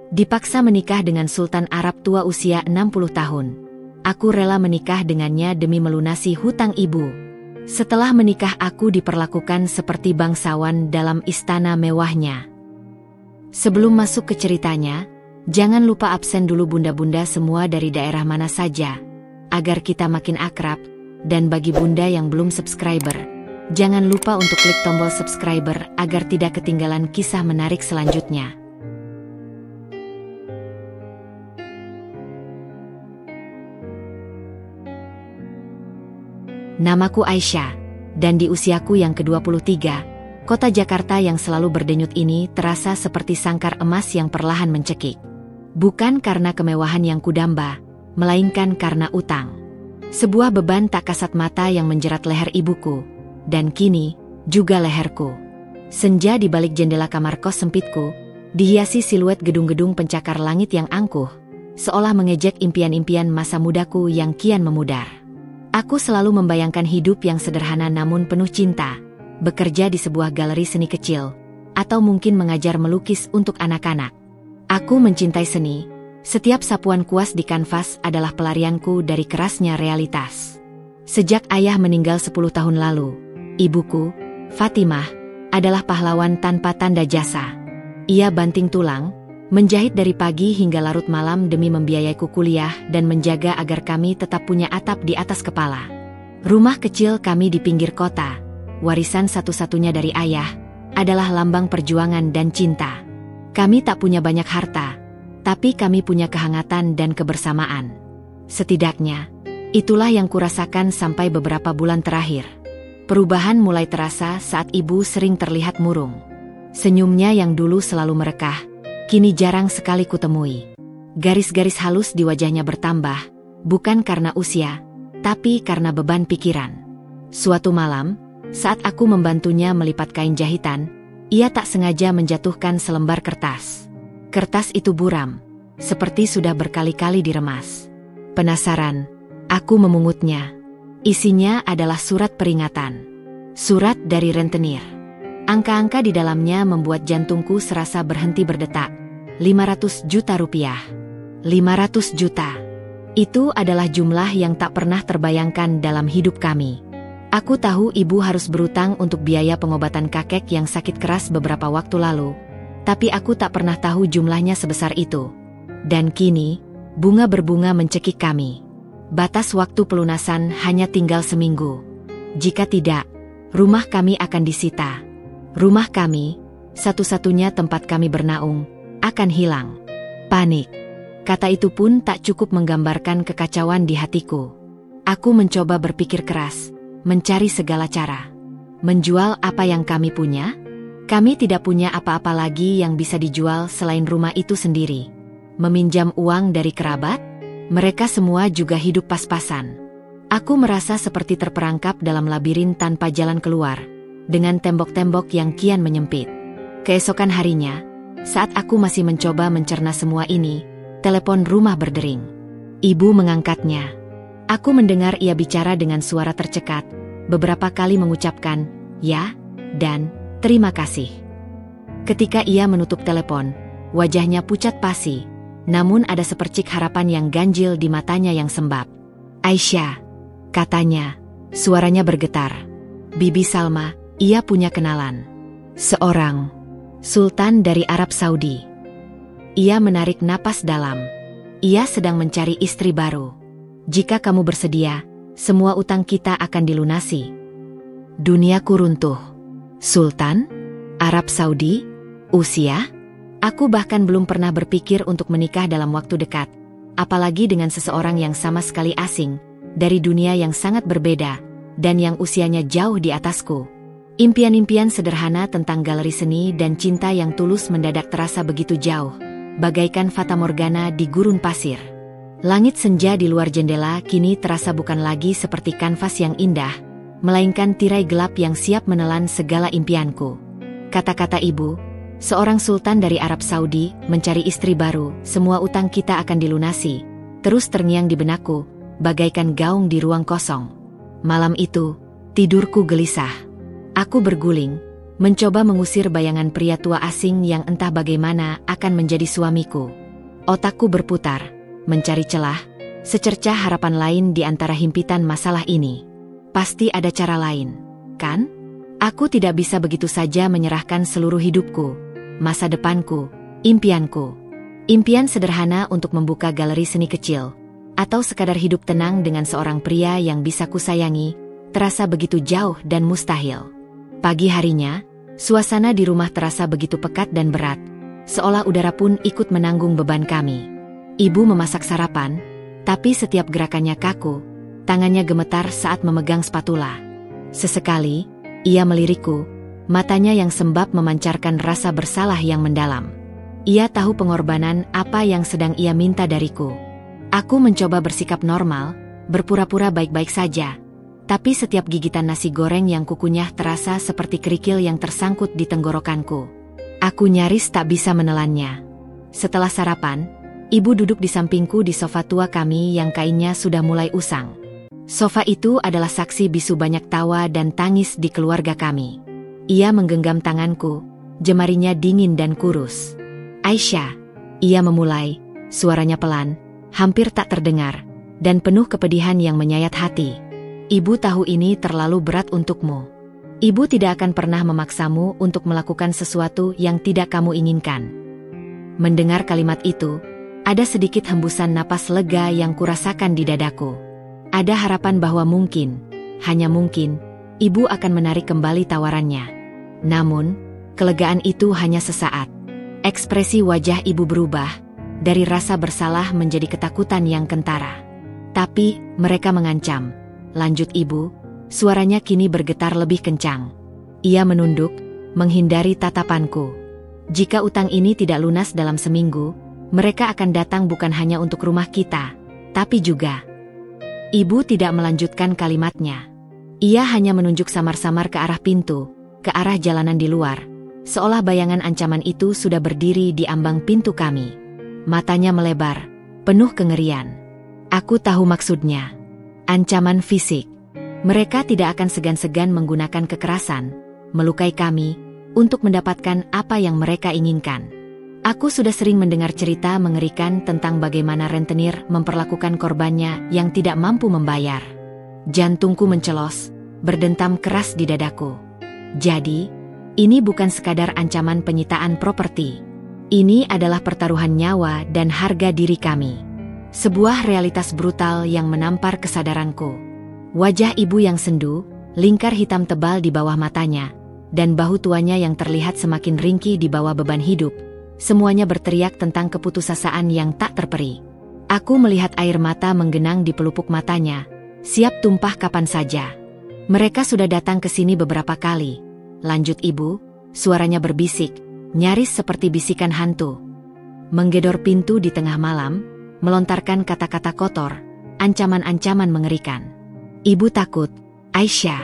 Dipaksa menikah dengan Sultan Arab tua usia 60 tahun. Aku rela menikah dengannya demi melunasi hutang ibu. Setelah menikah aku diperlakukan seperti bangsawan dalam istana mewahnya. Sebelum masuk ke ceritanya, jangan lupa absen dulu bunda-bunda semua dari daerah mana saja, agar kita makin akrab. Dan bagi bunda yang belum subscriber, jangan lupa untuk klik tombol subscriber agar tidak ketinggalan kisah menarik selanjutnya. Namaku Aisyah, dan di usiaku yang ke-23, kota Jakarta yang selalu berdenyut ini terasa seperti sangkar emas yang perlahan mencekik. Bukan karena kemewahan yang kudamba, melainkan karena utang. Sebuah beban tak kasat mata yang menjerat leher ibuku, dan kini juga leherku. Senja di balik jendela kamar kos sempitku, dihiasi siluet gedung-gedung pencakar langit yang angkuh, seolah mengejek impian-impian masa mudaku yang kian memudar. Aku selalu membayangkan hidup yang sederhana namun penuh cinta, bekerja di sebuah galeri seni kecil, atau mungkin mengajar melukis untuk anak-anak. Aku mencintai seni. Setiap sapuan kuas di kanvas adalah pelarianku dari kerasnya realitas. Sejak ayah meninggal 10 tahun lalu, ibuku, Fatimah, adalah pahlawan tanpa tanda jasa. Ia banting tulang, menjahit dari pagi hingga larut malam demi membiayaiku kuliah dan menjaga agar kami tetap punya atap di atas kepala. Rumah kecil kami di pinggir kota, warisan satu-satunya dari ayah, adalah lambang perjuangan dan cinta. Kami tak punya banyak harta, tapi kami punya kehangatan dan kebersamaan. Setidaknya, itulah yang kurasakan sampai beberapa bulan terakhir. Perubahan mulai terasa saat ibu sering terlihat murung. Senyumnya yang dulu selalu merekah, kini jarang sekali kutemui. Garis-garis halus di wajahnya bertambah, bukan karena usia, tapi karena beban pikiran. Suatu malam, saat aku membantunya melipat kain jahitan, ia tak sengaja menjatuhkan selembar kertas. Kertas itu buram, seperti sudah berkali-kali diremas. Penasaran, aku memungutnya. Isinya adalah surat peringatan. Surat dari rentenir. Angka-angka di dalamnya membuat jantungku serasa berhenti berdetak. 500 juta rupiah. 500 juta. Itu adalah jumlah yang tak pernah terbayangkan dalam hidup kami. Aku tahu ibu harus berutang untuk biaya pengobatan kakek yang sakit keras beberapa waktu lalu. Tapi aku tak pernah tahu jumlahnya sebesar itu. Dan kini, bunga berbunga mencekik kami. Batas waktu pelunasan hanya tinggal seminggu. Jika tidak, rumah kami akan disita. Rumah kami, satu-satunya tempat kami bernaung, akan hilang. Panik. Kata itu pun tak cukup menggambarkan kekacauan di hatiku. Aku mencoba berpikir keras, mencari segala cara. Menjual apa yang kami punya? Kami tidak punya apa-apa lagi yang bisa dijual selain rumah itu sendiri. Meminjam uang dari kerabat? Mereka semua juga hidup pas-pasan. Aku merasa seperti terperangkap dalam labirin tanpa jalan keluar, dengan tembok-tembok yang kian menyempit. Keesokan harinya, saat aku masih mencoba mencerna semua ini, telepon rumah berdering. Ibu mengangkatnya. Aku mendengar ia bicara dengan suara tercekat, beberapa kali mengucapkan, "Ya," dan "Terima kasih." Ketika ia menutup telepon, wajahnya pucat pasi, namun ada sepercik harapan yang ganjil di matanya yang sembab. "Aisyah," katanya, suaranya bergetar. "Bibi Salma, ia punya kenalan. Seorang sultan dari Arab Saudi." Ia menarik napas dalam. "Ia sedang mencari istri baru. Jika kamu bersedia, semua utang kita akan dilunasi." Duniaku runtuh. Sultan? Arab Saudi? Usia? Aku bahkan belum pernah berpikir untuk menikah dalam waktu dekat, apalagi dengan seseorang yang sama sekali asing, dari dunia yang sangat berbeda, dan yang usianya jauh di atasku. Impian-impian sederhana tentang galeri seni dan cinta yang tulus mendadak terasa begitu jauh, bagaikan fata morgana di gurun pasir. Langit senja di luar jendela kini terasa bukan lagi seperti kanvas yang indah, melainkan tirai gelap yang siap menelan segala impianku. Kata-kata ibu, seorang sultan dari Arab Saudi, mencari istri baru, semua utang kita akan dilunasi, terus terngiang di benakku, bagaikan gaung di ruang kosong. Malam itu, tidurku gelisah. Aku berguling, mencoba mengusir bayangan pria tua asing yang entah bagaimana akan menjadi suamiku. Otakku berputar, mencari celah, secercah harapan lain di antara himpitan masalah ini. Pasti ada cara lain, kan? Aku tidak bisa begitu saja menyerahkan seluruh hidupku, masa depanku, impianku. Impian sederhana untuk membuka galeri seni kecil, atau sekadar hidup tenang dengan seorang pria yang bisa kusayangi, terasa begitu jauh dan mustahil. Pagi harinya, suasana di rumah terasa begitu pekat dan berat, seolah udara pun ikut menanggung beban kami. Ibu memasak sarapan, tapi setiap gerakannya kaku, tangannya gemetar saat memegang spatula. Sesekali, ia melirikku, matanya yang sembab memancarkan rasa bersalah yang mendalam. Ia tahu pengorbanan apa yang sedang ia minta dariku. Aku mencoba bersikap normal, berpura-pura baik-baik saja. Tapi setiap gigitan nasi goreng yang kukunyah terasa seperti kerikil yang tersangkut di tenggorokanku. Aku nyaris tak bisa menelannya. Setelah sarapan, ibu duduk di sampingku di sofa tua kami yang kainnya sudah mulai usang. Sofa itu adalah saksi bisu banyak tawa dan tangis di keluarga kami. Ia menggenggam tanganku, jemarinya dingin dan kurus. "Aisyah," ia memulai, suaranya pelan, hampir tak terdengar, dan penuh kepedihan yang menyayat hati. "Ibu tahu ini terlalu berat untukmu. Ibu tidak akan pernah memaksamu untuk melakukan sesuatu yang tidak kamu inginkan." Mendengar kalimat itu, ada sedikit hembusan napas lega yang kurasakan di dadaku. Ada harapan bahwa mungkin, hanya mungkin, ibu akan menarik kembali tawarannya. Namun, kelegaan itu hanya sesaat. Ekspresi wajah ibu berubah, dari rasa bersalah menjadi ketakutan yang kentara. "Tapi, mereka mengancam," lanjut ibu, suaranya kini bergetar lebih kencang. Ia menunduk, menghindari tatapanku. "Jika utang ini tidak lunas dalam seminggu, mereka akan datang bukan hanya untuk rumah kita, tapi juga..." Ibu tidak melanjutkan kalimatnya. Ia hanya menunjuk samar-samar ke arah pintu, ke arah jalanan di luar, seolah bayangan ancaman itu sudah berdiri di ambang pintu kami. Matanya melebar, penuh kengerian. Aku tahu maksudnya. Ancaman fisik. Mereka tidak akan segan-segan menggunakan kekerasan, melukai kami, untuk mendapatkan apa yang mereka inginkan. Aku sudah sering mendengar cerita mengerikan tentang bagaimana rentenir memperlakukan korbannya yang tidak mampu membayar. Jantungku mencelos, berdentam keras di dadaku. Jadi, ini bukan sekadar ancaman penyitaan properti. Ini adalah pertaruhan nyawa dan harga diri kami. Sebuah realitas brutal yang menampar kesadaranku. Wajah ibu yang sendu, lingkar hitam tebal di bawah matanya, dan bahu tuanya yang terlihat semakin ringkih di bawah beban hidup. Semuanya berteriak tentang keputusasaan yang tak terperi. Aku melihat air mata menggenang di pelupuk matanya, siap tumpah kapan saja. "Mereka sudah datang ke sini beberapa kali," lanjut ibu, suaranya berbisik, nyaris seperti bisikan hantu. Menggedor pintu di tengah malam, melontarkan kata-kata kotor, ancaman-ancaman mengerikan. Ibu takut, Aisyah.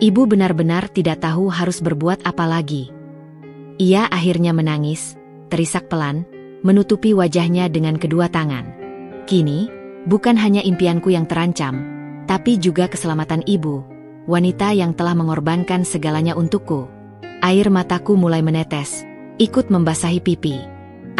Ibu benar-benar tidak tahu harus berbuat apa lagi. Ia akhirnya menangis, terisak pelan, menutupi wajahnya dengan kedua tangan. Kini, bukan hanya impianku yang terancam, tapi juga keselamatan ibu, wanita yang telah mengorbankan segalanya untukku. Air mataku mulai menetes, ikut membasahi pipi.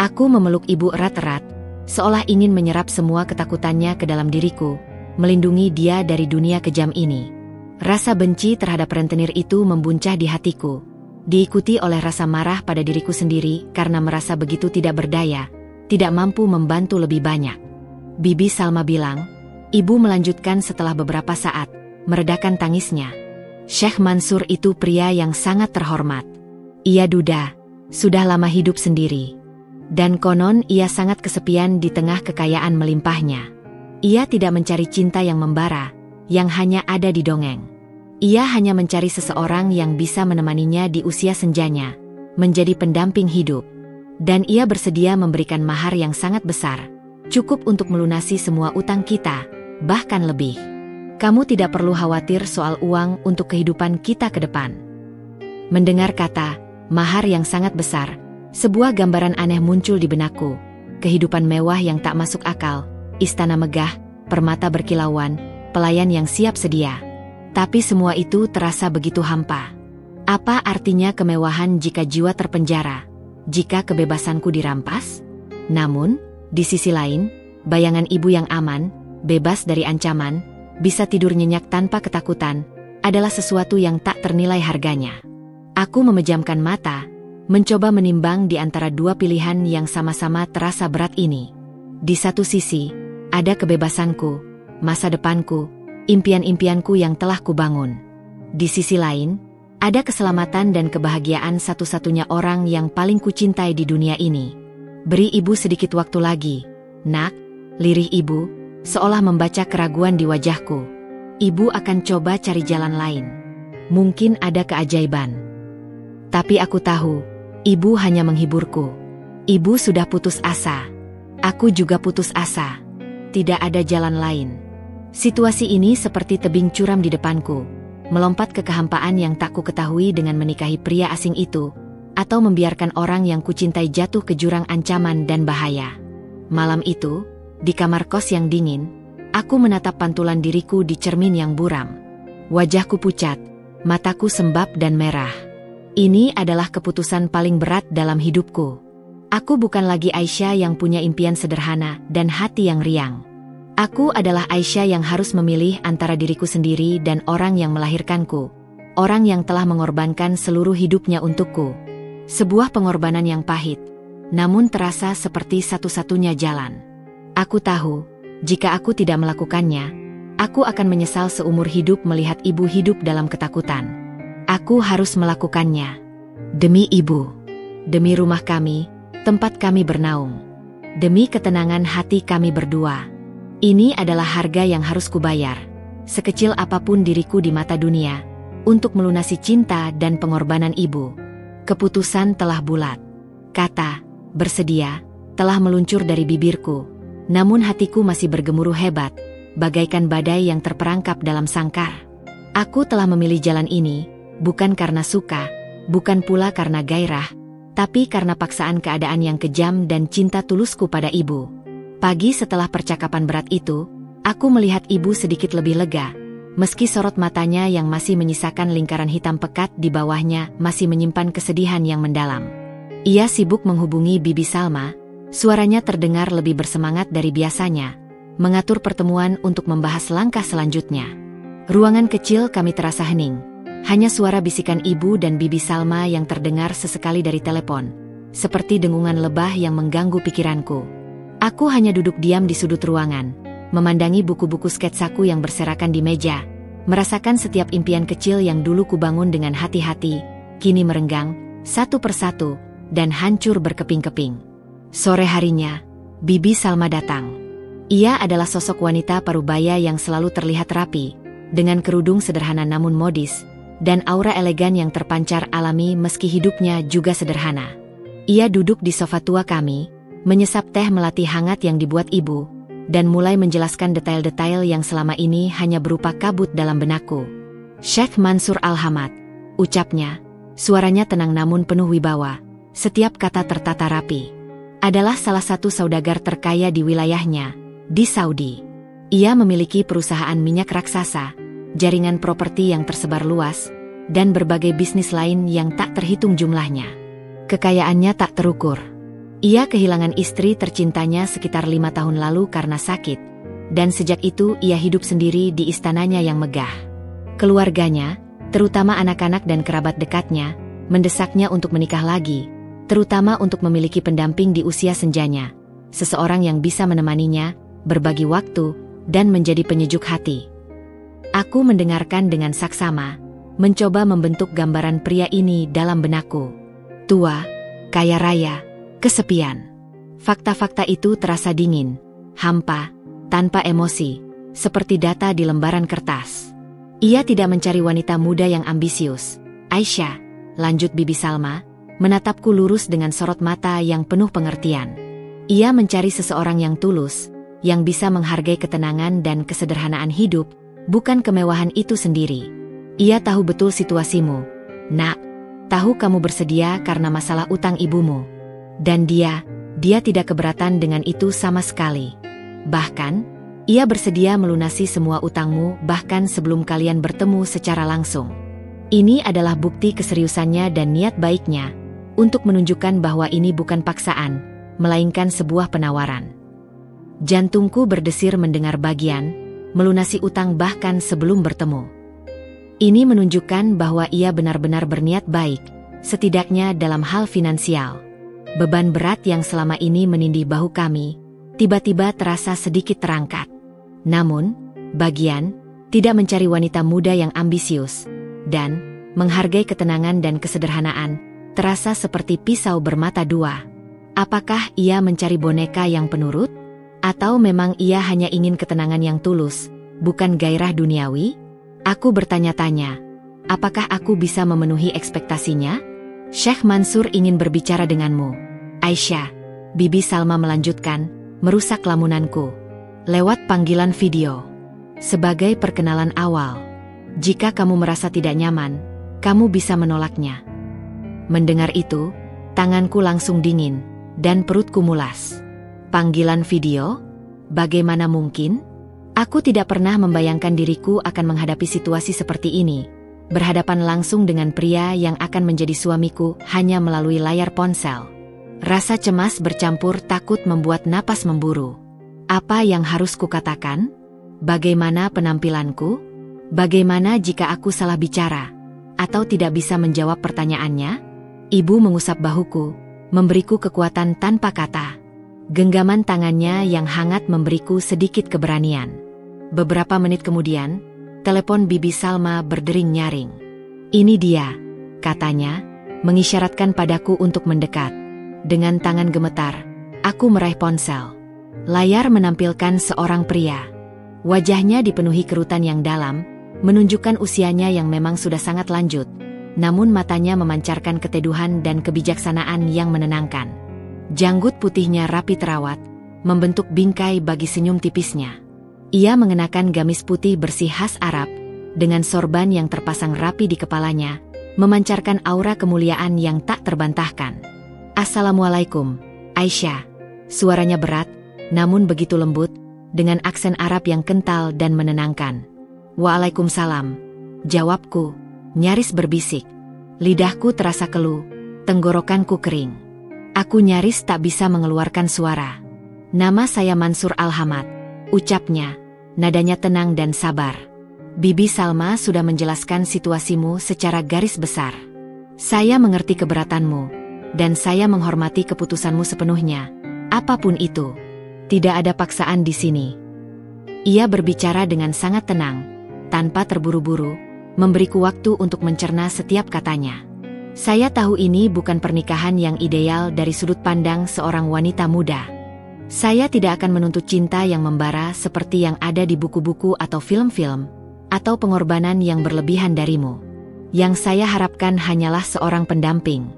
Aku memeluk ibu erat-erat, seolah ingin menyerap semua ketakutannya ke dalam diriku, melindungi dia dari dunia kejam ini. Rasa benci terhadap rentenir itu membuncah di hatiku, diikuti oleh rasa marah pada diriku sendiri karena merasa begitu tidak berdaya, tidak mampu membantu lebih banyak. Bibi Salma bilang, ibu melanjutkan setelah beberapa saat, meredakan tangisnya. Syekh Mansur itu pria yang sangat terhormat. Ia duda, sudah lama hidup sendiri. Dan konon ia sangat kesepian di tengah kekayaan melimpahnya. Ia tidak mencari cinta yang membara, yang hanya ada di dongeng. Ia hanya mencari seseorang yang bisa menemaninya di usia senjanya, menjadi pendamping hidup. Dan ia bersedia memberikan mahar yang sangat besar, cukup untuk melunasi semua utang kita, bahkan lebih. Kamu tidak perlu khawatir soal uang untuk kehidupan kita ke depan. Mendengar kata, mahar yang sangat besar, sebuah gambaran aneh muncul di benakku. Kehidupan mewah yang tak masuk akal, istana megah, permata berkilauan, pelayan yang siap sedia. Tapi semua itu terasa begitu hampa. Apa artinya kemewahan jika jiwa terpenjara? Jika kebebasanku dirampas? Namun, di sisi lain, bayangan ibu yang aman, bebas dari ancaman, bisa tidur nyenyak tanpa ketakutan, adalah sesuatu yang tak ternilai harganya. Aku memejamkan mata, mencoba menimbang di antara dua pilihan yang sama-sama terasa berat ini. Di satu sisi, ada kebebasanku, masa depanku, impian-impianku yang telah kubangun. Di sisi lain, ada keselamatan dan kebahagiaan satu-satunya orang yang paling kucintai di dunia ini. Beri ibu sedikit waktu lagi, nak, lirih ibu, seolah membaca keraguan di wajahku. Ibu akan coba cari jalan lain. Mungkin ada keajaiban. Tapi aku tahu, ibu hanya menghiburku. Ibu sudah putus asa. Aku juga putus asa. Tidak ada jalan lain. Situasi ini seperti tebing curam di depanku, melompat ke kehampaan yang tak ku ketahui dengan menikahi pria asing itu, atau membiarkan orang yang kucintai jatuh ke jurang ancaman dan bahaya. Malam itu, di kamar kos yang dingin, aku menatap pantulan diriku di cermin yang buram. Wajahku pucat, mataku sembab dan merah. Ini adalah keputusan paling berat dalam hidupku. Aku bukan lagi Aisyah yang punya impian sederhana dan hati yang riang. Aku adalah Aisyah yang harus memilih antara diriku sendiri dan orang yang melahirkanku. Orang yang telah mengorbankan seluruh hidupnya untukku. Sebuah pengorbanan yang pahit, namun terasa seperti satu-satunya jalan. Aku tahu, jika aku tidak melakukannya, aku akan menyesal seumur hidup melihat ibu hidup dalam ketakutan. Aku harus melakukannya. Demi ibu. Demi rumah kami, tempat kami bernaung. Demi ketenangan hati kami berdua. Ini adalah harga yang harus kubayar, sekecil apapun diriku di mata dunia, untuk melunasi cinta dan pengorbanan ibu. Keputusan telah bulat. Kata, bersedia, telah meluncur dari bibirku, namun hatiku masih bergemuruh hebat, bagaikan badai yang terperangkap dalam sangkar. Aku telah memilih jalan ini, bukan karena suka, bukan pula karena gairah, tapi karena paksaan keadaan yang kejam dan cinta tulusku pada ibu. Pagi setelah percakapan berat itu, aku melihat ibu sedikit lebih lega, meski sorot matanya yang masih menyisakan lingkaran hitam pekat di bawahnya masih menyimpan kesedihan yang mendalam. Ia sibuk menghubungi Bibi Salma, suaranya terdengar lebih bersemangat dari biasanya, mengatur pertemuan untuk membahas langkah selanjutnya. Ruangan kecil kami terasa hening, hanya suara bisikan ibu dan Bibi Salma yang terdengar sesekali dari telepon, seperti dengungan lebah yang mengganggu pikiranku. Aku hanya duduk diam di sudut ruangan, memandangi buku-buku sketsaku yang berserakan di meja, merasakan setiap impian kecil yang dulu kubangun dengan hati-hati, kini merenggang, satu persatu, dan hancur berkeping-keping. Sore harinya, Bibi Salma datang. Ia adalah sosok wanita parubaya yang selalu terlihat rapi, dengan kerudung sederhana namun modis, dan aura elegan yang terpancar alami meski hidupnya juga sederhana. Ia duduk di sofa tua kami, menyesap teh melati hangat yang dibuat ibu, dan mulai menjelaskan detail-detail yang selama ini hanya berupa kabut dalam benakku. Syekh Mansur Al-Hamad, ucapnya, suaranya tenang namun penuh wibawa, setiap kata tertata rapi. Adalah salah satu saudagar terkaya di wilayahnya, di Saudi. Ia memiliki perusahaan minyak raksasa, jaringan properti yang tersebar luas, dan berbagai bisnis lain yang tak terhitung jumlahnya. Kekayaannya tak terukur. Ia kehilangan istri tercintanya sekitar 5 tahun lalu karena sakit, dan sejak itu ia hidup sendiri di istananya yang megah. Keluarganya, terutama anak-anak dan kerabat dekatnya, mendesaknya untuk menikah lagi, terutama untuk memiliki pendamping di usia senjanya, seseorang yang bisa menemaninya, berbagi waktu, dan menjadi penyejuk hati. Aku mendengarkan dengan saksama, mencoba membentuk gambaran pria ini dalam benakku. Tua, kaya raya, kesepian. Fakta-fakta itu terasa dingin, hampa, tanpa emosi, seperti data di lembaran kertas. Ia tidak mencari wanita muda yang ambisius. Aisyah, lanjut Bibi Salma, menatapku lurus dengan sorot mata yang penuh pengertian. Ia mencari seseorang yang tulus, yang bisa menghargai ketenangan dan kesederhanaan hidup, bukan kemewahan itu sendiri. Ia tahu betul situasimu, nak, tahu kamu bersedia karena masalah utang ibumu. Dan dia tidak keberatan dengan itu sama sekali. Bahkan, ia bersedia melunasi semua utangmu bahkan sebelum kalian bertemu secara langsung. Ini adalah bukti keseriusannya dan niat baiknya untuk menunjukkan bahwa ini bukan paksaan, melainkan sebuah penawaran. Jantungku berdesir mendengar bagian, melunasi utang bahkan sebelum bertemu. Ini menunjukkan bahwa ia benar-benar berniat baik, setidaknya dalam hal finansial. Beban berat yang selama ini menindih bahu kami, tiba-tiba terasa sedikit terangkat. Namun, bagian tidak mencari wanita muda yang ambisius dan menghargai ketenangan dan kesederhanaan, terasa seperti pisau bermata dua. Apakah ia mencari boneka yang penurut? Atau memang ia hanya ingin ketenangan yang tulus, bukan gairah duniawi? Aku bertanya-tanya, apakah aku bisa memenuhi ekspektasinya? Syekh Mansur ingin berbicara denganmu, Aisyah. Bibi Salma melanjutkan, merusak lamunanku lewat panggilan video. Sebagai perkenalan awal, jika kamu merasa tidak nyaman, kamu bisa menolaknya. Mendengar itu, tanganku langsung dingin, dan perutku mulas. Panggilan video? Bagaimana mungkin? Aku tidak pernah membayangkan diriku akan menghadapi situasi seperti ini, berhadapan langsung dengan pria yang akan menjadi suamiku hanya melalui layar ponsel. Rasa cemas bercampur takut membuat napas memburu. Apa yang harus kukatakan? Bagaimana penampilanku? Bagaimana jika aku salah bicara? Atau tidak bisa menjawab pertanyaannya? Ibu mengusap bahuku, memberiku kekuatan tanpa kata. Genggaman tangannya yang hangat memberiku sedikit keberanian. Beberapa menit kemudian, telepon Bibi Salma berdering nyaring. "Ini dia," katanya, mengisyaratkan padaku untuk mendekat. Dengan tangan gemetar, aku meraih ponsel. Layar menampilkan seorang pria. Wajahnya dipenuhi kerutan yang dalam, menunjukkan usianya yang memang sudah sangat lanjut, namun matanya memancarkan keteduhan dan kebijaksanaan yang menenangkan. Janggut putihnya rapi terawat, membentuk bingkai bagi senyum tipisnya. Ia mengenakan gamis putih bersih khas Arab, dengan sorban yang terpasang rapi di kepalanya, memancarkan aura kemuliaan yang tak terbantahkan. "Assalamualaikum, Aisyah." Suaranya berat, namun begitu lembut, dengan aksen Arab yang kental dan menenangkan. "Waalaikumsalam," jawabku, nyaris berbisik. Lidahku terasa keluh, tenggorokanku kering. Aku nyaris tak bisa mengeluarkan suara. "Nama saya Mansur Al-Hamad," ucapnya, nadanya tenang dan sabar. "Bibi Salma sudah menjelaskan situasimu secara garis besar. Saya mengerti keberatanmu, dan saya menghormati keputusanmu sepenuhnya, apapun itu. Tidak ada paksaan di sini." Ia berbicara dengan sangat tenang, tanpa terburu-buru, memberiku waktu untuk mencerna setiap katanya. "Saya tahu ini bukan pernikahan yang ideal dari sudut pandang seorang wanita muda. Saya tidak akan menuntut cinta yang membara seperti yang ada di buku-buku atau film-film, atau pengorbanan yang berlebihan darimu. Yang saya harapkan hanyalah seorang pendamping.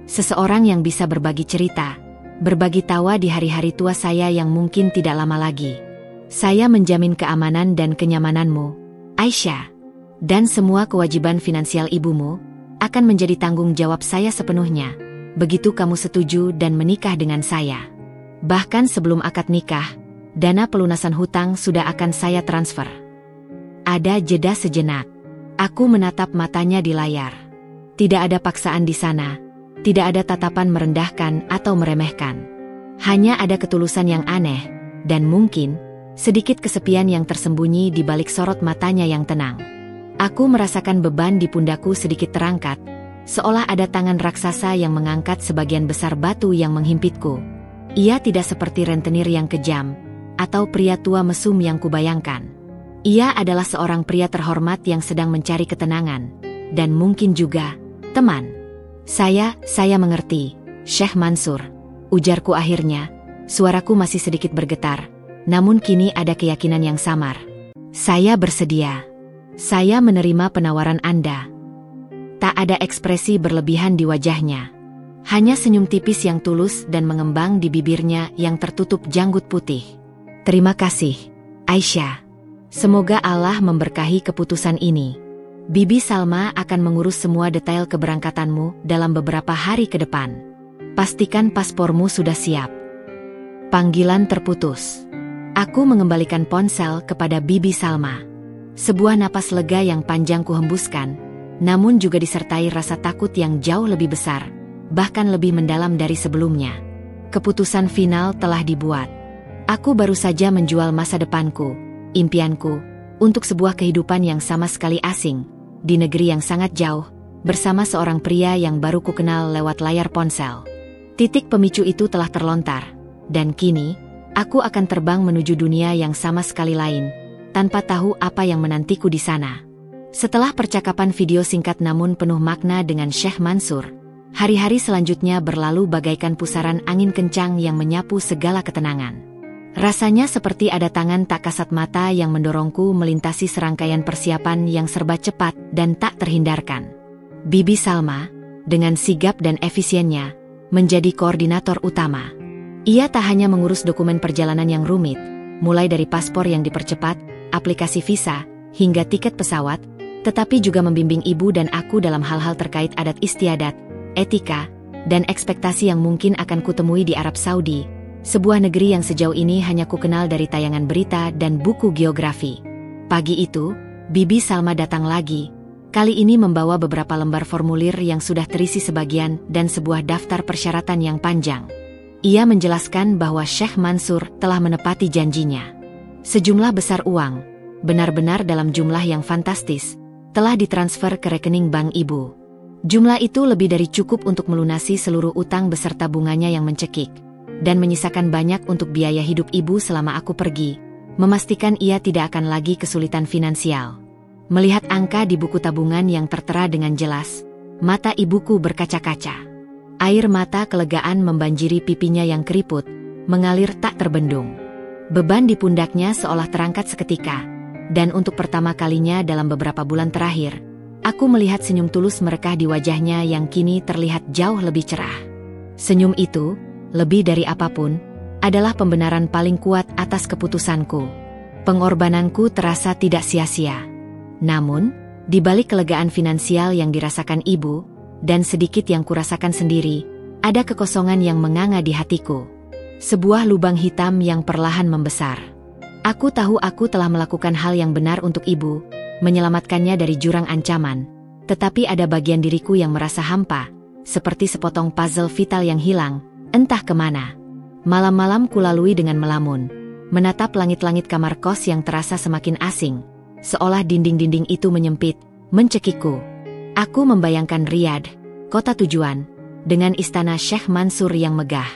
Seseorang yang bisa berbagi cerita, berbagi tawa di hari-hari tua saya yang mungkin tidak lama lagi. Saya menjamin keamanan dan kenyamananmu, Aisyah, dan semua kewajiban finansial ibumu akan menjadi tanggung jawab saya sepenuhnya, begitu kamu setuju dan menikah dengan saya. Bahkan sebelum akad nikah, dana pelunasan hutang sudah akan saya transfer." Ada jeda sejenak. Aku menatap matanya di layar. Tidak ada paksaan di sana, tidak ada tatapan merendahkan atau meremehkan. Hanya ada ketulusan yang aneh, dan mungkin sedikit kesepian yang tersembunyi di balik sorot matanya yang tenang. Aku merasakan beban di pundakku sedikit terangkat, seolah ada tangan raksasa yang mengangkat sebagian besar batu yang menghimpitku. Ia tidak seperti rentenir yang kejam, atau pria tua mesum yang kubayangkan. Ia adalah seorang pria terhormat yang sedang mencari ketenangan, dan mungkin juga teman. Saya mengerti, Syekh Mansur," ujarku akhirnya, suaraku masih sedikit bergetar, namun kini ada keyakinan yang samar. "Saya bersedia. Saya menerima penawaran Anda." Tak ada ekspresi berlebihan di wajahnya. Hanya senyum tipis yang tulus dan mengembang di bibirnya yang tertutup janggut putih. "Terima kasih, Aisyah. Semoga Allah memberkahi keputusan ini. Bibi Salma akan mengurus semua detail keberangkatanmu dalam beberapa hari ke depan. Pastikan paspormu sudah siap." Panggilan terputus. Aku mengembalikan ponsel kepada Bibi Salma. Sebuah napas lega yang panjang kuhembuskan, namun juga disertai rasa takut yang jauh lebih besar, bahkan lebih mendalam dari sebelumnya. Keputusan final telah dibuat. Aku baru saja menjual masa depanku, impianku, untuk sebuah kehidupan yang sama sekali asing, di negeri yang sangat jauh, bersama seorang pria yang baru kukenal lewat layar ponsel. Titik pemicu itu telah terlontar, dan kini, aku akan terbang menuju dunia yang sama sekali lain, tanpa tahu apa yang menantiku di sana. Setelah percakapan video singkat namun penuh makna dengan Syekh Mansur, hari-hari selanjutnya berlalu bagaikan pusaran angin kencang yang menyapu segala ketenangan. Rasanya seperti ada tangan tak kasat mata yang mendorongku melintasi serangkaian persiapan yang serba cepat dan tak terhindarkan. Bibi Salma, dengan sigap dan efisiennya, menjadi koordinator utama. Ia tak hanya mengurus dokumen perjalanan yang rumit, mulai dari paspor yang dipercepat, aplikasi visa, hingga tiket pesawat, tetapi juga membimbing ibu dan aku dalam hal-hal terkait adat istiadat, etika, dan ekspektasi yang mungkin akan kutemui di Arab Saudi, sebuah negeri yang sejauh ini hanya kukenal dari tayangan berita dan buku geografi. Pagi itu, Bibi Salma datang lagi, kali ini membawa beberapa lembar formulir yang sudah terisi sebagian dan sebuah daftar persyaratan yang panjang. Ia menjelaskan bahwa Syekh Mansur telah menepati janjinya. Sejumlah besar uang, benar-benar dalam jumlah yang fantastis, telah ditransfer ke rekening bank ibu. Jumlah itu lebih dari cukup untuk melunasi seluruh utang beserta bunganya yang mencekik, dan menyisakan banyak untuk biaya hidup ibu selama aku pergi, memastikan ia tidak akan lagi kesulitan finansial. Melihat angka di buku tabungan yang tertera dengan jelas, mata ibuku berkaca-kaca. Air mata kelegaan membanjiri pipinya yang keriput, mengalir tak terbendung. Beban di pundaknya seolah terangkat seketika, dan untuk pertama kalinya dalam beberapa bulan terakhir, aku melihat senyum tulus merekah di wajahnya yang kini terlihat jauh lebih cerah. Senyum itu, lebih dari apapun, adalah pembenaran paling kuat atas keputusanku. Pengorbananku terasa tidak sia-sia. Namun, di balik kelegaan finansial yang dirasakan ibu, dan sedikit yang kurasakan sendiri, ada kekosongan yang menganga di hatiku. Sebuah lubang hitam yang perlahan membesar. Aku tahu aku telah melakukan hal yang benar untuk ibu, menyelamatkannya dari jurang ancaman, tetapi ada bagian diriku yang merasa hampa, seperti sepotong puzzle vital yang hilang, entah kemana. Malam-malam kulalui dengan melamun, menatap langit-langit kamar kos yang terasa semakin asing, seolah dinding-dinding itu menyempit, mencekikku. Aku membayangkan Riyadh, kota tujuan, dengan istana Syekh Mansur yang megah.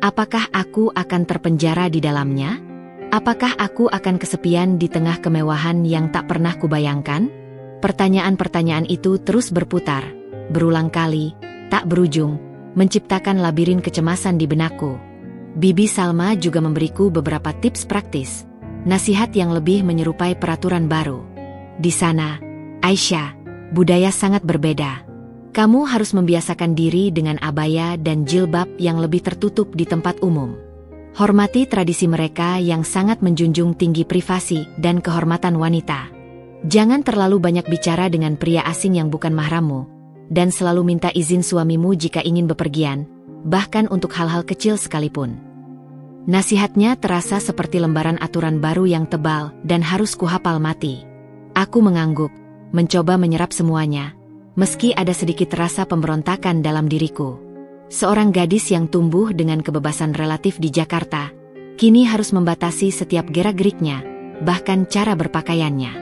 Apakah aku akan terpenjara di dalamnya? Apakah aku akan kesepian di tengah kemewahan yang tak pernah kubayangkan? Pertanyaan-pertanyaan itu terus berputar, berulang kali, tak berujung, menciptakan labirin kecemasan di benakku. Bibi Salma juga memberiku beberapa tips praktis, nasihat yang lebih menyerupai peraturan baru. Di sana, Aisyah, budaya sangat berbeda. Kamu harus membiasakan diri dengan abaya dan jilbab yang lebih tertutup di tempat umum. Hormati tradisi mereka yang sangat menjunjung tinggi privasi dan kehormatan wanita. Jangan terlalu banyak bicara dengan pria asing yang bukan mahrammu, dan selalu minta izin suamimu jika ingin bepergian, bahkan untuk hal-hal kecil sekalipun. Nasihatnya terasa seperti lembaran aturan baru yang tebal dan harus kuhafal mati. Aku mengangguk, mencoba menyerap semuanya, meski ada sedikit rasa pemberontakan dalam diriku. Seorang gadis yang tumbuh dengan kebebasan relatif di Jakarta, kini harus membatasi setiap gerak-geriknya, bahkan cara berpakaiannya.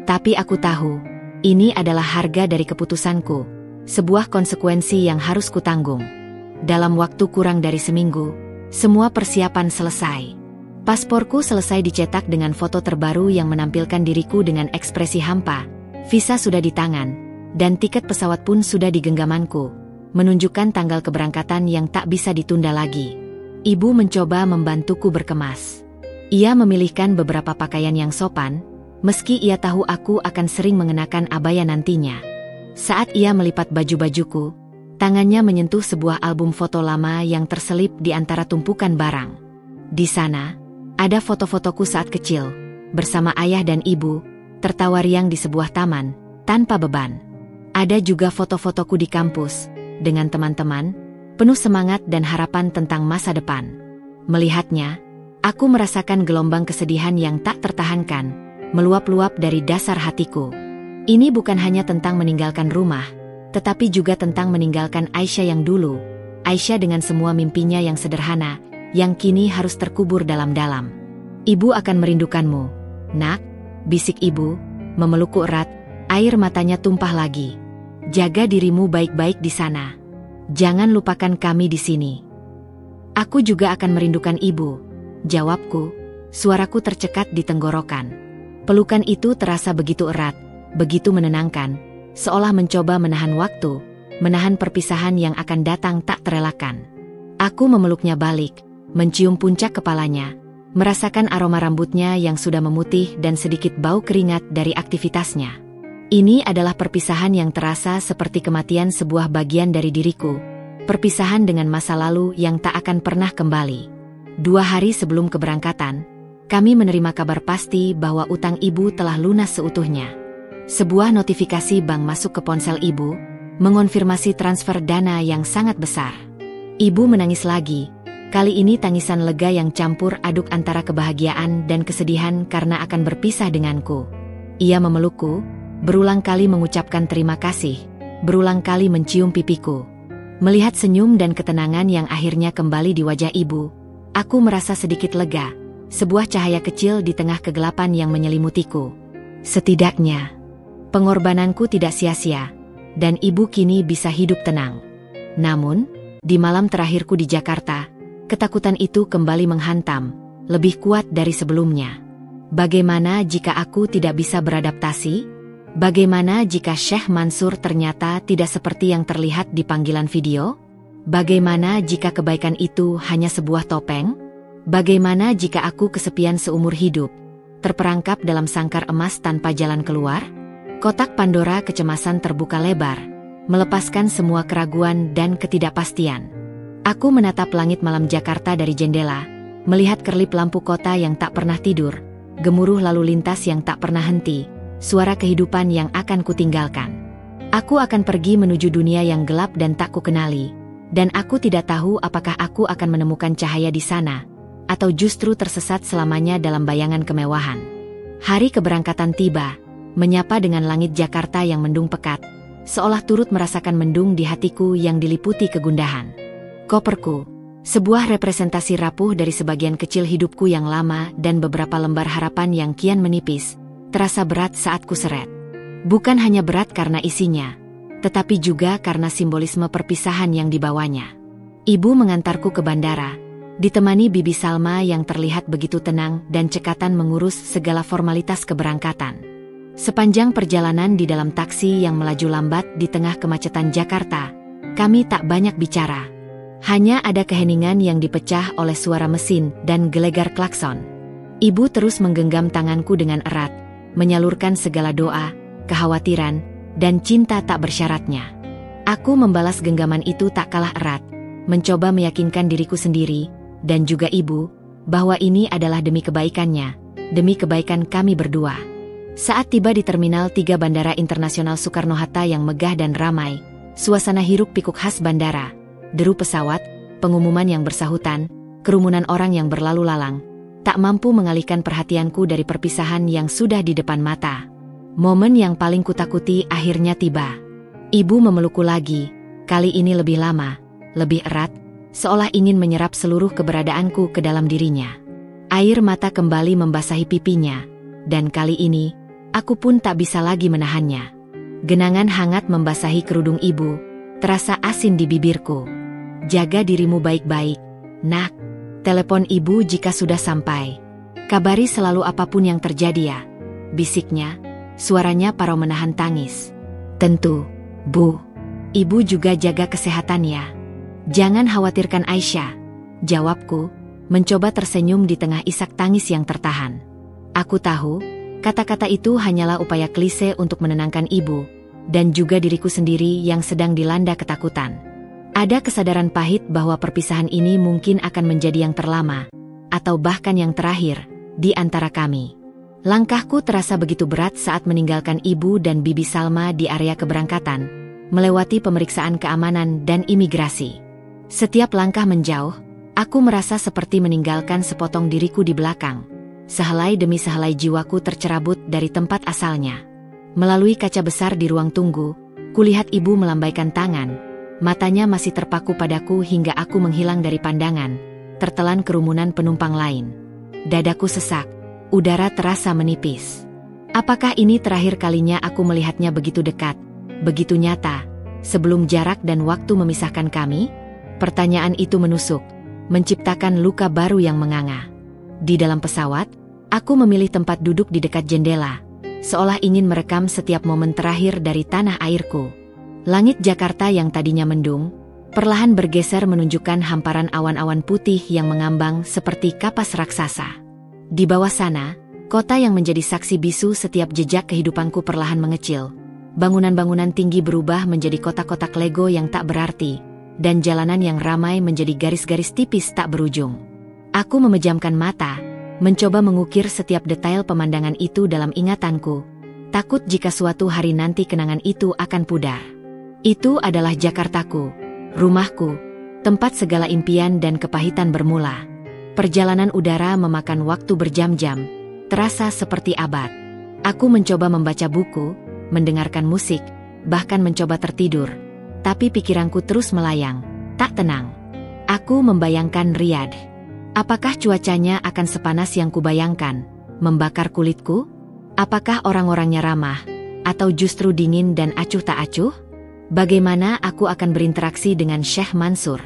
Tapi aku tahu, ini adalah harga dari keputusanku, sebuah konsekuensi yang harus kutanggung. Dalam waktu kurang dari seminggu, semua persiapan selesai. Pasporku selesai dicetak dengan foto terbaru yang menampilkan diriku dengan ekspresi hampa, visa sudah di tangan, dan tiket pesawat pun sudah di genggamanku, menunjukkan tanggal keberangkatan yang tak bisa ditunda lagi. Ibu mencoba membantuku berkemas. Ia memilihkan beberapa pakaian yang sopan, meski ia tahu aku akan sering mengenakan abaya nantinya. Saat ia melipat baju-bajuku, tangannya menyentuh sebuah album foto lama yang terselip di antara tumpukan barang. Di sana, ada foto-fotoku saat kecil, bersama ayah dan ibu, tertawa riang di sebuah taman, tanpa beban. Ada juga foto-fotoku di kampus, dengan teman-teman, penuh semangat dan harapan tentang masa depan. Melihatnya, aku merasakan gelombang kesedihan yang tak tertahankan, meluap-luap dari dasar hatiku. Ini bukan hanya tentang meninggalkan rumah, tetapi juga tentang meninggalkan Aisyah yang dulu. Aisyah dengan semua mimpinya yang sederhana, yang kini harus terkubur dalam-dalam. Ibu akan merindukanmu, nak, bisik ibu, memelukku erat, air matanya tumpah lagi. Jaga dirimu baik-baik di sana. Jangan lupakan kami di sini. Aku juga akan merindukan ibu, jawabku, suaraku tercekat di tenggorokan. Pelukan itu terasa begitu erat, begitu menenangkan, seolah mencoba menahan waktu, menahan perpisahan yang akan datang tak terelakkan. Aku memeluknya balik, mencium puncak kepalanya, merasakan aroma rambutnya yang sudah memutih dan sedikit bau keringat dari aktivitasnya. Ini adalah perpisahan yang terasa seperti kematian sebuah bagian dari diriku, perpisahan dengan masa lalu yang tak akan pernah kembali. 2 hari sebelum keberangkatan, kami menerima kabar pasti bahwa utang ibu telah lunas seutuhnya. Sebuah notifikasi bank masuk ke ponsel ibu, mengonfirmasi transfer dana yang sangat besar. Ibu menangis lagi, kali ini tangisan lega yang campur aduk antara kebahagiaan dan kesedihan karena akan berpisah denganku. Ia memelukku, berulang kali mengucapkan terima kasih, berulang kali mencium pipiku. Melihat senyum dan ketenangan yang akhirnya kembali di wajah ibu, aku merasa sedikit lega, sebuah cahaya kecil di tengah kegelapan yang menyelimutiku. Setidaknya, pengorbananku tidak sia-sia, dan ibu kini bisa hidup tenang. Namun, di malam terakhirku di Jakarta, ketakutan itu kembali menghantam, lebih kuat dari sebelumnya. Bagaimana jika aku tidak bisa beradaptasi? Bagaimana jika Syekh Mansur ternyata tidak seperti yang terlihat di panggilan video? Bagaimana jika kebaikan itu hanya sebuah topeng? Bagaimana jika aku kesepian seumur hidup, terperangkap dalam sangkar emas tanpa jalan keluar? Kotak Pandora kecemasan terbuka lebar, melepaskan semua keraguan dan ketidakpastian. Aku menatap langit malam Jakarta dari jendela, melihat kerlip lampu kota yang tak pernah tidur, gemuruh lalu lintas yang tak pernah henti, suara kehidupan yang akan kutinggalkan. Aku akan pergi menuju dunia yang gelap dan tak kukenali, dan aku tidak tahu apakah aku akan menemukan cahaya di sana, atau justru tersesat selamanya dalam bayangan kemewahan. Hari keberangkatan tiba, menyapa dengan langit Jakarta yang mendung pekat, seolah turut merasakan mendung di hatiku yang diliputi kegundahan. Koperku, sebuah representasi rapuh dari sebagian kecil hidupku yang lama dan beberapa lembar harapan yang kian menipis, terasa berat saat kuseret. Bukan hanya berat karena isinya, tetapi juga karena simbolisme perpisahan yang dibawanya. Ibu mengantarku ke bandara, ditemani Bibi Salma yang terlihat begitu tenang dan cekatan mengurus segala formalitas keberangkatan. Sepanjang perjalanan di dalam taksi yang melaju lambat di tengah kemacetan Jakarta, kami tak banyak bicara. Hanya ada keheningan yang dipecah oleh suara mesin dan gelegar klakson. Ibu terus menggenggam tanganku dengan erat, menyalurkan segala doa, kekhawatiran, dan cinta tak bersyaratnya. Aku membalas genggaman itu tak kalah erat, mencoba meyakinkan diriku sendiri, dan juga ibu, bahwa ini adalah demi kebaikannya, demi kebaikan kami berdua. Saat tiba di Terminal 3 Bandara Internasional Soekarno-Hatta yang megah dan ramai, suasana hiruk-pikuk khas bandara, deru pesawat, pengumuman yang bersahutan, kerumunan orang yang berlalu lalang, tak mampu mengalihkan perhatianku dari perpisahan yang sudah di depan mata. Momen yang paling kutakuti akhirnya tiba. Ibu memelukku lagi, kali ini lebih lama, lebih erat, seolah ingin menyerap seluruh keberadaanku ke dalam dirinya. Air mata kembali membasahi pipinya, dan kali ini, aku pun tak bisa lagi menahannya. Genangan hangat membasahi kerudung ibu, terasa asin di bibirku. Jaga dirimu baik-baik, nak. Telepon ibu jika sudah sampai. Kabari selalu apapun yang terjadi ya, bisiknya, suaranya parau menahan tangis. Tentu, Bu. Ibu juga jaga kesehatan ya. Jangan khawatirkan Aisyah, jawabku, mencoba tersenyum di tengah isak tangis yang tertahan. Aku tahu, kata-kata itu hanyalah upaya klise untuk menenangkan ibu, dan juga diriku sendiri yang sedang dilanda ketakutan. Ada kesadaran pahit bahwa perpisahan ini mungkin akan menjadi yang terlama, atau bahkan yang terakhir, di antara kami. Langkahku terasa begitu berat saat meninggalkan ibu dan Bibi Salma di area keberangkatan, melewati pemeriksaan keamanan dan imigrasi. Setiap langkah menjauh, aku merasa seperti meninggalkan sepotong diriku di belakang. Sehelai demi sehelai jiwaku tercerabut dari tempat asalnya. Melalui kaca besar di ruang tunggu, kulihat ibu melambaikan tangan. Matanya masih terpaku padaku hingga aku menghilang dari pandangan, tertelan kerumunan penumpang lain. Dadaku sesak, udara terasa menipis. Apakah ini terakhir kalinya aku melihatnya begitu dekat, begitu nyata, sebelum jarak dan waktu memisahkan kami? Pertanyaan itu menusuk, menciptakan luka baru yang menganga. Di dalam pesawat, aku memilih tempat duduk di dekat jendela, seolah ingin merekam setiap momen terakhir dari tanah airku. Langit Jakarta yang tadinya mendung, perlahan bergeser menunjukkan hamparan awan-awan putih yang mengambang seperti kapas raksasa. Di bawah sana, kota yang menjadi saksi bisu setiap jejak kehidupanku perlahan mengecil. Bangunan-bangunan tinggi berubah menjadi kotak-kotak Lego yang tak berarti, dan jalanan yang ramai menjadi garis-garis tipis tak berujung. Aku memejamkan mata, mencoba mengukir setiap detail pemandangan itu dalam ingatanku, takut jika suatu hari nanti kenangan itu akan pudar. Itu adalah Jakartaku, rumahku, tempat segala impian dan kepahitan bermula. Perjalanan udara memakan waktu berjam-jam, terasa seperti abad. Aku mencoba membaca buku, mendengarkan musik, bahkan mencoba tertidur. Tapi pikiranku terus melayang, tak tenang. Aku membayangkan Riyadh. Apakah cuacanya akan sepanas yang kubayangkan, membakar kulitku? Apakah orang-orangnya ramah, atau justru dingin dan acuh tak acuh? Bagaimana aku akan berinteraksi dengan Syekh Mansur,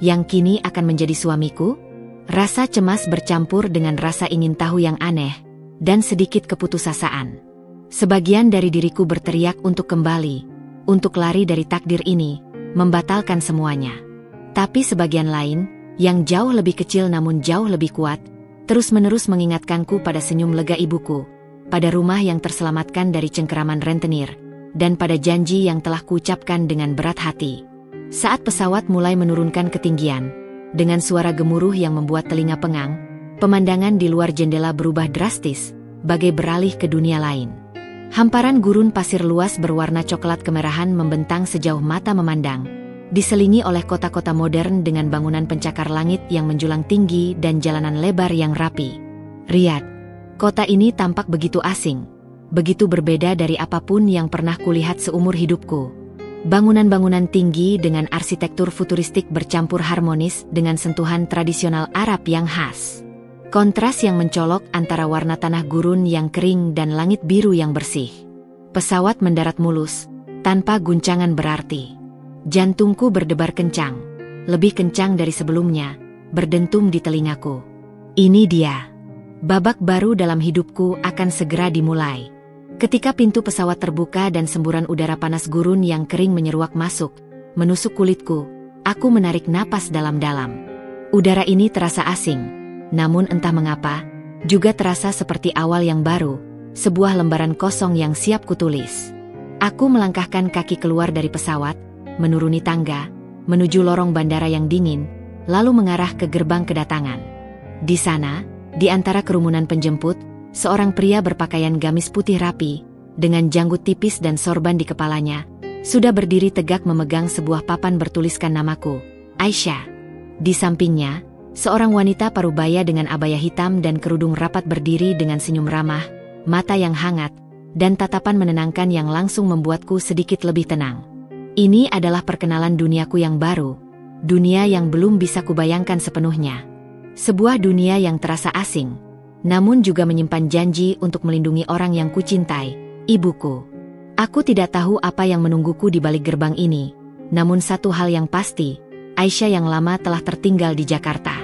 yang kini akan menjadi suamiku? Rasa cemas bercampur dengan rasa ingin tahu yang aneh, dan sedikit keputusasaan. Sebagian dari diriku berteriak untuk kembali, untuk lari dari takdir ini, membatalkan semuanya. Tapi sebagian lain, yang jauh lebih kecil namun jauh lebih kuat, terus-menerus mengingatkanku pada senyum lega ibuku, pada rumah yang terselamatkan dari cengkeraman rentenir, dan pada janji yang telah kuucapkan dengan berat hati. Saat pesawat mulai menurunkan ketinggian, dengan suara gemuruh yang membuat telinga pengang, pemandangan di luar jendela berubah drastis, bagai beralih ke dunia lain. Hamparan gurun pasir luas berwarna coklat kemerahan membentang sejauh mata memandang, diselingi oleh kota-kota modern dengan bangunan pencakar langit yang menjulang tinggi dan jalanan lebar yang rapi. Riyadh, kota ini tampak begitu asing, begitu berbeda dari apapun yang pernah kulihat seumur hidupku. Bangunan-bangunan tinggi dengan arsitektur futuristik bercampur harmonis dengan sentuhan tradisional Arab yang khas. Kontras yang mencolok antara warna tanah gurun yang kering dan langit biru yang bersih. Pesawat mendarat mulus, tanpa guncangan berarti. Jantungku berdebar kencang, lebih kencang dari sebelumnya, berdentum di telingaku. Ini dia. Babak baru dalam hidupku akan segera dimulai. Ketika pintu pesawat terbuka dan semburan udara panas gurun yang kering menyeruak masuk, menusuk kulitku, aku menarik napas dalam-dalam. Udara ini terasa asing, namun entah mengapa, juga terasa seperti awal yang baru, sebuah lembaran kosong yang siap kutulis. Aku melangkahkan kaki keluar dari pesawat, menuruni tangga, menuju lorong bandara yang dingin, lalu mengarah ke gerbang kedatangan. Di sana, di antara kerumunan penjemput, seorang pria berpakaian gamis putih rapi, dengan janggut tipis dan sorban di kepalanya, sudah berdiri tegak memegang sebuah papan bertuliskan namaku, Aisyah. Di sampingnya, seorang wanita parubaya dengan abaya hitam dan kerudung rapat berdiri dengan senyum ramah, mata yang hangat, dan tatapan menenangkan yang langsung membuatku sedikit lebih tenang. Ini adalah perkenalan duniaku yang baru, dunia yang belum bisa kubayangkan sepenuhnya. Sebuah dunia yang terasa asing, namun juga menyimpan janji untuk melindungi orang yang kucintai, ibuku. Aku tidak tahu apa yang menungguku di balik gerbang ini, namun satu hal yang pasti, Aisyah yang lama telah tertinggal di Jakarta.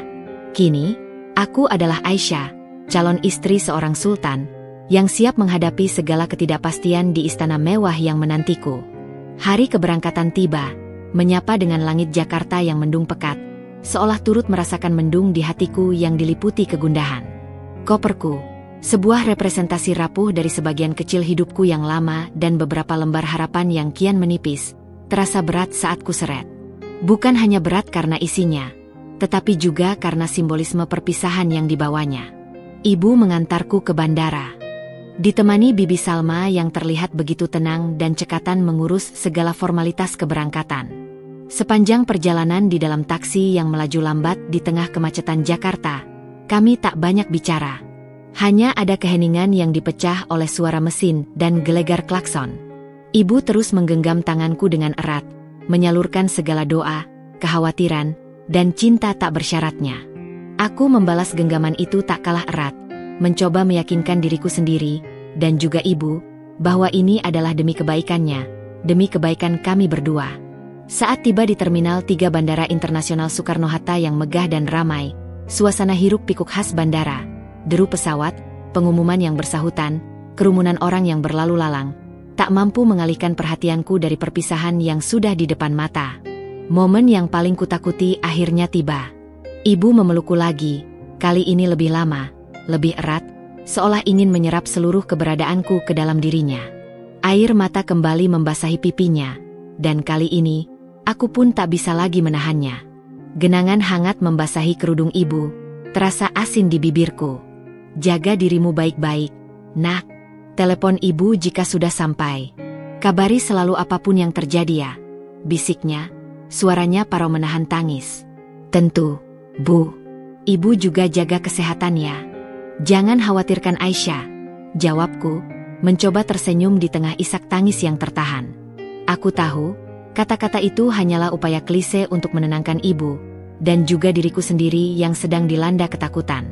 Kini, aku adalah Aisyah, calon istri seorang sultan, yang siap menghadapi segala ketidakpastian di istana mewah yang menantiku. Hari keberangkatan tiba, menyapa dengan langit Jakarta yang mendung pekat, seolah turut merasakan mendung di hatiku yang diliputi kegundahan. Koperku, sebuah representasi rapuh dari sebagian kecil hidupku yang lama dan beberapa lembar harapan yang kian menipis, terasa berat saat kuseret. Bukan hanya berat karena isinya, tetapi juga karena simbolisme perpisahan yang dibawanya. Ibu mengantarku ke bandara. Ditemani Bibi Salma yang terlihat begitu tenang dan cekatan mengurus segala formalitas keberangkatan. Sepanjang perjalanan di dalam taksi yang melaju lambat di tengah kemacetan Jakarta, kami tak banyak bicara. Hanya ada keheningan yang dipecah oleh suara mesin dan gelegar klakson. Ibu terus menggenggam tanganku dengan erat, menyalurkan segala doa, kekhawatiran, dan cinta tak bersyaratnya. Aku membalas genggaman itu tak kalah erat, mencoba meyakinkan diriku sendiri, dan juga ibu, bahwa ini adalah demi kebaikannya, demi kebaikan kami berdua. Saat tiba di Terminal 3 Bandara Internasional Soekarno-Hatta yang megah dan ramai, suasana hiruk-pikuk khas bandara, deru pesawat, pengumuman yang bersahutan, kerumunan orang yang berlalu lalang, tak mampu mengalihkan perhatianku dari perpisahan yang sudah di depan mata. Momen yang paling kutakuti akhirnya tiba. Ibu memelukku lagi, kali ini lebih lama, lebih erat, seolah ingin menyerap seluruh keberadaanku ke dalam dirinya. Air mata kembali membasahi pipinya, dan kali ini, aku pun tak bisa lagi menahannya. Genangan hangat membasahi kerudung ibu, terasa asin di bibirku. Jaga dirimu baik-baik, nak. Telepon ibu jika sudah sampai. Kabari selalu apapun yang terjadi ya, bisiknya, suaranya parau menahan tangis. Tentu, Bu. Ibu juga jaga kesehatan ya. Jangan khawatirkan Aisyah, jawabku, mencoba tersenyum di tengah isak tangis yang tertahan. Aku tahu, kata-kata itu hanyalah upaya klise untuk menenangkan ibu, dan juga diriku sendiri yang sedang dilanda ketakutan.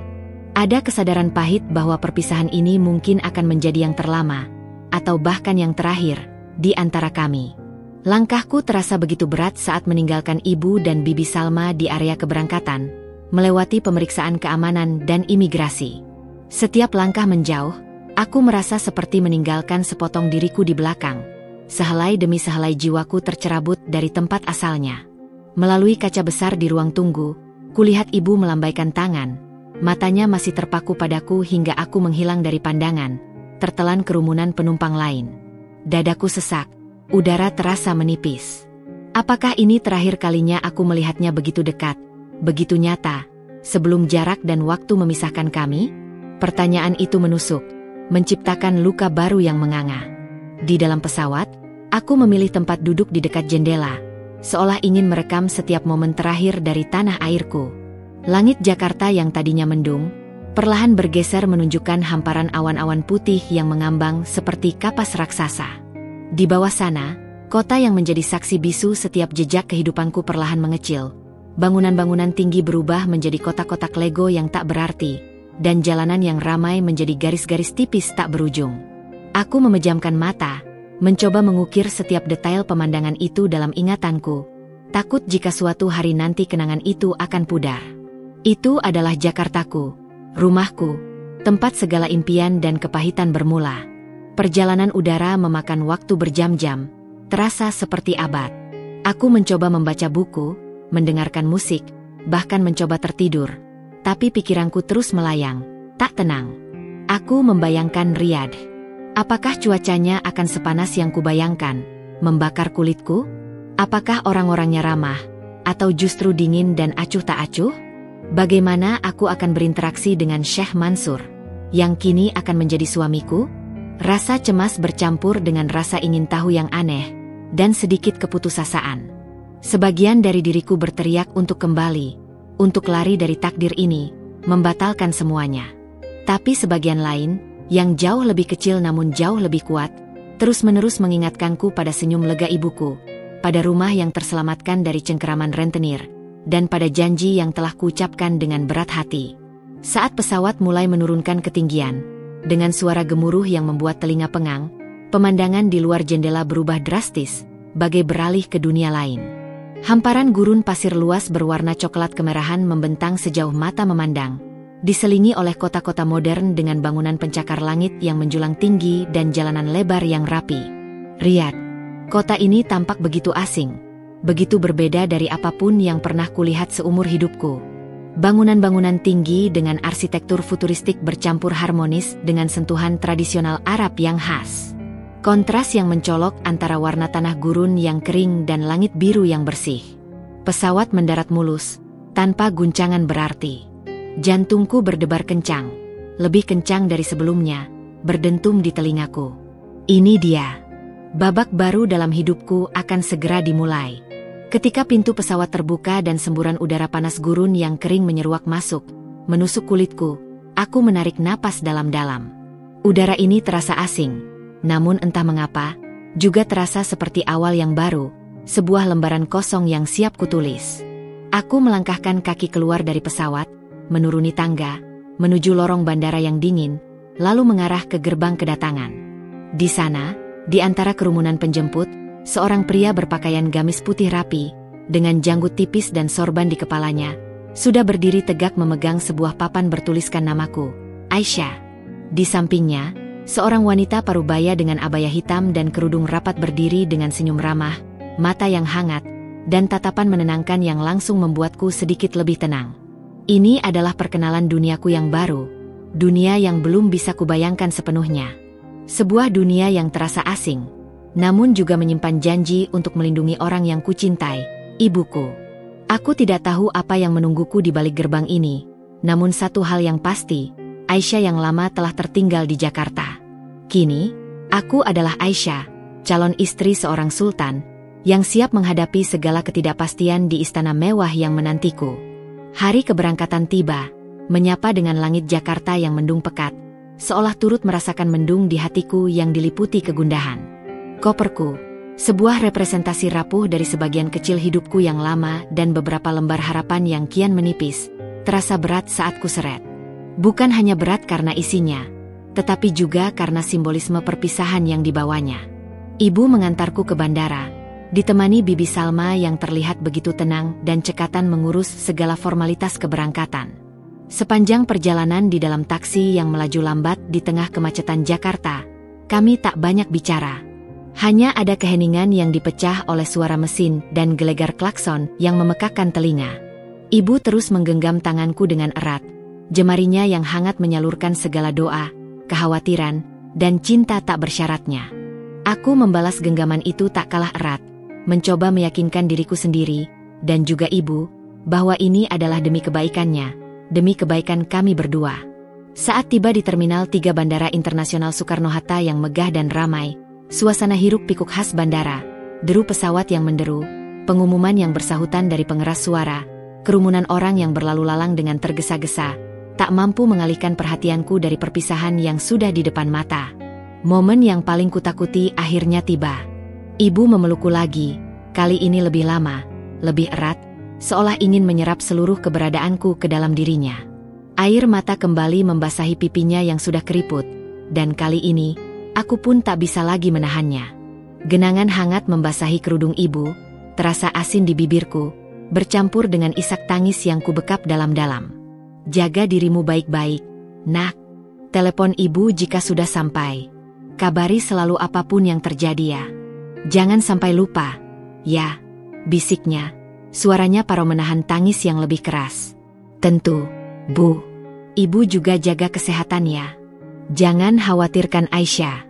Ada kesadaran pahit bahwa perpisahan ini mungkin akan menjadi yang terlama, atau bahkan yang terakhir, di antara kami. Langkahku terasa begitu berat saat meninggalkan ibu dan Bibi Salma di area keberangkatan, melewati pemeriksaan keamanan dan imigrasi. Setiap langkah menjauh, aku merasa seperti meninggalkan sepotong diriku di belakang. Sehelai demi sehelai jiwaku tercerabut dari tempat asalnya. Melalui kaca besar di ruang tunggu, kulihat ibu melambaikan tangan. Matanya masih terpaku padaku hingga aku menghilang dari pandangan, tertelan kerumunan penumpang lain. Dadaku sesak, udara terasa menipis. Apakah ini terakhir kalinya aku melihatnya begitu dekat, begitu nyata, sebelum jarak dan waktu memisahkan kami? Pertanyaan itu menusuk, menciptakan luka baru yang menganga. Di dalam pesawat, aku memilih tempat duduk di dekat jendela, seolah ingin merekam setiap momen terakhir dari tanah airku. Langit Jakarta yang tadinya mendung, perlahan bergeser menunjukkan hamparan awan-awan putih yang mengambang seperti kapas raksasa. Di bawah sana, kota yang menjadi saksi bisu setiap jejak kehidupanku perlahan mengecil. Bangunan-bangunan tinggi berubah menjadi kotak-kotak Lego yang tak berarti, dan jalanan yang ramai menjadi garis-garis tipis tak berujung. Aku memejamkan mata, mencoba mengukir setiap detail pemandangan itu dalam ingatanku, takut jika suatu hari nanti kenangan itu akan pudar. Itu adalah Jakartaku, rumahku, tempat segala impian dan kepahitan bermula. Perjalanan udara memakan waktu berjam-jam, terasa seperti abad. Aku mencoba membaca buku, mendengarkan musik, bahkan mencoba tertidur. Tapi pikiranku terus melayang, tak tenang. Aku membayangkan Riyadh. Apakah cuacanya akan sepanas yang kubayangkan, membakar kulitku? Apakah orang-orangnya ramah, atau justru dingin dan acuh tak acuh? Bagaimana aku akan berinteraksi dengan Syekh Mansur, yang kini akan menjadi suamiku? Rasa cemas bercampur dengan rasa ingin tahu yang aneh, dan sedikit keputusasaan. Sebagian dari diriku berteriak untuk kembali, untuk lari dari takdir ini, membatalkan semuanya. Tapi sebagian lain, yang jauh lebih kecil namun jauh lebih kuat, terus-menerus mengingatkanku pada senyum lega ibuku, pada rumah yang terselamatkan dari cengkeraman rentenir, dan pada janji yang telah kuucapkan dengan berat hati. Saat pesawat mulai menurunkan ketinggian, dengan suara gemuruh yang membuat telinga pengang, pemandangan di luar jendela berubah drastis, bagai beralih ke dunia lain. Hamparan gurun pasir luas berwarna coklat kemerahan membentang sejauh mata memandang, diselingi oleh kota-kota modern dengan bangunan pencakar langit yang menjulang tinggi dan jalanan lebar yang rapi. Riyadh. Kota ini tampak begitu asing, begitu berbeda dari apapun yang pernah kulihat seumur hidupku. Bangunan-bangunan tinggi dengan arsitektur futuristik bercampur harmonis dengan sentuhan tradisional Arab yang khas. Kontras yang mencolok antara warna tanah gurun yang kering dan langit biru yang bersih. Pesawat mendarat mulus, tanpa guncangan berarti. Jantungku berdebar kencang, lebih kencang dari sebelumnya, berdentum di telingaku. Ini dia. Babak baru dalam hidupku akan segera dimulai. Ketika pintu pesawat terbuka dan semburan udara panas gurun yang kering menyeruak masuk, menusuk kulitku, Aku menarik napas dalam-dalam. Udara ini terasa asing, namun entah mengapa, juga terasa seperti awal yang baru, sebuah lembaran kosong yang siap kutulis. Aku melangkahkan kaki keluar dari pesawat, menuruni tangga, menuju lorong bandara yang dingin, lalu mengarah ke gerbang kedatangan. Di sana, di antara kerumunan penjemput, seorang pria berpakaian gamis putih rapi, dengan janggut tipis dan sorban di kepalanya, sudah berdiri tegak memegang sebuah papan bertuliskan namaku, Aisyah. Di sampingnya, seorang wanita parubaya dengan abaya hitam dan kerudung rapat berdiri dengan senyum ramah, mata yang hangat, dan tatapan menenangkan yang langsung membuatku sedikit lebih tenang. Ini adalah perkenalan duniaku yang baru, dunia yang belum bisa kubayangkan sepenuhnya. Sebuah dunia yang terasa asing, namun juga menyimpan janji untuk melindungi orang yang kucintai, ibuku. Aku tidak tahu apa yang menungguku di balik gerbang ini, namun satu hal yang pasti, Aisyah yang lama telah tertinggal di Jakarta. Kini, aku adalah Aisyah, calon istri seorang sultan, yang siap menghadapi segala ketidakpastian di istana mewah yang menantiku. Hari keberangkatan tiba, menyapa dengan langit Jakarta yang mendung pekat, seolah turut merasakan mendung di hatiku yang diliputi kegundahan. Koperku, sebuah representasi rapuh dari sebagian kecil hidupku yang lama dan beberapa lembar harapan yang kian menipis, terasa berat saat kuseret. Bukan hanya berat karena isinya, tetapi juga karena simbolisme perpisahan yang dibawanya. Ibu mengantarku ke bandara, ditemani Bibi Salma yang terlihat begitu tenang dan cekatan mengurus segala formalitas keberangkatan. Sepanjang perjalanan di dalam taksi yang melaju lambat di tengah kemacetan Jakarta, kami tak banyak bicara. Hanya ada keheningan yang dipecah oleh suara mesin dan gelegar klakson yang memekakkan telinga. Ibu terus menggenggam tanganku dengan erat, jemarinya yang hangat menyalurkan segala doa, kekhawatiran, dan cinta tak bersyaratnya. Aku membalas genggaman itu tak kalah erat, mencoba meyakinkan diriku sendiri, dan juga ibu, bahwa ini adalah demi kebaikannya, demi kebaikan kami berdua. Saat tiba di Terminal 3 Bandara Internasional Soekarno-Hatta yang megah dan ramai, suasana hiruk-pikuk khas bandara, deru pesawat yang menderu, pengumuman yang bersahutan dari pengeras suara, kerumunan orang yang berlalu lalang dengan tergesa-gesa, tak mampu mengalihkan perhatianku dari perpisahan yang sudah di depan mata. Momen yang paling kutakuti akhirnya tiba. Ibu memelukku lagi, kali ini lebih lama, lebih erat, seolah ingin menyerap seluruh keberadaanku ke dalam dirinya. Air mata kembali membasahi pipinya yang sudah keriput, dan kali ini, aku pun tak bisa lagi menahannya. Genangan hangat membasahi kerudung ibu, terasa asin di bibirku, bercampur dengan isak tangis yang kubekap dalam-dalam. Jaga dirimu baik-baik, nak. Telepon ibu jika sudah sampai. Kabari selalu apapun yang terjadi ya. Jangan sampai lupa, ya, bisiknya. Suaranya paruh menahan tangis yang lebih keras. Tentu, Bu. Ibu juga jaga kesehatan ya. Jangan khawatirkan Aisyah.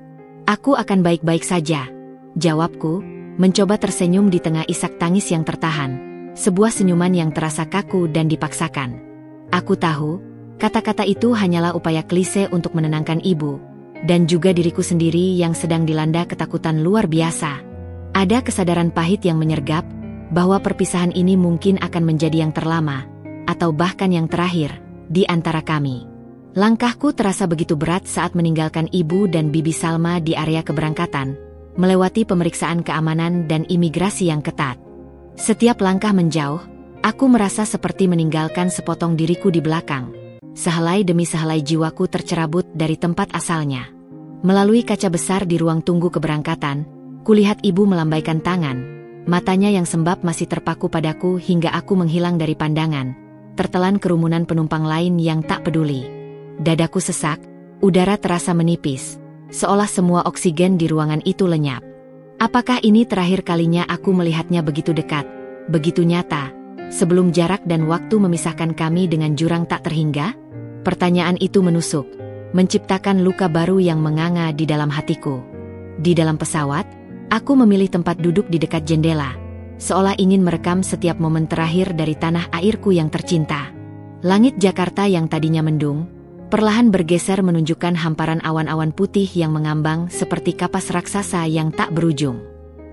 Aku akan baik-baik saja, jawabku, mencoba tersenyum di tengah isak tangis yang tertahan, sebuah senyuman yang terasa kaku dan dipaksakan. Aku tahu, kata-kata itu hanyalah upaya klise untuk menenangkan ibu, dan juga diriku sendiri yang sedang dilanda ketakutan luar biasa. Ada kesadaran pahit yang menyergap, bahwa perpisahan ini mungkin akan menjadi yang terlama, atau bahkan yang terakhir, di antara kami. Langkahku terasa begitu berat saat meninggalkan ibu dan Bibi Salma di area keberangkatan, melewati pemeriksaan keamanan dan imigrasi yang ketat. Setiap langkah menjauh, aku merasa seperti meninggalkan sepotong diriku di belakang. Sehelai demi sehelai jiwaku tercerabut dari tempat asalnya. Melalui kaca besar di ruang tunggu keberangkatan, kulihat ibu melambaikan tangan, matanya yang sembab masih terpaku padaku hingga aku menghilang dari pandangan, tertelan kerumunan penumpang lain yang tak peduli. Dadaku sesak, udara terasa menipis, seolah semua oksigen di ruangan itu lenyap. Apakah ini terakhir kalinya aku melihatnya begitu dekat, begitu nyata, sebelum jarak dan waktu memisahkan kami dengan jurang tak terhingga? Pertanyaan itu menusuk, menciptakan luka baru yang menganga di dalam hatiku. Di dalam pesawat, aku memilih tempat duduk di dekat jendela, seolah ingin merekam setiap momen terakhir dari tanah airku yang tercinta. Langit Jakarta yang tadinya mendung, perlahan bergeser menunjukkan hamparan awan-awan putih yang mengambang seperti kapas raksasa yang tak berujung.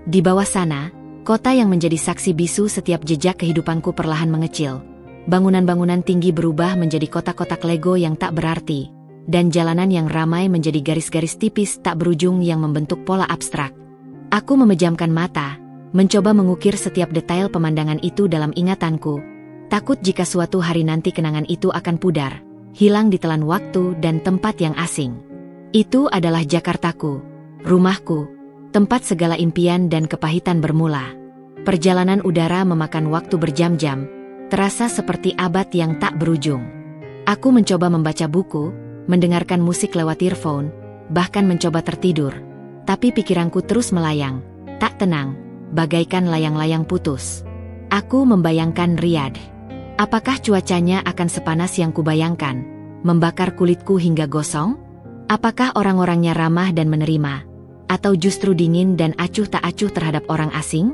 Di bawah sana, kota yang menjadi saksi bisu setiap jejak kehidupanku perlahan mengecil, bangunan-bangunan tinggi berubah menjadi kotak-kotak Lego yang tak berarti, dan jalanan yang ramai menjadi garis-garis tipis tak berujung yang membentuk pola abstrak. Aku memejamkan mata, mencoba mengukir setiap detail pemandangan itu dalam ingatanku, takut jika suatu hari nanti kenangan itu akan pudar, hilang ditelan waktu dan tempat yang asing. Itu adalah Jakartaku, rumahku, tempat segala impian dan kepahitan bermula. Perjalanan udara memakan waktu berjam-jam, terasa seperti abad yang tak berujung. Aku mencoba membaca buku, mendengarkan musik lewat earphone, bahkan mencoba tertidur. Tapi pikiranku terus melayang, tak tenang, bagaikan layang-layang putus. Aku membayangkan Riyadh. Apakah cuacanya akan sepanas yang kubayangkan, membakar kulitku hingga gosong? Apakah orang-orangnya ramah dan menerima, atau justru dingin dan acuh tak acuh terhadap orang asing?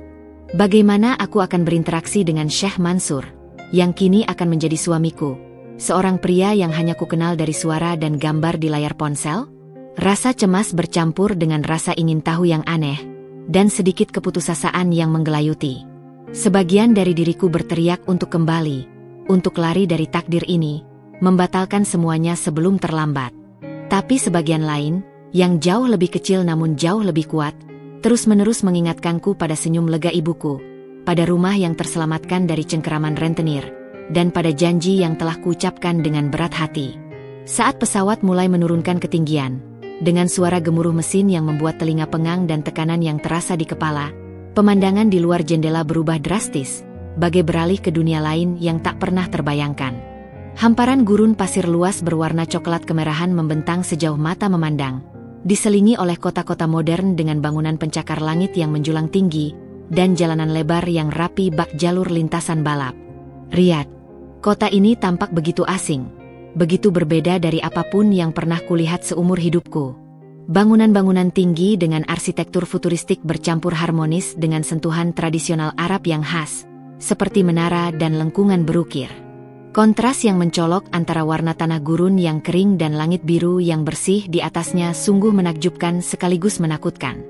Bagaimana aku akan berinteraksi dengan Syekh Mansur, yang kini akan menjadi suamiku, seorang pria yang hanya kukenal dari suara dan gambar di layar ponsel? Rasa cemas bercampur dengan rasa ingin tahu yang aneh, dan sedikit keputusasaan yang menggelayuti. Sebagian dari diriku berteriak untuk kembali, untuk lari dari takdir ini, membatalkan semuanya sebelum terlambat. Tapi sebagian lain, yang jauh lebih kecil namun jauh lebih kuat, terus-menerus mengingatkanku pada senyum lega ibuku, pada rumah yang terselamatkan dari cengkeraman rentenir, dan pada janji yang telah kuucapkan dengan berat hati. Saat pesawat mulai menurunkan ketinggian, dengan suara gemuruh mesin yang membuat telinga pengang dan tekanan yang terasa di kepala, pemandangan di luar jendela berubah drastis, bagai beralih ke dunia lain yang tak pernah terbayangkan. Hamparan gurun pasir luas berwarna coklat kemerahan membentang sejauh mata memandang, diselingi oleh kota-kota modern dengan bangunan pencakar langit yang menjulang tinggi, dan jalanan lebar yang rapi bak jalur lintasan balap. Riyadh. Kota ini tampak begitu asing, begitu berbeda dari apapun yang pernah kulihat seumur hidupku. Bangunan-bangunan tinggi dengan arsitektur futuristik bercampur harmonis dengan sentuhan tradisional Arab yang khas, seperti menara dan lengkungan berukir. Kontras yang mencolok antara warna tanah gurun yang kering dan langit biru yang bersih di atasnya sungguh menakjubkan sekaligus menakutkan.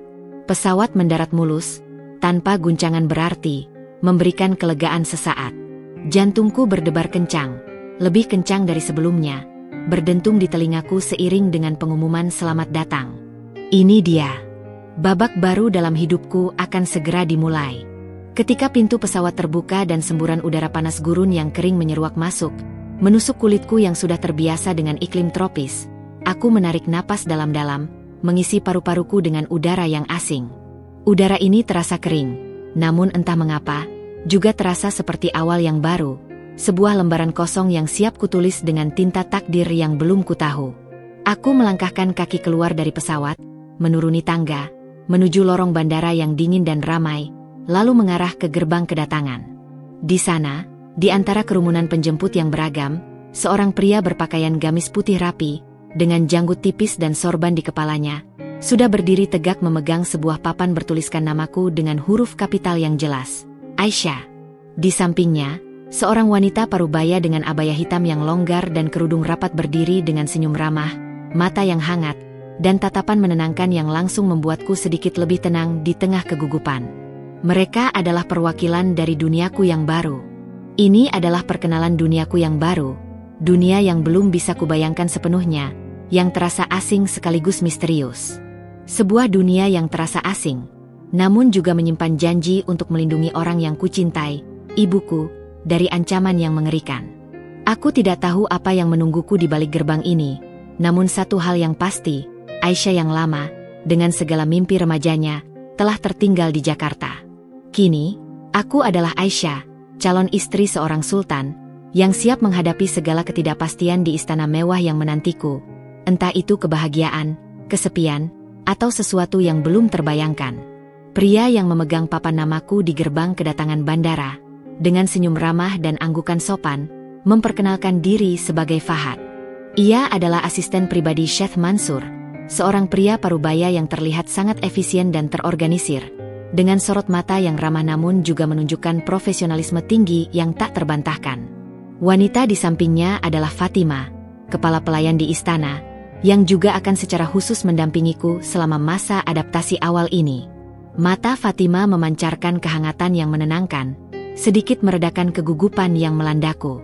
Pesawat mendarat mulus, tanpa guncangan berarti, memberikan kelegaan sesaat. Jantungku berdebar kencang, lebih kencang dari sebelumnya, berdentum di telingaku seiring dengan pengumuman selamat datang. Ini dia. Babak baru dalam hidupku akan segera dimulai. Ketika pintu pesawat terbuka dan semburan udara panas gurun yang kering menyeruak masuk, menusuk kulitku yang sudah terbiasa dengan iklim tropis, aku menarik napas dalam-dalam, mengisi paru-paruku dengan udara yang asing. Udara ini terasa kering, namun entah mengapa, juga terasa seperti awal yang baru, sebuah lembaran kosong yang siap kutulis dengan tinta takdir yang belum kutahu. Aku melangkahkan kaki keluar dari pesawat, menuruni tangga, menuju lorong bandara yang dingin dan ramai, lalu mengarah ke gerbang kedatangan. Di sana, di antara kerumunan penjemput yang beragam, seorang pria berpakaian gamis putih rapi, dengan janggut tipis dan sorban di kepalanya, sudah berdiri tegak memegang sebuah papan bertuliskan namaku dengan huruf kapital yang jelas, Aisyah. Di sampingnya, seorang wanita parubaya dengan abaya hitam yang longgar dan kerudung rapat berdiri dengan senyum ramah, mata yang hangat, dan tatapan menenangkan yang langsung membuatku sedikit lebih tenang di tengah kegugupan. Mereka adalah perwakilan dari duniaku yang baru. Ini adalah perkenalan duniaku yang baru, dunia yang belum bisa kubayangkan sepenuhnya, yang terasa asing sekaligus misterius. Sebuah dunia yang terasa asing, namun juga menyimpan janji untuk melindungi orang yang kucintai, ibuku, dari ancaman yang mengerikan. Aku tidak tahu apa yang menungguku di balik gerbang ini, namun satu hal yang pasti, Aisyah yang lama, dengan segala mimpi remajanya, telah tertinggal di Jakarta. Kini, aku adalah Aisyah, calon istri seorang sultan, yang siap menghadapi segala ketidakpastian di istana mewah yang menantiku, entah itu kebahagiaan, kesepian, atau sesuatu yang belum terbayangkan. Pria yang memegang papan namaku di gerbang kedatangan bandara, dengan senyum ramah dan anggukan sopan, memperkenalkan diri sebagai Fahad. Ia adalah asisten pribadi Syekh Mansur, seorang pria parubaya yang terlihat sangat efisien dan terorganisir, dengan sorot mata yang ramah namun juga menunjukkan profesionalisme tinggi yang tak terbantahkan. Wanita di sampingnya adalah Fatima, kepala pelayan di istana, yang juga akan secara khusus mendampingiku selama masa adaptasi awal ini. Mata Fatima memancarkan kehangatan yang menenangkan, sedikit meredakan kegugupan yang melandaku.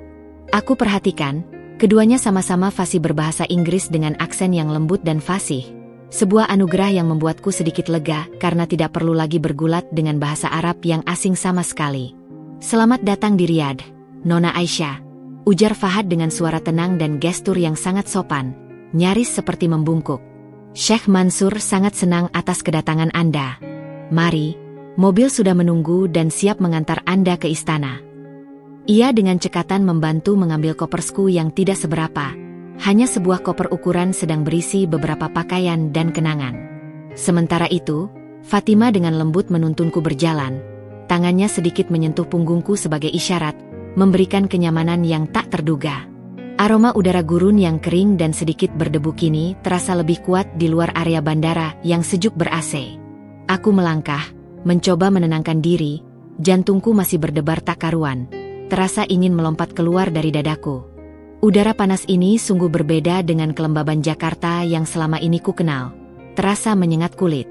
Aku perhatikan, keduanya sama-sama fasih berbahasa Inggris dengan aksen yang lembut dan fasih. Sebuah anugerah yang membuatku sedikit lega karena tidak perlu lagi bergulat dengan bahasa Arab yang asing sama sekali. "Selamat datang di Riyadh, Nona Aisyah," ujar Fahad dengan suara tenang dan gestur yang sangat sopan, nyaris seperti membungkuk. "Syekh Mansur sangat senang atas kedatangan Anda. Mari, mobil sudah menunggu dan siap mengantar Anda ke istana." Ia dengan cekatan membantu mengambil kopersku yang tidak seberapa, hanya sebuah koper ukuran sedang berisi beberapa pakaian dan kenangan. Sementara itu, Fatima dengan lembut menuntunku berjalan, tangannya sedikit menyentuh punggungku sebagai isyarat, memberikan kenyamanan yang tak terduga. Aroma udara gurun yang kering dan sedikit berdebu kini terasa lebih kuat di luar area bandara yang sejuk ber-AC. Aku melangkah, mencoba menenangkan diri, jantungku masih berdebar tak karuan, terasa ingin melompat keluar dari dadaku. Udara panas ini sungguh berbeda dengan kelembaban Jakarta yang selama ini ku kenal, terasa menyengat kulit.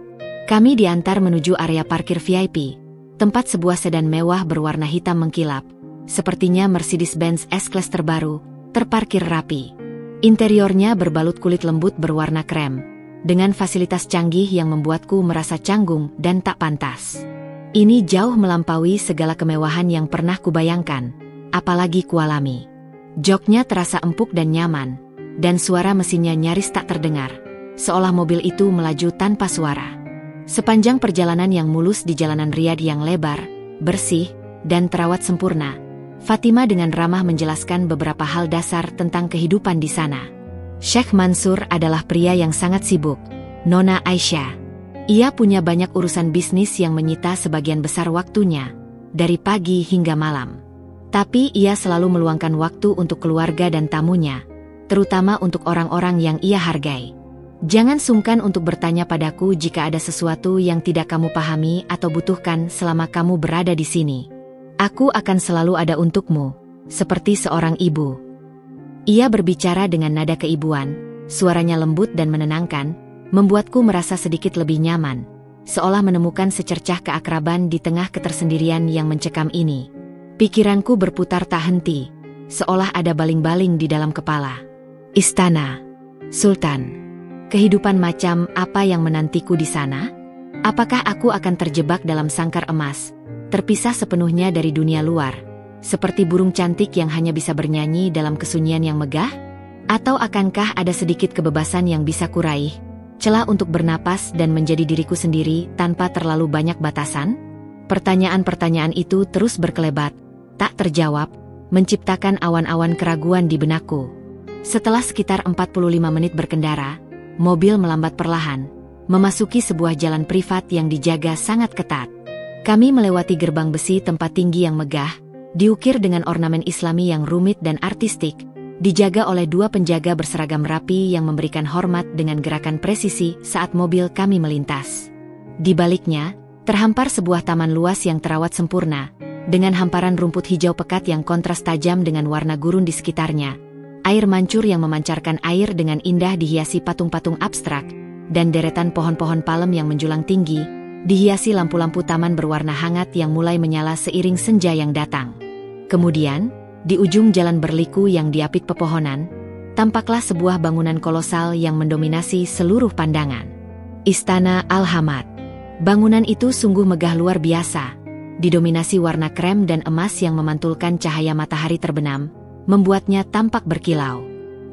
Kami diantar menuju area parkir VIP, tempat sebuah sedan mewah berwarna hitam mengkilap, sepertinya Mercedes-Benz S-Class terbaru, terparkir rapi. Interiornya berbalut kulit lembut berwarna krem, dengan fasilitas canggih yang membuatku merasa canggung dan tak pantas. Ini jauh melampaui segala kemewahan yang pernah kubayangkan, apalagi kualami. Joknya terasa empuk dan nyaman, dan suara mesinnya nyaris tak terdengar, seolah mobil itu melaju tanpa suara. Sepanjang perjalanan yang mulus di jalanan Riyadh yang lebar, bersih, dan terawat sempurna, Fatima dengan ramah menjelaskan beberapa hal dasar tentang kehidupan di sana. Syekh Mansur adalah pria yang sangat sibuk, Nona Aisyah. Ia punya banyak urusan bisnis yang menyita sebagian besar waktunya, dari pagi hingga malam. Tapi ia selalu meluangkan waktu untuk keluarga dan tamunya, terutama untuk orang-orang yang ia hargai. Jangan sungkan untuk bertanya padaku jika ada sesuatu yang tidak kamu pahami atau butuhkan selama kamu berada di sini. Aku akan selalu ada untukmu, seperti seorang ibu. Ia berbicara dengan nada keibuan, suaranya lembut dan menenangkan, membuatku merasa sedikit lebih nyaman, seolah menemukan secercah keakraban di tengah ketersendirian yang mencekam ini. Pikiranku berputar tak henti, seolah ada baling-baling di dalam kepala. Istana, Sultan. Kehidupan macam apa yang menantiku di sana? Apakah aku akan terjebak dalam sangkar emas, terpisah sepenuhnya dari dunia luar, seperti burung cantik yang hanya bisa bernyanyi dalam kesunyian yang megah? Atau akankah ada sedikit kebebasan yang bisa kuraih, celah untuk bernapas dan menjadi diriku sendiri tanpa terlalu banyak batasan? Pertanyaan-pertanyaan itu terus berkelebat, tak terjawab, menciptakan awan-awan keraguan di benakku. Setelah sekitar 45 menit berkendara, mobil melambat perlahan, memasuki sebuah jalan privat yang dijaga sangat ketat. Kami melewati gerbang besi tempat tinggi yang megah, diukir dengan ornamen Islami yang rumit dan artistik, dijaga oleh dua penjaga berseragam rapi yang memberikan hormat dengan gerakan presisi saat mobil kami melintas. Di baliknya, terhampar sebuah taman luas yang terawat sempurna, dengan hamparan rumput hijau pekat yang kontras tajam dengan warna gurun di sekitarnya. Air mancur yang memancarkan air dengan indah dihiasi patung-patung abstrak, dan deretan pohon-pohon palem yang menjulang tinggi, dihiasi lampu-lampu taman berwarna hangat yang mulai menyala seiring senja yang datang. Kemudian, di ujung jalan berliku yang diapit pepohonan, tampaklah sebuah bangunan kolosal yang mendominasi seluruh pandangan. Istana Al-Hamad. Bangunan itu sungguh megah luar biasa, didominasi warna krem dan emas yang memantulkan cahaya matahari terbenam, membuatnya tampak berkilau.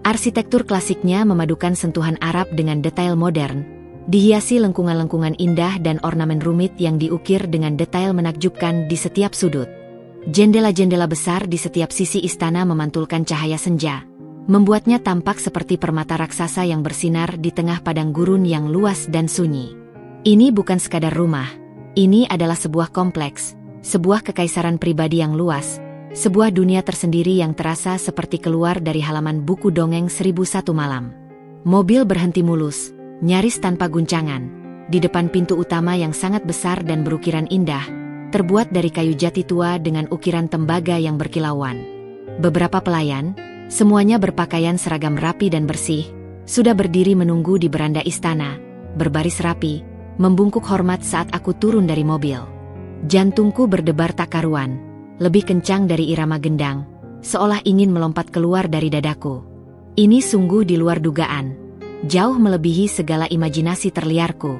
Arsitektur klasiknya memadukan sentuhan Arab dengan detail modern, dihiasi lengkungan-lengkungan indah dan ornamen rumit yang diukir dengan detail menakjubkan di setiap sudut. Jendela-jendela besar di setiap sisi istana memantulkan cahaya senja, membuatnya tampak seperti permata raksasa yang bersinar di tengah padang gurun yang luas dan sunyi. Ini bukan sekadar rumah, ini adalah sebuah kompleks, sebuah kekaisaran pribadi yang luas, sebuah dunia tersendiri yang terasa seperti keluar dari halaman buku dongeng 1001 malam. Mobil berhenti mulus, nyaris tanpa guncangan, di depan pintu utama yang sangat besar dan berukiran indah, terbuat dari kayu jati tua dengan ukiran tembaga yang berkilauan. Beberapa pelayan, semuanya berpakaian seragam rapi dan bersih, sudah berdiri menunggu di beranda istana, berbaris rapi, membungkuk hormat saat aku turun dari mobil. Jantungku berdebar tak karuan, lebih kencang dari irama gendang, seolah ingin melompat keluar dari dadaku. Ini sungguh di luar dugaan, jauh melebihi segala imajinasi terliarku.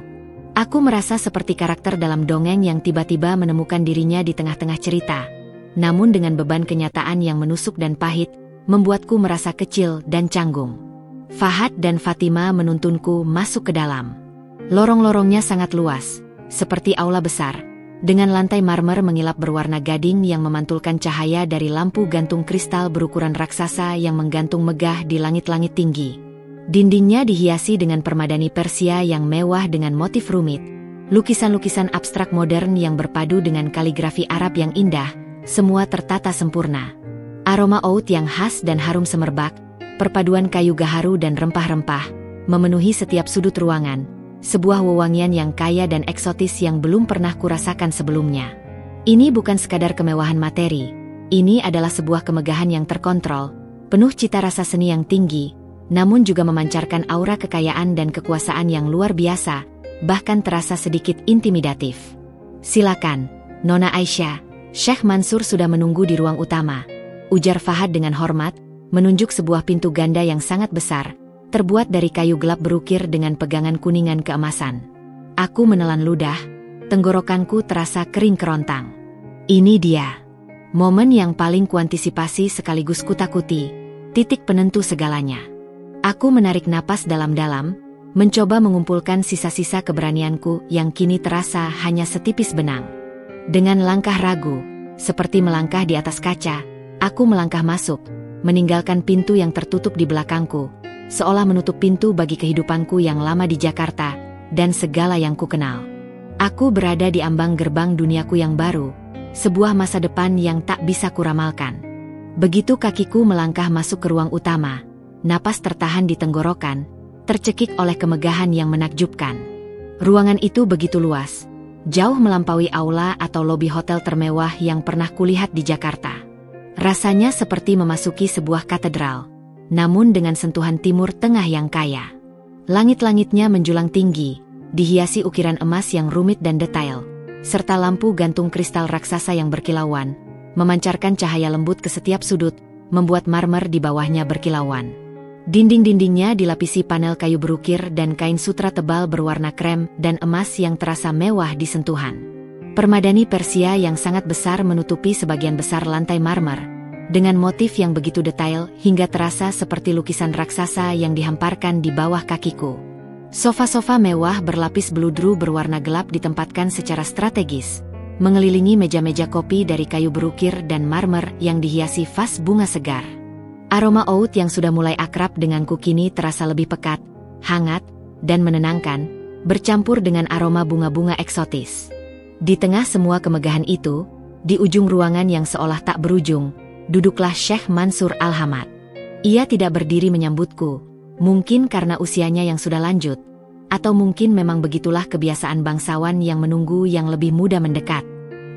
Aku merasa seperti karakter dalam dongeng yang tiba-tiba menemukan dirinya di tengah-tengah cerita. Namun dengan beban kenyataan yang menusuk dan pahit, membuatku merasa kecil dan canggung. Fahad dan Fatima menuntunku masuk ke dalam. Lorong-lorongnya sangat luas, seperti aula besar, dengan lantai marmer mengilap berwarna gading yang memantulkan cahaya dari lampu gantung kristal berukuran raksasa yang menggantung megah di langit-langit tinggi. Dindingnya dihiasi dengan permadani Persia yang mewah dengan motif rumit, lukisan-lukisan abstrak modern yang berpadu dengan kaligrafi Arab yang indah, semua tertata sempurna. Aroma oud yang khas dan harum semerbak, perpaduan kayu gaharu dan rempah-rempah, memenuhi setiap sudut ruangan, sebuah wewangian yang kaya dan eksotis yang belum pernah kurasakan sebelumnya. Ini bukan sekadar kemewahan materi, ini adalah sebuah kemegahan yang terkontrol, penuh cita rasa seni yang tinggi, namun juga memancarkan aura kekayaan dan kekuasaan yang luar biasa, bahkan terasa sedikit intimidatif. "Silakan, Nona Aisyah, Syekh Mansur sudah menunggu di ruang utama," ujar Fahad dengan hormat, menunjuk sebuah pintu ganda yang sangat besar, terbuat dari kayu gelap berukir dengan pegangan kuningan keemasan. Aku menelan ludah, tenggorokanku terasa kering kerontang. Ini dia, momen yang paling kuantisipasi sekaligus kutakuti, titik penentu segalanya. Aku menarik napas dalam-dalam, mencoba mengumpulkan sisa-sisa keberanianku yang kini terasa hanya setipis benang. Dengan langkah ragu, seperti melangkah di atas kaca, aku melangkah masuk, meninggalkan pintu yang tertutup di belakangku, seolah menutup pintu bagi kehidupanku yang lama di Jakarta, dan segala yang kukenal. Aku berada di ambang gerbang duniaku yang baru, sebuah masa depan yang tak bisa kuramalkan. Begitu kakiku melangkah masuk ke ruang utama, napas tertahan di tenggorokan, tercekik oleh kemegahan yang menakjubkan. Ruangan itu begitu luas, jauh melampaui aula atau lobi hotel termewah yang pernah kulihat di Jakarta. Rasanya seperti memasuki sebuah katedral, namun dengan sentuhan Timur Tengah yang kaya. Langit-langitnya menjulang tinggi, dihiasi ukiran emas yang rumit dan detail, serta lampu gantung kristal raksasa yang berkilauan, memancarkan cahaya lembut ke setiap sudut, membuat marmer di bawahnya berkilauan. Dinding-dindingnya dilapisi panel kayu berukir dan kain sutra tebal berwarna krem dan emas yang terasa mewah di sentuhan. Permadani Persia yang sangat besar menutupi sebagian besar lantai marmer, dengan motif yang begitu detail hingga terasa seperti lukisan raksasa yang dihamparkan di bawah kakiku. Sofa-sofa mewah berlapis beludru berwarna gelap ditempatkan secara strategis, mengelilingi meja-meja kopi dari kayu berukir dan marmer yang dihiasi vas bunga segar. Aroma oud yang sudah mulai akrab denganku kini terasa lebih pekat, hangat, dan menenangkan, bercampur dengan aroma bunga-bunga eksotis. Di tengah semua kemegahan itu, di ujung ruangan yang seolah tak berujung, duduklah Syekh Mansur Al-Hamad. Ia tidak berdiri menyambutku, mungkin karena usianya yang sudah lanjut, atau mungkin memang begitulah kebiasaan bangsawan yang menunggu yang lebih muda mendekat.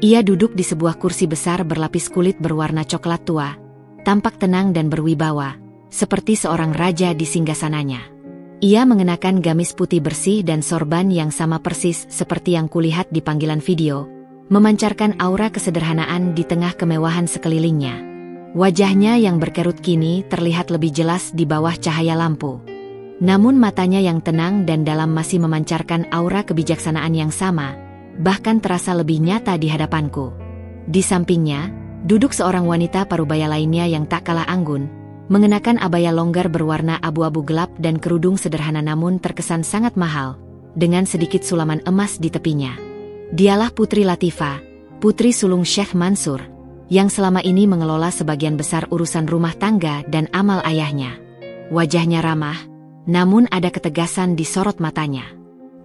Ia duduk di sebuah kursi besar berlapis kulit berwarna coklat tua, tampak tenang dan berwibawa, seperti seorang raja di singgasananya. Ia mengenakan gamis putih bersih dan sorban yang sama persis seperti yang kulihat di panggilan video, memancarkan aura kesederhanaan di tengah kemewahan sekelilingnya. Wajahnya yang berkerut kini terlihat lebih jelas di bawah cahaya lampu. Namun matanya yang tenang dan dalam masih memancarkan aura kebijaksanaan yang sama, bahkan terasa lebih nyata di hadapanku. Di sampingnya, duduk seorang wanita parubaya lainnya yang tak kalah anggun, mengenakan abaya longgar berwarna abu-abu gelap dan kerudung sederhana namun terkesan sangat mahal, dengan sedikit sulaman emas di tepinya. Dialah Putri Latifah, putri sulung Syekh Mansur, yang selama ini mengelola sebagian besar urusan rumah tangga dan amal ayahnya. Wajahnya ramah, namun ada ketegasan di sorot matanya.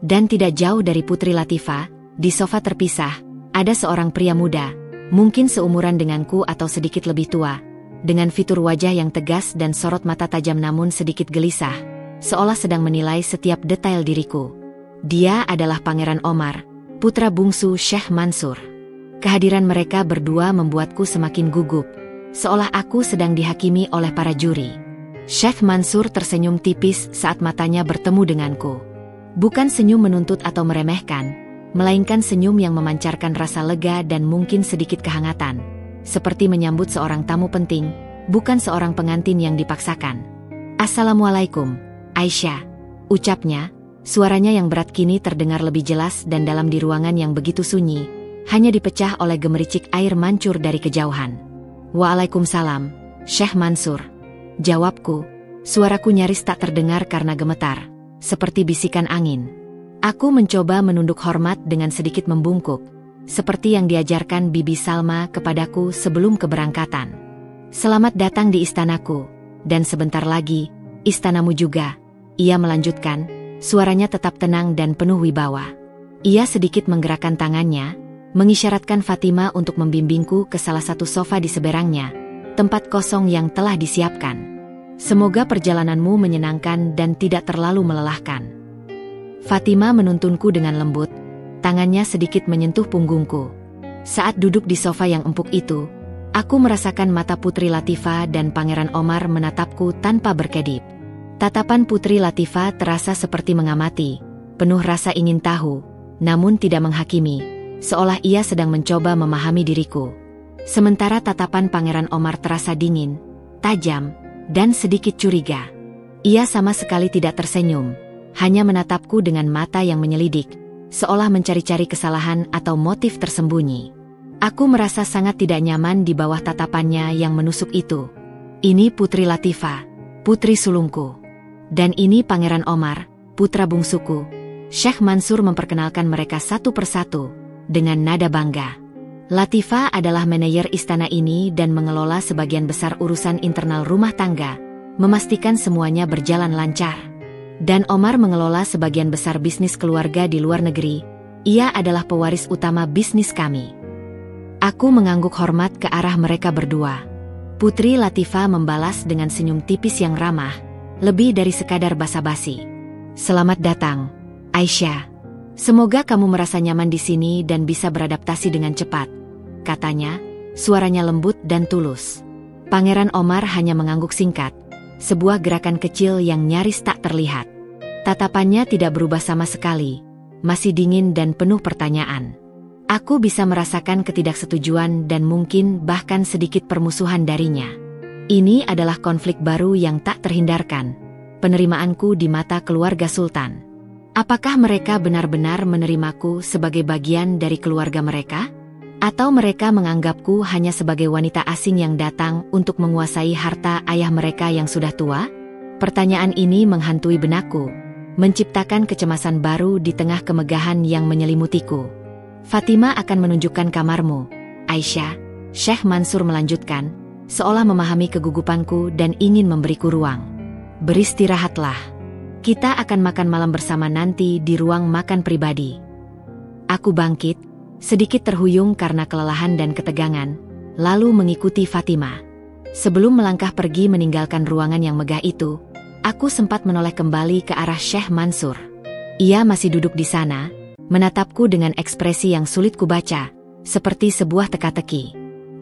Dan tidak jauh dari Putri Latifah, di sofa terpisah, ada seorang pria muda, mungkin seumuran denganku atau sedikit lebih tua, dengan fitur wajah yang tegas dan sorot mata tajam namun sedikit gelisah, seolah sedang menilai setiap detail diriku. Dia adalah Pangeran Omar, putra bungsu Syekh Mansur. Kehadiran mereka berdua membuatku semakin gugup, seolah aku sedang dihakimi oleh para juri. Syekh Mansur tersenyum tipis saat matanya bertemu denganku. Bukan senyum menuntut atau meremehkan, melainkan senyum yang memancarkan rasa lega dan mungkin sedikit kehangatan, seperti menyambut seorang tamu penting, bukan seorang pengantin yang dipaksakan. "Assalamualaikum, Aisyah," ucapnya. Suaranya yang berat kini terdengar lebih jelas dan dalam di ruangan yang begitu sunyi, hanya dipecah oleh gemericik air mancur dari kejauhan. "Waalaikumsalam, Syekh Mansur," jawabku. Suaraku nyaris tak terdengar karena gemetar, seperti bisikan angin. Aku mencoba menunduk hormat dengan sedikit membungkuk, seperti yang diajarkan Bibi Salma kepadaku sebelum keberangkatan. "Selamat datang di istanaku, dan sebentar lagi, istanamu juga," ia melanjutkan. Suaranya tetap tenang dan penuh wibawa. Ia sedikit menggerakkan tangannya, mengisyaratkan Fatima untuk membimbingku ke salah satu sofa di seberangnya, tempat kosong yang telah disiapkan. "Semoga perjalananmu menyenangkan dan tidak terlalu melelahkan." Fatima menuntunku dengan lembut, tangannya sedikit menyentuh punggungku. Saat duduk di sofa yang empuk itu, aku merasakan mata Putri Latifah dan Pangeran Omar menatapku tanpa berkedip. Tatapan Putri Latifah terasa seperti mengamati, penuh rasa ingin tahu, namun tidak menghakimi, seolah ia sedang mencoba memahami diriku. Sementara tatapan Pangeran Omar terasa dingin, tajam, dan sedikit curiga. Ia sama sekali tidak tersenyum, hanya menatapku dengan mata yang menyelidik, seolah mencari-cari kesalahan atau motif tersembunyi. Aku merasa sangat tidak nyaman di bawah tatapannya yang menusuk itu. "Ini Putri Latifah, putri sulungku. Dan ini Pangeran Omar, putra bungsuku." Syekh Mansur memperkenalkan mereka satu persatu, dengan nada bangga. Latifah adalah manajer istana ini dan mengelola sebagian besar urusan internal rumah tangga, memastikan semuanya berjalan lancar. Dan Omar mengelola sebagian besar bisnis keluarga di luar negeri. Ia adalah pewaris utama bisnis kami. Aku mengangguk hormat ke arah mereka berdua. Putri Latifah membalas dengan senyum tipis yang ramah, lebih dari sekadar basa-basi. "Selamat datang, Aisyah. Semoga kamu merasa nyaman di sini dan bisa beradaptasi dengan cepat," katanya, suaranya lembut dan tulus. Pangeran Omar hanya mengangguk singkat, sebuah gerakan kecil yang nyaris tak terlihat. Tatapannya tidak berubah sama sekali, masih dingin dan penuh pertanyaan. Aku bisa merasakan ketidaksetujuan dan mungkin bahkan sedikit permusuhan darinya. Ini adalah konflik baru yang tak terhindarkan, penerimaanku di mata keluarga Sultan. Apakah mereka benar-benar menerimaku sebagai bagian dari keluarga mereka? Atau mereka menganggapku hanya sebagai wanita asing yang datang untuk menguasai harta ayah mereka yang sudah tua? Pertanyaan ini menghantui benakku, menciptakan kecemasan baru di tengah kemegahan yang menyelimutiku. "Fatima akan menunjukkan kamarmu, Aisyah," Syekh Mansur melanjutkan, seolah memahami kegugupanku dan ingin memberiku ruang. "Beristirahatlah. Kita akan makan malam bersama nanti di ruang makan pribadi." Aku bangkit, sedikit terhuyung karena kelelahan dan ketegangan, lalu mengikuti Fatima. Sebelum melangkah pergi meninggalkan ruangan yang megah itu, aku sempat menoleh kembali ke arah Syekh Mansur. Ia masih duduk di sana, menatapku dengan ekspresi yang sulit kubaca, seperti sebuah teka-teki.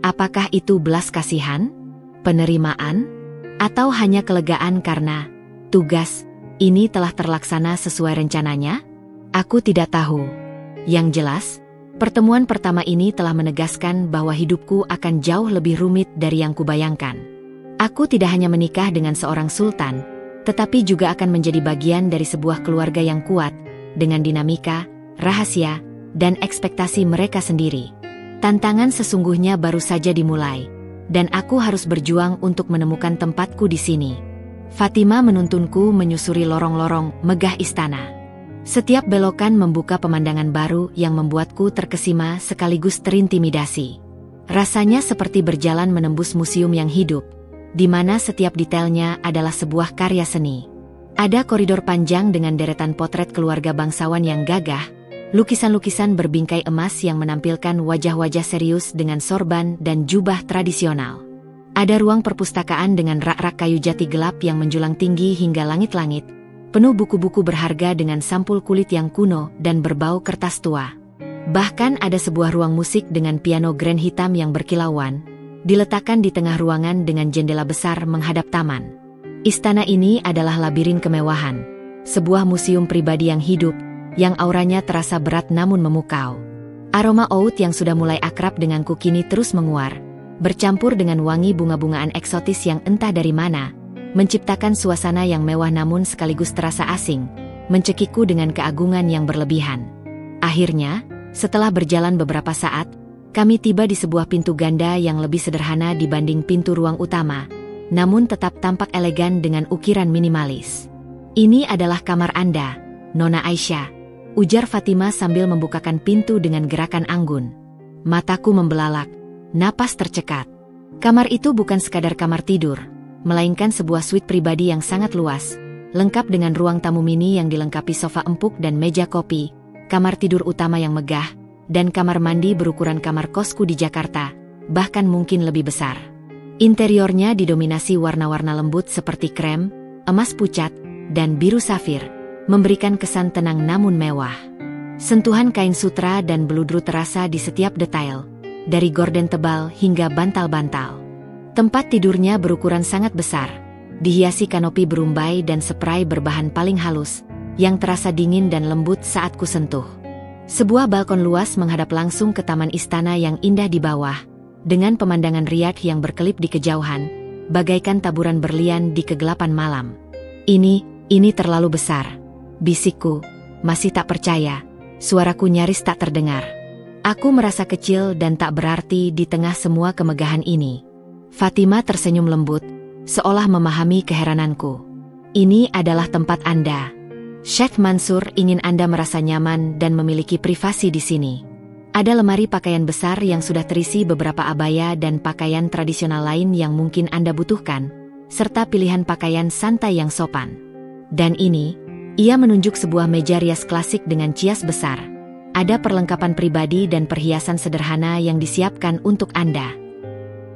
Apakah itu belas kasihan, penerimaan, atau hanya kelegaan karena tugas ini telah terlaksana sesuai rencananya? Aku tidak tahu. Yang jelas, pertemuan pertama ini telah menegaskan bahwa hidupku akan jauh lebih rumit dari yang kubayangkan. Aku tidak hanya menikah dengan seorang sultan, tetapi juga akan menjadi bagian dari sebuah keluarga yang kuat, dengan dinamika, rahasia, dan ekspektasi mereka sendiri. Tantangan sesungguhnya baru saja dimulai, dan aku harus berjuang untuk menemukan tempatku di sini. Fatima menuntunku menyusuri lorong-lorong megah istana. Setiap belokan membuka pemandangan baru yang membuatku terkesima sekaligus terintimidasi. Rasanya seperti berjalan menembus museum yang hidup, di mana setiap detailnya adalah sebuah karya seni. Ada koridor panjang dengan deretan potret keluarga bangsawan yang gagah, lukisan-lukisan berbingkai emas yang menampilkan wajah-wajah serius dengan sorban dan jubah tradisional. Ada ruang perpustakaan dengan rak-rak kayu jati gelap yang menjulang tinggi hingga langit-langit, penuh buku-buku berharga dengan sampul kulit yang kuno dan berbau kertas tua. Bahkan ada sebuah ruang musik dengan piano grand hitam yang berkilauan, diletakkan di tengah ruangan dengan jendela besar menghadap taman. Istana ini adalah labirin kemewahan, sebuah museum pribadi yang hidup, yang auranya terasa berat namun memukau. Aroma oud yang sudah mulai akrab denganku kini terus menguar, bercampur dengan wangi bunga-bungaan eksotis yang entah dari mana, menciptakan suasana yang mewah namun sekaligus terasa asing, mencekikku dengan keagungan yang berlebihan. Akhirnya, setelah berjalan beberapa saat, kami tiba di sebuah pintu ganda yang lebih sederhana dibanding pintu ruang utama, namun tetap tampak elegan dengan ukiran minimalis. "Ini adalah kamar Anda, Nona Aisyah," ujar Fatima sambil membukakan pintu dengan gerakan anggun. Mataku membelalak, napas tercekat. Kamar itu bukan sekadar kamar tidur, melainkan sebuah suite pribadi yang sangat luas, lengkap dengan ruang tamu mini yang dilengkapi sofa empuk dan meja kopi, kamar tidur utama yang megah, dan kamar mandi berukuran kamar kosku di Jakarta, bahkan mungkin lebih besar. Interiornya didominasi warna-warna lembut seperti krem, emas pucat, dan biru safir, memberikan kesan tenang namun mewah. Sentuhan kain sutra dan beludru terasa di setiap detail, dari gorden tebal hingga bantal-bantal. Tempat tidurnya berukuran sangat besar, dihiasi kanopi berumbai dan spray berbahan paling halus, yang terasa dingin dan lembut saat kusentuh. Sebuah balkon luas menghadap langsung ke taman istana yang indah di bawah, dengan pemandangan Riyadh yang berkelip di kejauhan, bagaikan taburan berlian di kegelapan malam. Ini terlalu besar," bisikku, masih tak percaya, suaraku nyaris tak terdengar. Aku merasa kecil dan tak berarti di tengah semua kemegahan ini. Fatima tersenyum lembut, seolah memahami keherananku. "Ini adalah tempat Anda. Sheikh Mansur ingin Anda merasa nyaman dan memiliki privasi di sini. Ada lemari pakaian besar yang sudah terisi beberapa abaya dan pakaian tradisional lain yang mungkin Anda butuhkan, serta pilihan pakaian santai yang sopan. Dan ini," ia menunjuk sebuah meja rias klasik dengan cias besar. "Ada perlengkapan pribadi dan perhiasan sederhana yang disiapkan untuk Anda."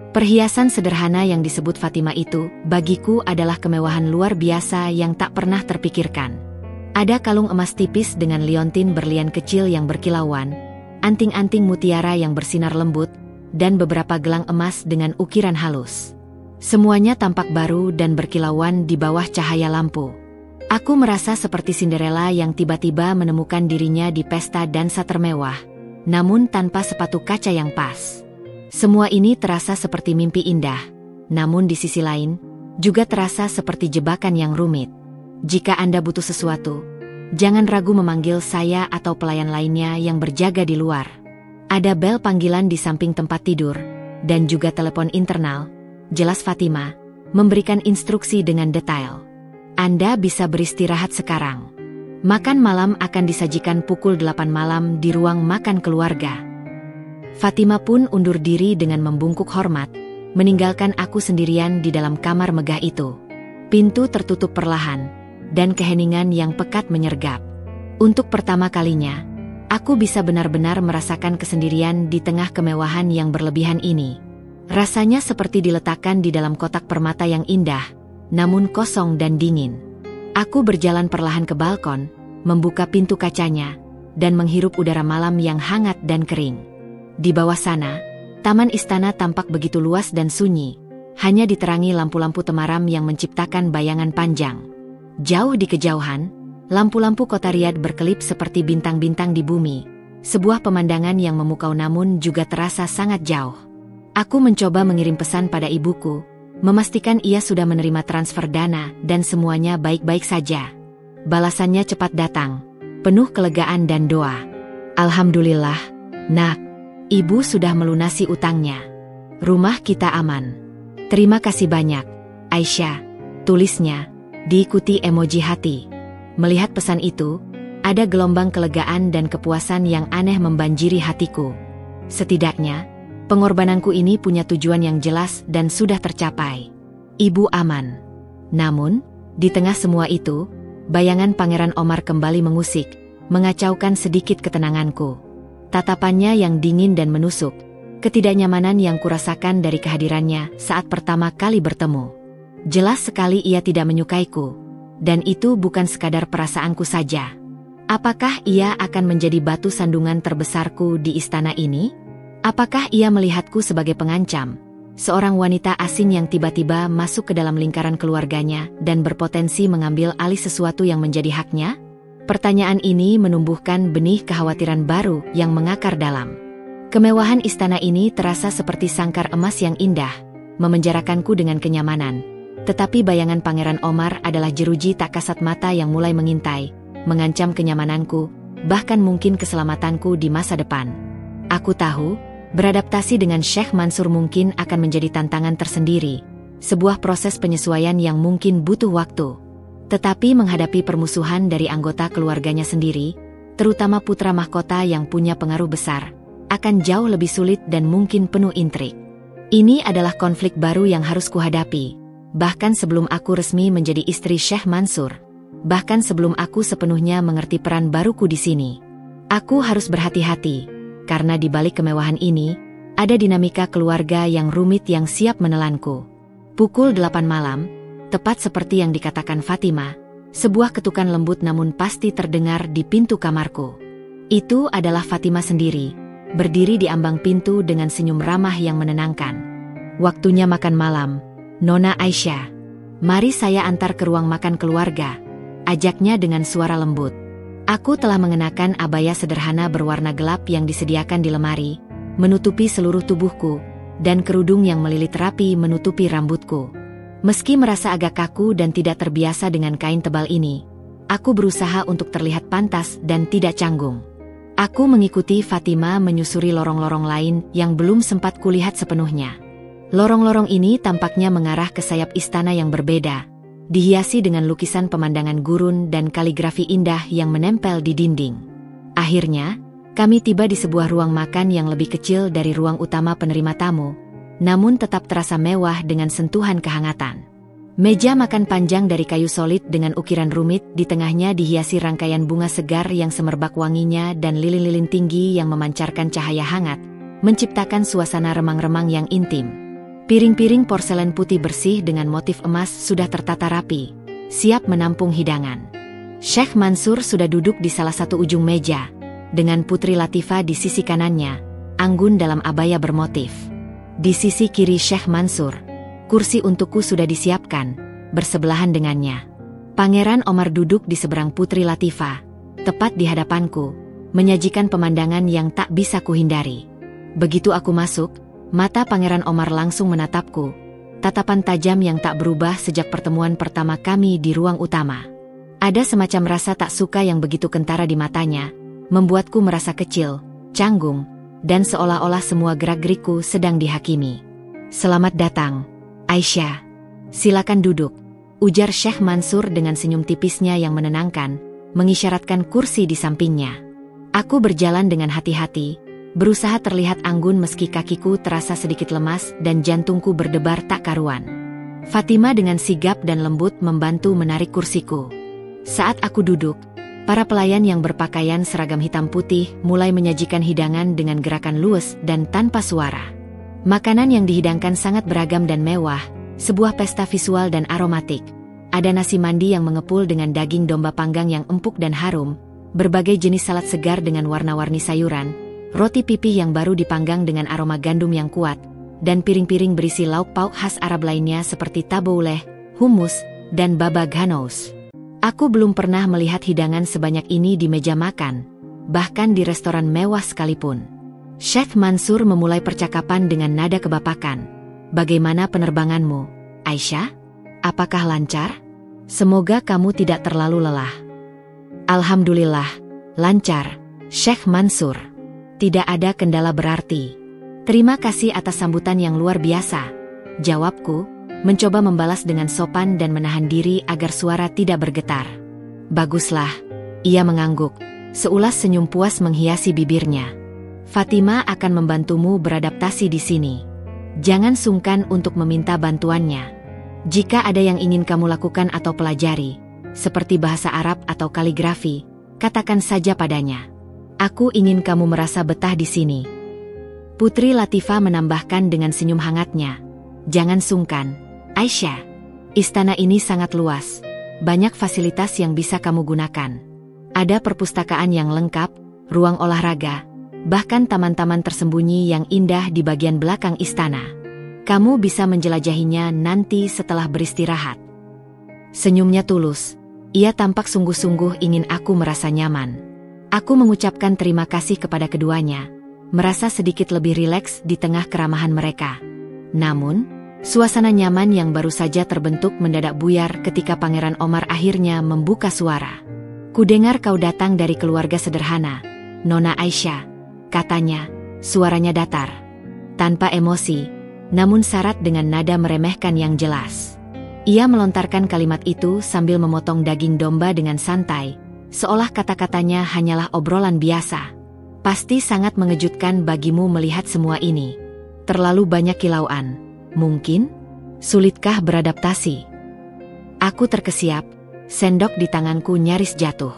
Perhiasan sederhana yang disebut Fatima itu, bagiku adalah kemewahan luar biasa yang tak pernah terpikirkan. Ada kalung emas tipis dengan liontin berlian kecil yang berkilauan, anting-anting mutiara yang bersinar lembut, dan beberapa gelang emas dengan ukiran halus. Semuanya tampak baru dan berkilauan di bawah cahaya lampu. Aku merasa seperti Cinderella yang tiba-tiba menemukan dirinya di pesta dansa termewah, namun tanpa sepatu kaca yang pas. Semua ini terasa seperti mimpi indah, namun di sisi lain, juga terasa seperti jebakan yang rumit. Jika Anda butuh sesuatu, jangan ragu memanggil saya atau pelayan lainnya yang berjaga di luar. Ada bel panggilan di samping tempat tidur, dan juga telepon internal, jelas Fatima, memberikan instruksi dengan detail. Anda bisa beristirahat sekarang. Makan malam akan disajikan pukul 8 malam di ruang makan keluarga. Fatima pun undur diri dengan membungkuk hormat, meninggalkan aku sendirian di dalam kamar megah itu. Pintu tertutup perlahan, dan keheningan yang pekat menyergap. Untuk pertama kalinya, aku bisa benar-benar merasakan kesendirian di tengah kemewahan yang berlebihan ini. Rasanya seperti diletakkan di dalam kotak permata yang indah, namun kosong dan dingin. Aku berjalan perlahan ke balkon, membuka pintu kacanya, dan menghirup udara malam yang hangat dan kering. Di bawah sana, taman istana tampak begitu luas dan sunyi, hanya diterangi lampu-lampu temaram yang menciptakan bayangan panjang. Jauh di kejauhan, lampu-lampu kota Riyadh berkelip seperti bintang-bintang di bumi, sebuah pemandangan yang memukau namun juga terasa sangat jauh. Aku mencoba mengirim pesan pada ibuku, memastikan ia sudah menerima transfer dana dan semuanya baik-baik saja. Balasannya cepat datang, penuh kelegaan dan doa. "Alhamdulillah, Nak, Ibu sudah melunasi utangnya. Rumah kita aman. Terima kasih banyak, Aisyah," tulisnya, diikuti emoji hati. Melihat pesan itu, ada gelombang kelegaan dan kepuasan yang aneh membanjiri hatiku. Setidaknya, pengorbananku ini punya tujuan yang jelas dan sudah tercapai. Ibu aman. Namun, di tengah semua itu, bayangan Pangeran Omar kembali mengusik, mengacaukan sedikit ketenanganku. Tatapannya yang dingin dan menusuk, ketidaknyamanan yang kurasakan dari kehadirannya saat pertama kali bertemu. Jelas sekali ia tidak menyukaiku, dan itu bukan sekadar perasaanku saja. Apakah ia akan menjadi batu sandungan terbesarku di istana ini? Apakah ia melihatku sebagai pengancam, seorang wanita asing yang tiba-tiba masuk ke dalam lingkaran keluarganya dan berpotensi mengambil alih sesuatu yang menjadi haknya? Pertanyaan ini menumbuhkan benih kekhawatiran baru yang mengakar dalam. Kemewahan istana ini terasa seperti sangkar emas yang indah, memenjarakanku dengan kenyamanan. Tetapi bayangan Pangeran Omar adalah jeruji tak kasat mata yang mulai mengintai, mengancam kenyamananku, bahkan mungkin keselamatanku di masa depan. Aku tahu, beradaptasi dengan Sheikh Mansur mungkin akan menjadi tantangan tersendiri, sebuah proses penyesuaian yang mungkin butuh waktu. Tetapi menghadapi permusuhan dari anggota keluarganya sendiri, terutama putra mahkota yang punya pengaruh besar, akan jauh lebih sulit dan mungkin penuh intrik. Ini adalah konflik baru yang harus kuhadapi, bahkan sebelum aku resmi menjadi istri Sheikh Mansur, bahkan sebelum aku sepenuhnya mengerti peran baruku di sini. Aku harus berhati-hati, karena di balik kemewahan ini, ada dinamika keluarga yang rumit yang siap menelanku. Pukul 8 malam, tepat seperti yang dikatakan Fatima, sebuah ketukan lembut namun pasti terdengar di pintu kamarku. Itu adalah Fatima sendiri, berdiri di ambang pintu dengan senyum ramah yang menenangkan. Waktunya makan malam, Nona Aisyah. Mari saya antar ke ruang makan keluarga, ajaknya dengan suara lembut. Aku telah mengenakan abaya sederhana berwarna gelap yang disediakan di lemari, menutupi seluruh tubuhku, dan kerudung yang melilit rapi menutupi rambutku. Meski merasa agak kaku dan tidak terbiasa dengan kain tebal ini, aku berusaha untuk terlihat pantas dan tidak canggung. Aku mengikuti Fatima menyusuri lorong-lorong lain yang belum sempat kulihat sepenuhnya. Lorong-lorong ini tampaknya mengarah ke sayap istana yang berbeda, dihiasi dengan lukisan pemandangan gurun dan kaligrafi indah yang menempel di dinding. Akhirnya, kami tiba di sebuah ruang makan yang lebih kecil dari ruang utama penerima tamu, namun tetap terasa mewah dengan sentuhan kehangatan. Meja makan panjang dari kayu solid dengan ukiran rumit, di tengahnya dihiasi rangkaian bunga segar yang semerbak wanginya dan lilin-lilin tinggi yang memancarkan cahaya hangat, menciptakan suasana remang-remang yang intim. Piring-piring porselen putih bersih dengan motif emas sudah tertata rapi, siap menampung hidangan. Sheikh Mansur sudah duduk di salah satu ujung meja, dengan Putri Latifah di sisi kanannya, anggun dalam abaya bermotif. Di sisi kiri Sheikh Mansur, kursi untukku sudah disiapkan, bersebelahan dengannya. Pangeran Omar duduk di seberang Putri Latifah, tepat di hadapanku, menyajikan pemandangan yang tak bisa kuhindari. Begitu aku masuk, mata Pangeran Omar langsung menatapku, tatapan tajam yang tak berubah sejak pertemuan pertama kami di ruang utama. Ada semacam rasa tak suka yang begitu kentara di matanya, membuatku merasa kecil, canggung, dan seolah-olah semua gerak-gerikku sedang dihakimi. "Selamat datang, Aisyah. Silakan duduk," ujar Sheikh Mansur dengan senyum tipisnya yang menenangkan, mengisyaratkan kursi di sampingnya. Aku berjalan dengan hati-hati, berusaha terlihat anggun meski kakiku terasa sedikit lemas dan jantungku berdebar tak karuan. Fatima dengan sigap dan lembut membantu menarik kursiku. Saat aku duduk, para pelayan yang berpakaian seragam hitam putih mulai menyajikan hidangan dengan gerakan luwes dan tanpa suara. Makanan yang dihidangkan sangat beragam dan mewah, sebuah pesta visual dan aromatik. Ada nasi mandi yang mengepul dengan daging domba panggang yang empuk dan harum, berbagai jenis salad segar dengan warna-warni sayuran, roti pipih yang baru dipanggang dengan aroma gandum yang kuat, dan piring-piring berisi lauk pauk khas Arab lainnya seperti tabouleh, hummus, dan baba ghanous. Aku belum pernah melihat hidangan sebanyak ini di meja makan, bahkan di restoran mewah sekalipun. Sheikh Mansur memulai percakapan dengan nada kebapakan. "Bagaimana penerbanganmu, Aisyah? Apakah lancar? Semoga kamu tidak terlalu lelah." "Alhamdulillah, lancar, Sheikh Mansur. Tidak ada kendala berarti. Terima kasih atas sambutan yang luar biasa," jawabku, mencoba membalas dengan sopan dan menahan diri agar suara tidak bergetar. "Baguslah," ia mengangguk, seulas senyum puas menghiasi bibirnya. "Fatima akan membantumu beradaptasi di sini. Jangan sungkan untuk meminta bantuannya. Jika ada yang ingin kamu lakukan atau pelajari, seperti bahasa Arab atau kaligrafi, katakan saja padanya. Aku ingin kamu merasa betah di sini." Putri Latifah menambahkan dengan senyum hangatnya, "Jangan sungkan, Aisyah. Istana ini sangat luas. Banyak fasilitas yang bisa kamu gunakan. Ada perpustakaan yang lengkap, ruang olahraga, bahkan taman-taman tersembunyi yang indah di bagian belakang istana. Kamu bisa menjelajahinya nanti setelah beristirahat." Senyumnya tulus. Ia tampak sungguh-sungguh ingin aku merasa nyaman. Aku mengucapkan terima kasih kepada keduanya, merasa sedikit lebih rileks di tengah keramahan mereka. Namun, suasana nyaman yang baru saja terbentuk mendadak buyar ketika Pangeran Omar akhirnya membuka suara. "Kudengar kau datang dari keluarga sederhana, Nona Aisyah," katanya, suaranya datar, tanpa emosi, namun syarat dengan nada meremehkan yang jelas. Ia melontarkan kalimat itu sambil memotong daging domba dengan santai, seolah kata-katanya hanyalah obrolan biasa. "Pasti sangat mengejutkan bagimu melihat semua ini. Terlalu banyak kilauan. Mungkin? Sulitkah beradaptasi?" Aku terkesiap, sendok di tanganku nyaris jatuh.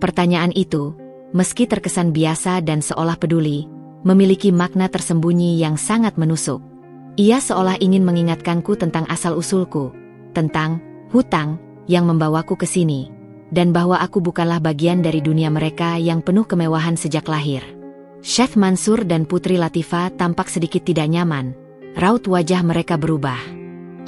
Pertanyaan itu, meski terkesan biasa dan seolah peduli, memiliki makna tersembunyi yang sangat menusuk. Ia seolah ingin mengingatkanku tentang asal-usulku, tentang hutang yang membawaku ke sini, dan bahwa aku bukanlah bagian dari dunia mereka yang penuh kemewahan sejak lahir. Syekh Mansur dan Putri Latifah tampak sedikit tidak nyaman. Raut wajah mereka berubah.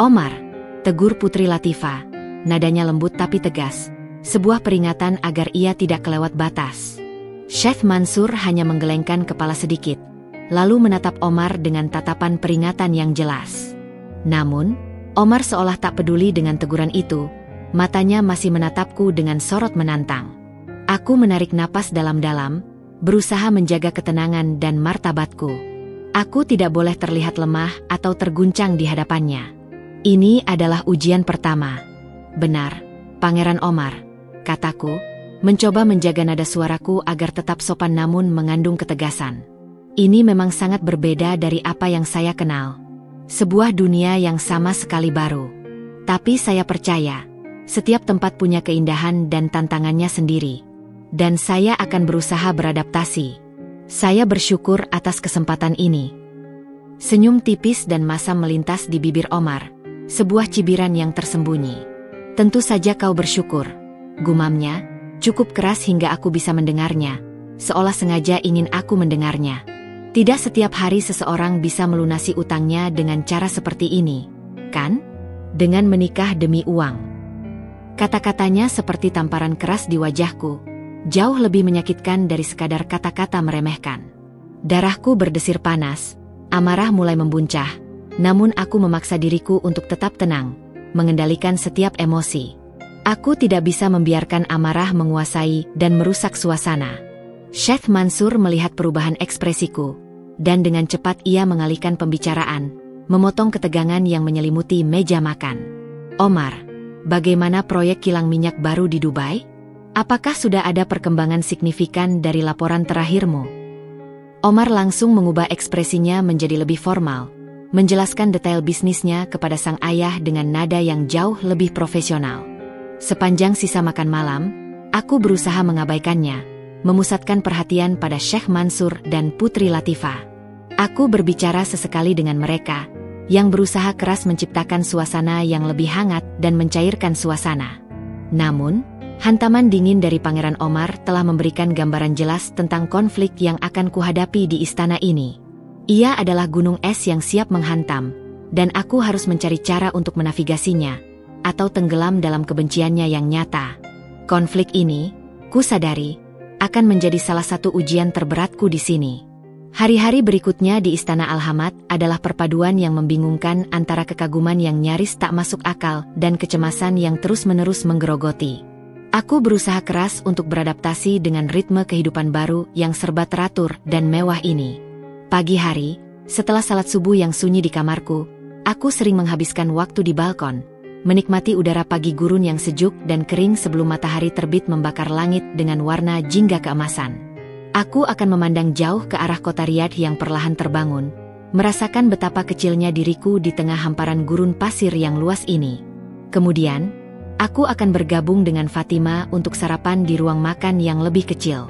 "Omar," tegur Putri Latifah, nadanya lembut tapi tegas, sebuah peringatan agar ia tidak kelewat batas. Syekh Mansur hanya menggelengkan kepala sedikit, lalu menatap Omar dengan tatapan peringatan yang jelas. Namun, Omar seolah tak peduli dengan teguran itu, matanya masih menatapku dengan sorot menantang. Aku menarik napas dalam-dalam, berusaha menjaga ketenangan dan martabatku. Aku tidak boleh terlihat lemah atau terguncang di hadapannya. "Ini adalah ujian pertama." "Benar, Pangeran Omar," kataku, mencoba menjaga nada suaraku agar tetap sopan namun mengandung ketegasan. "Ini memang sangat berbeda dari apa yang saya kenal. Sebuah dunia yang sama sekali baru. Tapi saya percaya, setiap tempat punya keindahan dan tantangannya sendiri. Dan saya akan berusaha beradaptasi. Saya bersyukur atas kesempatan ini." Senyum tipis dan masam melintas di bibir Omar, sebuah cibiran yang tersembunyi. "Tentu saja kau bersyukur," gumamnya, cukup keras hingga aku bisa mendengarnya, seolah sengaja ingin aku mendengarnya. "Tidak setiap hari seseorang bisa melunasi utangnya dengan cara seperti ini, kan? Dengan menikah demi uang." Kata-katanya seperti tamparan keras di wajahku, jauh lebih menyakitkan dari sekadar kata-kata meremehkan. Darahku berdesir panas, amarah mulai membuncah, namun aku memaksa diriku untuk tetap tenang, mengendalikan setiap emosi. Aku tidak bisa membiarkan amarah menguasai dan merusak suasana. Syekh Mansur melihat perubahan ekspresiku, dan dengan cepat ia mengalihkan pembicaraan, memotong ketegangan yang menyelimuti meja makan. "Omar, bagaimana proyek kilang minyak baru di Dubai? Apakah sudah ada perkembangan signifikan dari laporan terakhirmu?" Omar langsung mengubah ekspresinya menjadi lebih formal, menjelaskan detail bisnisnya kepada sang ayah dengan nada yang jauh lebih profesional. Sepanjang sisa makan malam, aku berusaha mengabaikannya, memusatkan perhatian pada Syekh Mansur dan Putri Latifah. Aku berbicara sesekali dengan mereka, yang berusaha keras menciptakan suasana yang lebih hangat dan mencairkan suasana. Namun, hantaman dingin dari Pangeran Omar telah memberikan gambaran jelas tentang konflik yang akan kuhadapi di istana ini. Ia adalah gunung es yang siap menghantam, dan aku harus mencari cara untuk menavigasinya, atau tenggelam dalam kebenciannya yang nyata. Konflik ini, ku sadari, akan menjadi salah satu ujian terberatku di sini. Hari-hari berikutnya di Istana Al-Hamad adalah perpaduan yang membingungkan antara kekaguman yang nyaris tak masuk akal dan kecemasan yang terus-menerus menggerogoti. Aku berusaha keras untuk beradaptasi dengan ritme kehidupan baru yang serba teratur dan mewah ini. Pagi hari, setelah salat subuh yang sunyi di kamarku, aku sering menghabiskan waktu di balkon, menikmati udara pagi gurun yang sejuk dan kering sebelum matahari terbit membakar langit dengan warna jingga keemasan. Aku akan memandang jauh ke arah kota Riyadh yang perlahan terbangun, merasakan betapa kecilnya diriku di tengah hamparan gurun pasir yang luas ini. Kemudian, aku akan bergabung dengan Fatima untuk sarapan di ruang makan yang lebih kecil.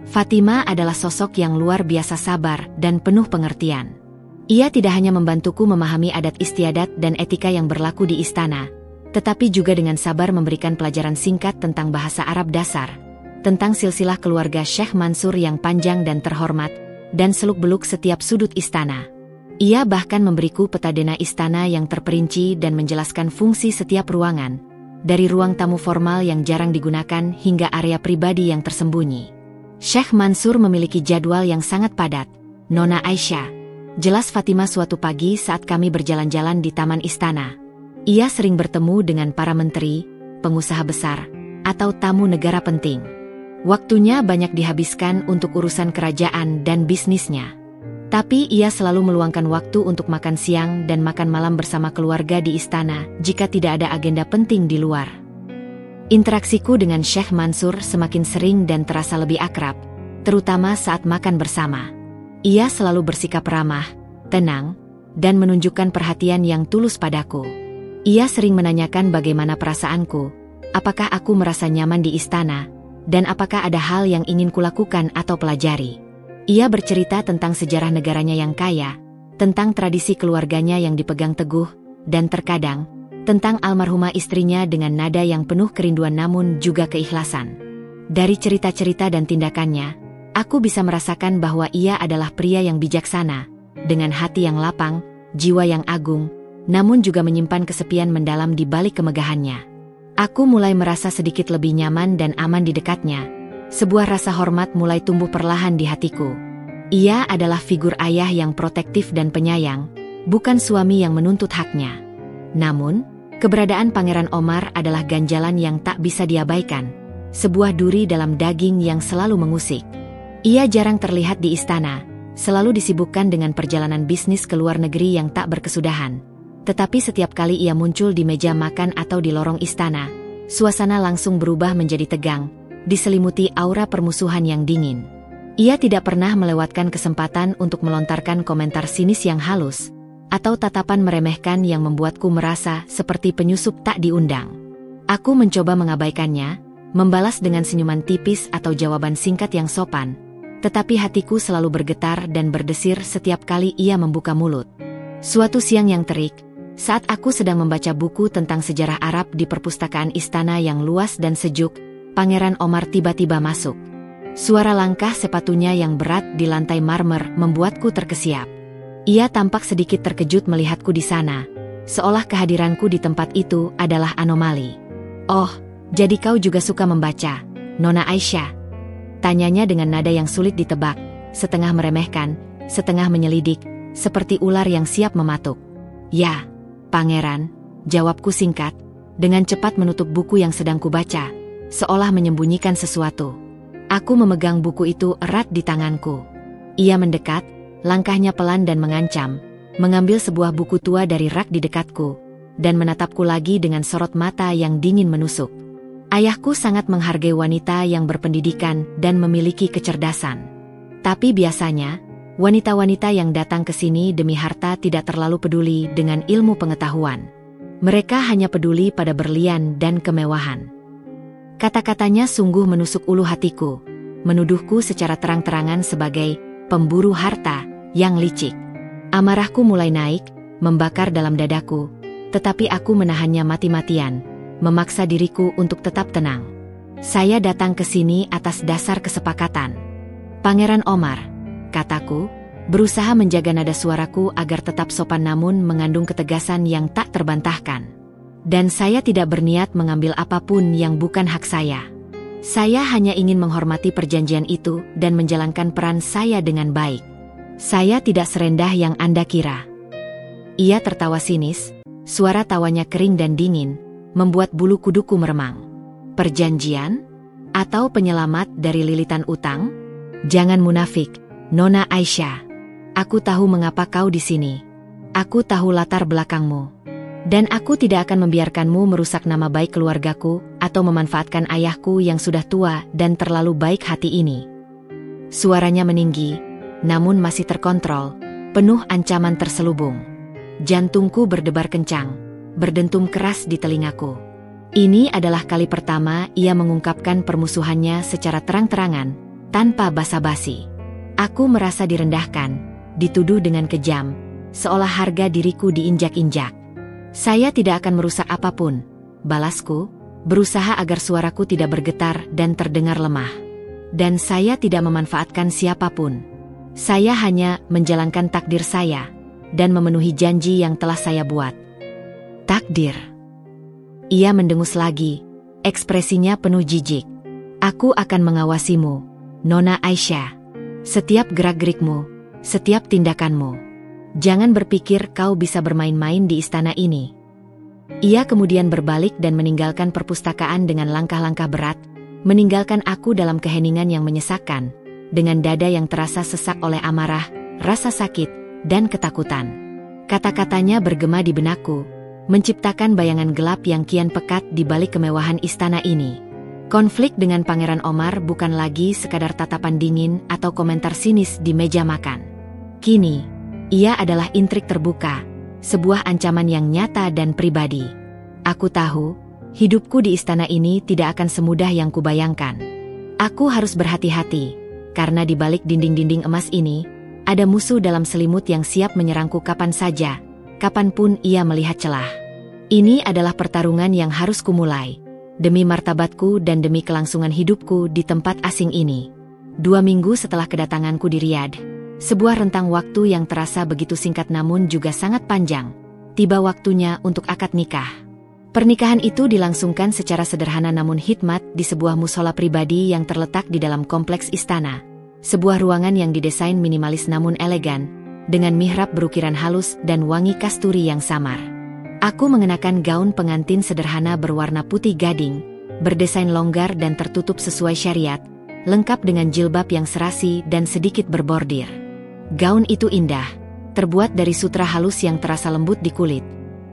Fatima adalah sosok yang luar biasa sabar dan penuh pengertian. Ia tidak hanya membantuku memahami adat istiadat dan etika yang berlaku di istana, tetapi juga dengan sabar memberikan pelajaran singkat tentang bahasa Arab dasar, tentang silsilah keluarga Syekh Mansur yang panjang dan terhormat, dan seluk-beluk setiap sudut istana. Ia bahkan memberiku peta dena istana yang terperinci dan menjelaskan fungsi setiap ruangan, dari ruang tamu formal yang jarang digunakan hingga area pribadi yang tersembunyi. Syekh Mansur memiliki jadwal yang sangat padat, Nona Aisyah. Jelas Fatima suatu pagi saat kami berjalan-jalan di taman istana. Ia sering bertemu dengan para menteri, pengusaha besar, atau tamu negara penting. Waktunya banyak dihabiskan untuk urusan kerajaan dan bisnisnya. Tapi ia selalu meluangkan waktu untuk makan siang dan makan malam bersama keluarga di istana jika tidak ada agenda penting di luar. Interaksiku dengan Syekh Mansur semakin sering dan terasa lebih akrab, terutama saat makan bersama. Ia selalu bersikap ramah, tenang, dan menunjukkan perhatian yang tulus padaku. Ia sering menanyakan bagaimana perasaanku, apakah aku merasa nyaman di istana, dan apakah ada hal yang ingin kulakukan atau pelajari. Ia bercerita tentang sejarah negaranya yang kaya, tentang tradisi keluarganya yang dipegang teguh, dan terkadang, tentang almarhumah istrinya dengan nada yang penuh kerinduan namun juga keikhlasan. Dari cerita-cerita dan tindakannya, aku bisa merasakan bahwa ia adalah pria yang bijaksana, dengan hati yang lapang, jiwa yang agung, namun juga menyimpan kesepian mendalam di balik kemegahannya. Aku mulai merasa sedikit lebih nyaman dan aman di dekatnya. Sebuah rasa hormat mulai tumbuh perlahan di hatiku. Ia adalah figur ayah yang protektif dan penyayang, bukan suami yang menuntut haknya. Namun, keberadaan Pangeran Omar adalah ganjalan yang tak bisa diabaikan, sebuah duri dalam daging yang selalu mengusik. Ia jarang terlihat di istana, selalu disibukkan dengan perjalanan bisnis ke luar negeri yang tak berkesudahan. Tetapi setiap kali ia muncul di meja makan atau di lorong istana, suasana langsung berubah menjadi tegang, diselimuti aura permusuhan yang dingin. Ia tidak pernah melewatkan kesempatan untuk melontarkan komentar sinis yang halus, atau tatapan meremehkan yang membuatku merasa seperti penyusup tak diundang. Aku mencoba mengabaikannya, membalas dengan senyuman tipis atau jawaban singkat yang sopan, tetapi hatiku selalu bergetar dan berdesir setiap kali ia membuka mulut. Suatu siang yang terik, saat aku sedang membaca buku tentang sejarah Arab di perpustakaan istana yang luas dan sejuk, Pangeran Omar tiba-tiba masuk. Suara langkah sepatunya yang berat di lantai marmer membuatku terkesiap. Ia tampak sedikit terkejut melihatku di sana, seolah kehadiranku di tempat itu adalah anomali. "Oh, jadi kau juga suka membaca, Nona Aisyah?" Tanyanya dengan nada yang sulit ditebak, setengah meremehkan, setengah menyelidik, seperti ular yang siap mematuk. "Ya, Pangeran," jawabku singkat, dengan cepat menutup buku yang sedang kubaca, seolah menyembunyikan sesuatu. Aku memegang buku itu erat di tanganku. Ia mendekat, langkahnya pelan dan mengancam, mengambil sebuah buku tua dari rak di dekatku, dan menatapku lagi dengan sorot mata yang dingin menusuk. Ayahku sangat menghargai wanita yang berpendidikan dan memiliki kecerdasan. Tapi biasanya, wanita-wanita yang datang ke sini demi harta tidak terlalu peduli dengan ilmu pengetahuan. Mereka hanya peduli pada berlian dan kemewahan. Kata-katanya sungguh menusuk ulu hatiku, menuduhku secara terang-terangan sebagai pemburu harta yang licik. Amarahku mulai naik, membakar dalam dadaku, tetapi aku menahannya mati-matian, memaksa diriku untuk tetap tenang. "Saya datang ke sini atas dasar kesepakatan, Pangeran Omar," kataku, berusaha menjaga nada suaraku agar tetap sopan namun mengandung ketegasan yang tak terbantahkan. "Dan saya tidak berniat mengambil apapun yang bukan hak saya. Saya hanya ingin menghormati perjanjian itu dan menjalankan peran saya dengan baik. Saya tidak serendah yang Anda kira." Ia tertawa sinis, suara tawanya kering dan dingin, membuat bulu kuduku meremang. "Perjanjian? Atau penyelamat dari lilitan utang? Jangan munafik, Nona Aisyah. Aku tahu mengapa kau di sini. Aku tahu latar belakangmu. Dan aku tidak akan membiarkanmu merusak nama baik keluargaku atau memanfaatkan ayahku yang sudah tua dan terlalu baik hati ini." Suaranya meninggi, namun masih terkontrol, penuh ancaman terselubung. Jantungku berdebar kencang, berdentum keras di telingaku. Ini adalah kali pertama ia mengungkapkan permusuhannya secara terang-terangan, tanpa basa-basi. Aku merasa direndahkan, dituduh dengan kejam, seolah harga diriku diinjak-injak. "Saya tidak akan merusak apapun," balasku, berusaha agar suaraku tidak bergetar dan terdengar lemah. "Dan saya tidak memanfaatkan siapapun. Saya hanya menjalankan takdir saya, dan memenuhi janji yang telah saya buat." "Takdir?" Ia mendengus lagi, ekspresinya penuh jijik. "Aku akan mengawasimu, Nona Aisyah. Setiap gerak-gerikmu, setiap tindakanmu. Jangan berpikir kau bisa bermain-main di istana ini. Ia kemudian berbalik dan meninggalkan perpustakaan dengan langkah-langkah berat, meninggalkan aku dalam keheningan yang menyesakkan, dengan dada yang terasa sesak oleh amarah, rasa sakit, dan ketakutan. Kata-katanya bergema di benakku, menciptakan bayangan gelap yang kian pekat di balik kemewahan istana ini. Konflik dengan Pangeran Omar bukan lagi sekadar tatapan dingin atau komentar sinis di meja makan. Kini, ia adalah intrik terbuka, sebuah ancaman yang nyata dan pribadi. Aku tahu, hidupku di istana ini tidak akan semudah yang kubayangkan. Aku harus berhati-hati, karena di balik dinding-dinding emas ini, ada musuh dalam selimut yang siap menyerangku kapan saja, kapanpun ia melihat celah. Ini adalah pertarungan yang harus kumulai, demi martabatku dan demi kelangsungan hidupku di tempat asing ini. 2 minggu setelah kedatanganku di Riyadh, sebuah rentang waktu yang terasa begitu singkat namun juga sangat panjang, tiba waktunya untuk akad nikah. Pernikahan itu dilangsungkan secara sederhana namun hikmat di sebuah mushola pribadi yang terletak di dalam kompleks istana. Sebuah ruangan yang didesain minimalis namun elegan, dengan mihrab berukiran halus dan wangi kasturi yang samar. Aku mengenakan gaun pengantin sederhana berwarna putih gading, berdesain longgar dan tertutup sesuai syariat, lengkap dengan jilbab yang serasi dan sedikit berbordir. Gaun itu indah, terbuat dari sutra halus yang terasa lembut di kulit,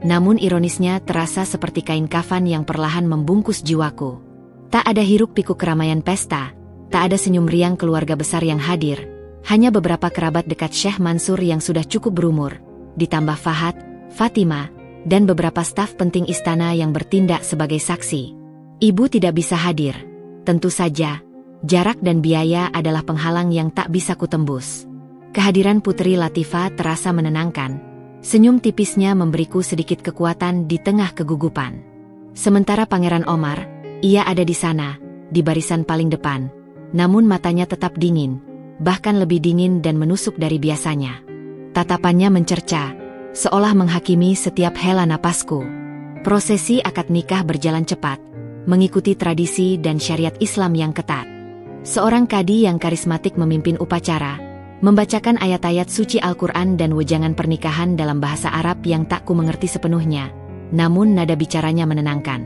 namun ironisnya terasa seperti kain kafan yang perlahan membungkus jiwaku. Tak ada hiruk-pikuk keramaian pesta, tak ada senyum riang keluarga besar yang hadir, hanya beberapa kerabat dekat Syekh Mansur yang sudah cukup berumur, ditambah Fahad, Fatima, dan beberapa staf penting istana yang bertindak sebagai saksi. Ibu tidak bisa hadir. Tentu saja, jarak dan biaya adalah penghalang yang tak bisa kutembus. Kehadiran Putri Latifah terasa menenangkan. Senyum tipisnya memberiku sedikit kekuatan di tengah kegugupan. Sementara Pangeran Omar, ia ada di sana, di barisan paling depan. Namun matanya tetap dingin, bahkan lebih dingin dan menusuk dari biasanya. Tatapannya mencerca, seolah menghakimi setiap hela napasku. Prosesi akad nikah berjalan cepat, mengikuti tradisi dan syariat Islam yang ketat. Seorang kadi yang karismatik memimpin upacara, membacakan ayat-ayat suci Al-Quran dan wejangan pernikahan dalam bahasa Arab yang tak ku mengerti sepenuhnya, namun nada bicaranya menenangkan.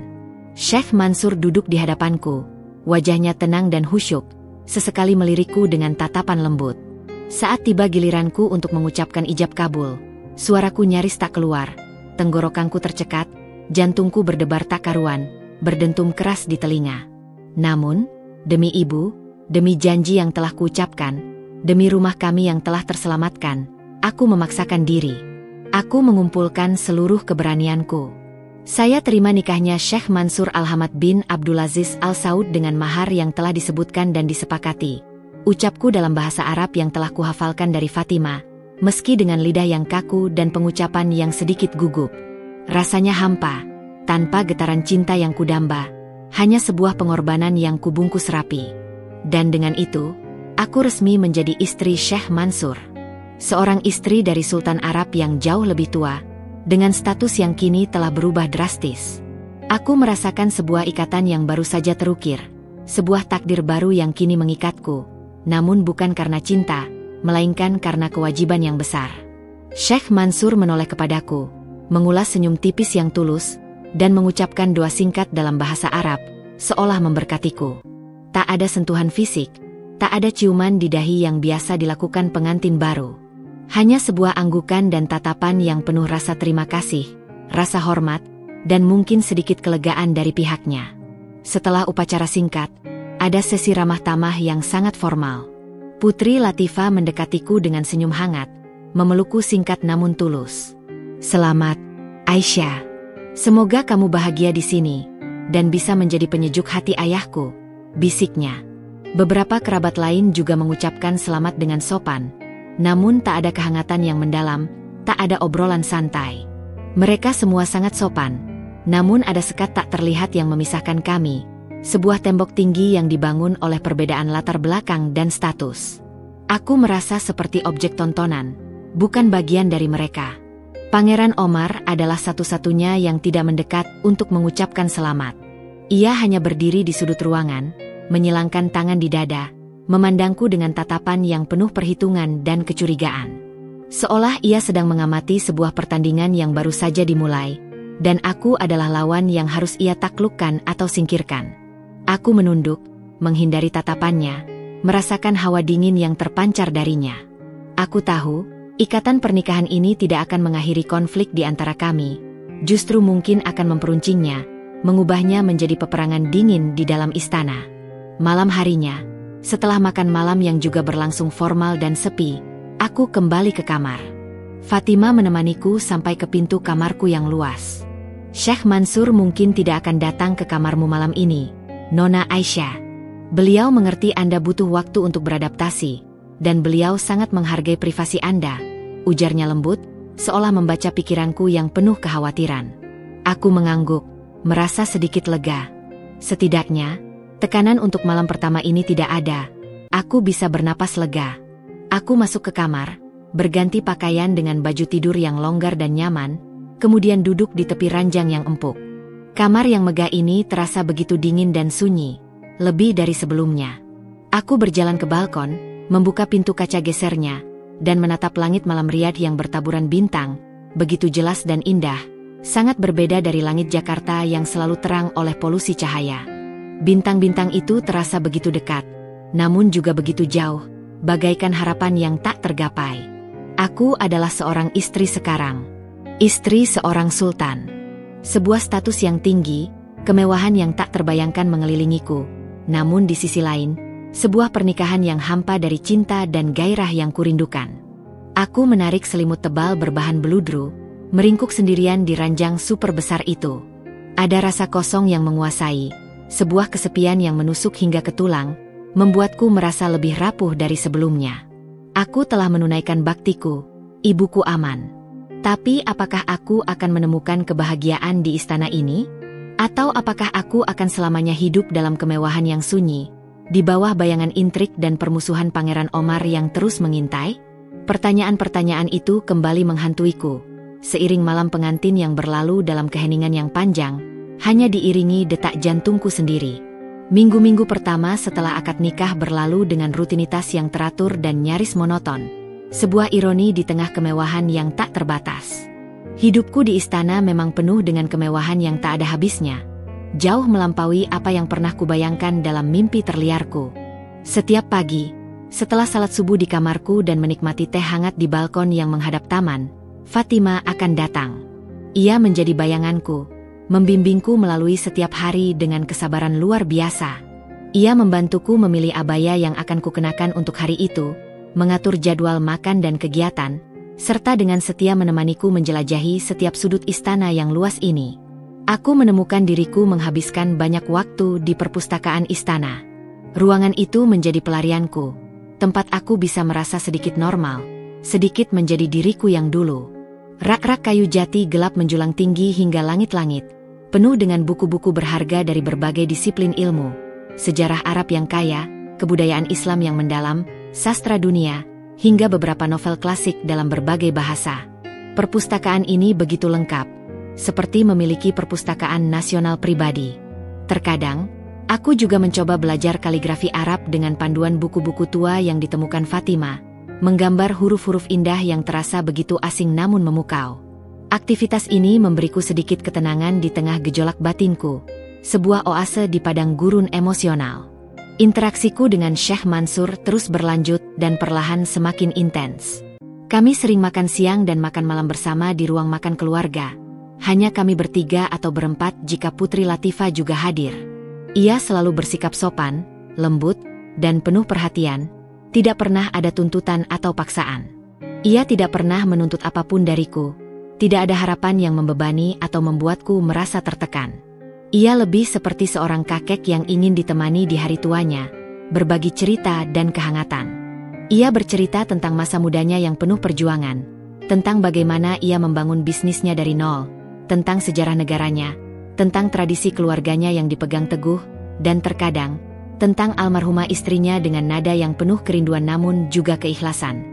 Syekh Mansur duduk di hadapanku, wajahnya tenang dan khusyuk, sesekali melirikku dengan tatapan lembut. Saat tiba giliranku untuk mengucapkan ijab kabul, suaraku nyaris tak keluar, tenggorokanku tercekat, jantungku berdebar tak karuan, berdentum keras di telinga. Namun, demi ibu, demi janji yang telah kuucapkan, demi rumah kami yang telah terselamatkan, aku memaksakan diri. Aku mengumpulkan seluruh keberanianku. Saya terima nikahnya Syekh Mansur Al-Hamad bin Abdulaziz Al-Saud dengan mahar yang telah disebutkan dan disepakati. Ucapku dalam bahasa Arab yang telah kuhafalkan dari Fatima, meski dengan lidah yang kaku dan pengucapan yang sedikit gugup. Rasanya hampa, tanpa getaran cinta yang kudamba, hanya sebuah pengorbanan yang kubungkus rapi. Dan dengan itu, aku resmi menjadi istri Syekh Mansur. Seorang istri dari Sultan Arab yang jauh lebih tua, dengan status yang kini telah berubah drastis. Aku merasakan sebuah ikatan yang baru saja terukir, sebuah takdir baru yang kini mengikatku, namun bukan karena cinta, melainkan karena kewajiban yang besar. Syekh Mansur menoleh kepadaku, mengulas senyum tipis yang tulus, dan mengucapkan doa singkat dalam bahasa Arab, seolah memberkatiku. Tak ada sentuhan fisik, tak ada ciuman di dahi yang biasa dilakukan pengantin baru. Hanya sebuah anggukan dan tatapan yang penuh rasa terima kasih, rasa hormat, dan mungkin sedikit kelegaan dari pihaknya. Setelah upacara singkat, ada sesi ramah tamah yang sangat formal. Putri Latifah mendekatiku dengan senyum hangat, memelukku singkat namun tulus. "Selamat, Aisyah. Semoga kamu bahagia di sini, dan bisa menjadi penyejuk hati ayahku," bisiknya. Beberapa kerabat lain juga mengucapkan selamat dengan sopan, namun tak ada kehangatan yang mendalam, tak ada obrolan santai. Mereka semua sangat sopan, namun ada sekat tak terlihat yang memisahkan kami, sebuah tembok tinggi yang dibangun oleh perbedaan latar belakang dan status. Aku merasa seperti objek tontonan, bukan bagian dari mereka. Pangeran Omar adalah satu-satunya yang tidak mendekat untuk mengucapkan selamat. Ia hanya berdiri di sudut ruangan, menyilangkan tangan di dada, memandangku dengan tatapan yang penuh perhitungan dan kecurigaan. Seolah ia sedang mengamati sebuah pertandingan yang baru saja dimulai, dan aku adalah lawan yang harus ia taklukkan atau singkirkan. Aku menunduk, menghindari tatapannya, merasakan hawa dingin yang terpancar darinya. Aku tahu, ikatan pernikahan ini tidak akan mengakhiri konflik di antara kami, justru mungkin akan memperuncingnya, mengubahnya menjadi peperangan dingin di dalam istana. Malam harinya, setelah makan malam yang juga berlangsung formal dan sepi, aku kembali ke kamar. Fatima menemaniku sampai ke pintu kamarku yang luas. Syekh Mansur mungkin tidak akan datang ke kamarmu malam ini, Nona Aisyah. Beliau mengerti Anda butuh waktu untuk beradaptasi, dan beliau sangat menghargai privasi Anda, ujarnya lembut, seolah membaca pikiranku yang penuh kekhawatiran. Aku mengangguk, merasa sedikit lega. Setidaknya, tekanan untuk malam pertama ini tidak ada. Aku bisa bernapas lega. Aku masuk ke kamar, berganti pakaian dengan baju tidur yang longgar dan nyaman, kemudian duduk di tepi ranjang yang empuk. Kamar yang megah ini terasa begitu dingin dan sunyi, lebih dari sebelumnya. Aku berjalan ke balkon, membuka pintu kaca gesernya, dan menatap langit malam Riyadh yang bertaburan bintang, begitu jelas dan indah, sangat berbeda dari langit Jakarta yang selalu terang oleh polusi cahaya. Bintang-bintang itu terasa begitu dekat, namun juga begitu jauh, bagaikan harapan yang tak tergapai. Aku adalah seorang istri sekarang. Istri seorang sultan. Sebuah status yang tinggi, kemewahan yang tak terbayangkan mengelilingiku. Namun di sisi lain, sebuah pernikahan yang hampa dari cinta dan gairah yang kurindukan. Aku menarik selimut tebal berbahan beludru, meringkuk sendirian di ranjang super besar itu. Ada rasa kosong yang menguasai. Sebuah kesepian yang menusuk hingga ke tulang, membuatku merasa lebih rapuh dari sebelumnya. Aku telah menunaikan baktiku, ibuku aman. Tapi apakah aku akan menemukan kebahagiaan di istana ini? Atau apakah aku akan selamanya hidup dalam kemewahan yang sunyi, di bawah bayangan intrik dan permusuhan Pangeran Omar yang terus mengintai? Pertanyaan-pertanyaan itu kembali menghantuiku, seiring malam pengantin yang berlalu dalam keheningan yang panjang, hanya diiringi detak jantungku sendiri. Minggu-minggu pertama setelah akad nikah berlalu dengan rutinitas yang teratur dan nyaris monoton. Sebuah ironi di tengah kemewahan yang tak terbatas. Hidupku di istana memang penuh dengan kemewahan yang tak ada habisnya. Jauh melampaui apa yang pernah kubayangkan dalam mimpi terliarku. Setiap pagi, setelah salat subuh di kamarku dan menikmati teh hangat di balkon yang menghadap taman, Fatima akan datang. Ia menjadi bayanganku, membimbingku melalui setiap hari dengan kesabaran luar biasa. Ia membantuku memilih abaya yang akan kukenakan untuk hari itu, mengatur jadwal makan dan kegiatan, serta dengan setia menemaniku menjelajahi setiap sudut istana yang luas ini. Aku menemukan diriku menghabiskan banyak waktu di perpustakaan istana. Ruangan itu menjadi pelarianku, tempat aku bisa merasa sedikit normal, sedikit menjadi diriku yang dulu. Rak-rak kayu jati gelap menjulang tinggi hingga langit-langit, penuh dengan buku-buku berharga dari berbagai disiplin ilmu, sejarah Arab yang kaya, kebudayaan Islam yang mendalam, sastra dunia, hingga beberapa novel klasik dalam berbagai bahasa. Perpustakaan ini begitu lengkap, seperti memiliki perpustakaan nasional pribadi. Terkadang, aku juga mencoba belajar kaligrafi Arab dengan panduan buku-buku tua yang ditemukan Fatima, menggambar huruf-huruf indah yang terasa begitu asing namun memukau. Aktivitas ini memberiku sedikit ketenangan di tengah gejolak batinku, sebuah oase di padang gurun emosional. Interaksiku dengan Syekh Mansur terus berlanjut dan perlahan semakin intens. Kami sering makan siang dan makan malam bersama di ruang makan keluarga. Hanya kami bertiga atau berempat jika Putri Latifah juga hadir. Ia selalu bersikap sopan, lembut, dan penuh perhatian, tidak pernah ada tuntutan atau paksaan. Ia tidak pernah menuntut apapun dariku. Tidak ada harapan yang membebani atau membuatku merasa tertekan. Ia lebih seperti seorang kakek yang ingin ditemani di hari tuanya, berbagi cerita dan kehangatan. Ia bercerita tentang masa mudanya yang penuh perjuangan, tentang bagaimana ia membangun bisnisnya dari nol, tentang sejarah negaranya, tentang tradisi keluarganya yang dipegang teguh, dan terkadang, tentang almarhumah istrinya dengan nada yang penuh kerinduan namun juga keikhlasan.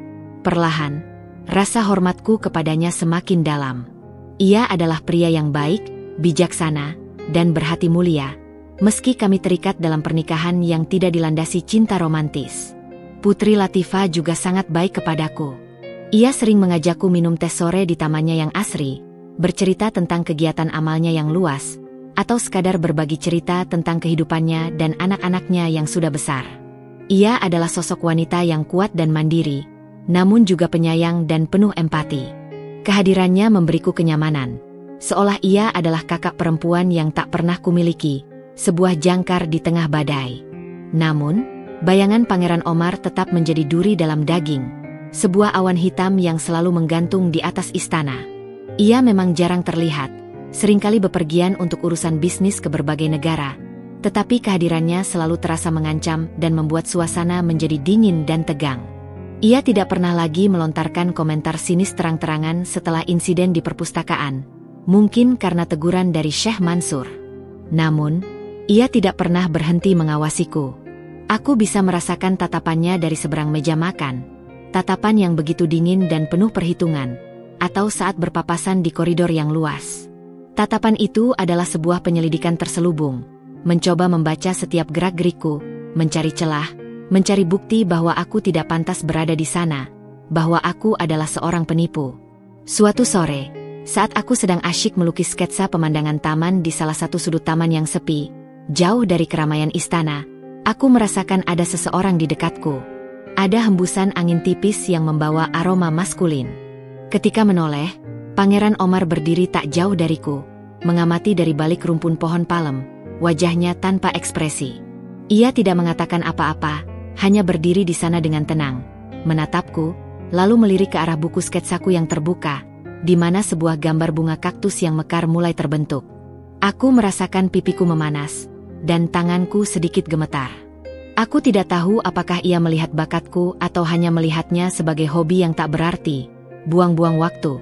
Perlahan, rasa hormatku kepadanya semakin dalam. Ia adalah pria yang baik, bijaksana, dan berhati mulia, meski kami terikat dalam pernikahan yang tidak dilandasi cinta romantis. Putri Latifah juga sangat baik kepadaku. Ia sering mengajakku minum teh sore di tamannya yang asri, bercerita tentang kegiatan amalnya yang luas, atau sekadar berbagi cerita tentang kehidupannya dan anak-anaknya yang sudah besar. Ia adalah sosok wanita yang kuat dan mandiri, namun juga penyayang dan penuh empati. Kehadirannya memberiku kenyamanan, seolah ia adalah kakak perempuan yang tak pernah kumiliki, sebuah jangkar di tengah badai. Namun, bayangan Pangeran Omar tetap menjadi duri dalam daging, sebuah awan hitam yang selalu menggantung di atas istana. Ia memang jarang terlihat, seringkali bepergian untuk urusan bisnis ke berbagai negara, tetapi kehadirannya selalu terasa mengancam dan membuat suasana menjadi dingin dan tegang. Ia tidak pernah lagi melontarkan komentar sinis terang-terangan setelah insiden di perpustakaan, mungkin karena teguran dari Syekh Mansur. Namun, ia tidak pernah berhenti mengawasiku. Aku bisa merasakan tatapannya dari seberang meja makan, tatapan yang begitu dingin dan penuh perhitungan, atau saat berpapasan di koridor yang luas. Tatapan itu adalah sebuah penyelidikan terselubung, mencoba membaca setiap gerak-gerikku, mencari celah, mencari bukti bahwa aku tidak pantas berada di sana, bahwa aku adalah seorang penipu. Suatu sore, saat aku sedang asyik melukis sketsa pemandangan taman di salah satu sudut taman yang sepi, jauh dari keramaian istana, aku merasakan ada seseorang di dekatku. Ada hembusan angin tipis yang membawa aroma maskulin. Ketika menoleh, Pangeran Omar berdiri tak jauh dariku, mengamati dari balik rumpun pohon palem, wajahnya tanpa ekspresi. Ia tidak mengatakan apa-apa, hanya berdiri di sana dengan tenang, menatapku, lalu melirik ke arah buku sketsaku yang terbuka, di mana sebuah gambar bunga kaktus yang mekar mulai terbentuk. Aku merasakan pipiku memanas, dan tanganku sedikit gemetar. Aku tidak tahu apakah ia melihat bakatku atau hanya melihatnya sebagai hobi yang tak berarti, buang-buang waktu.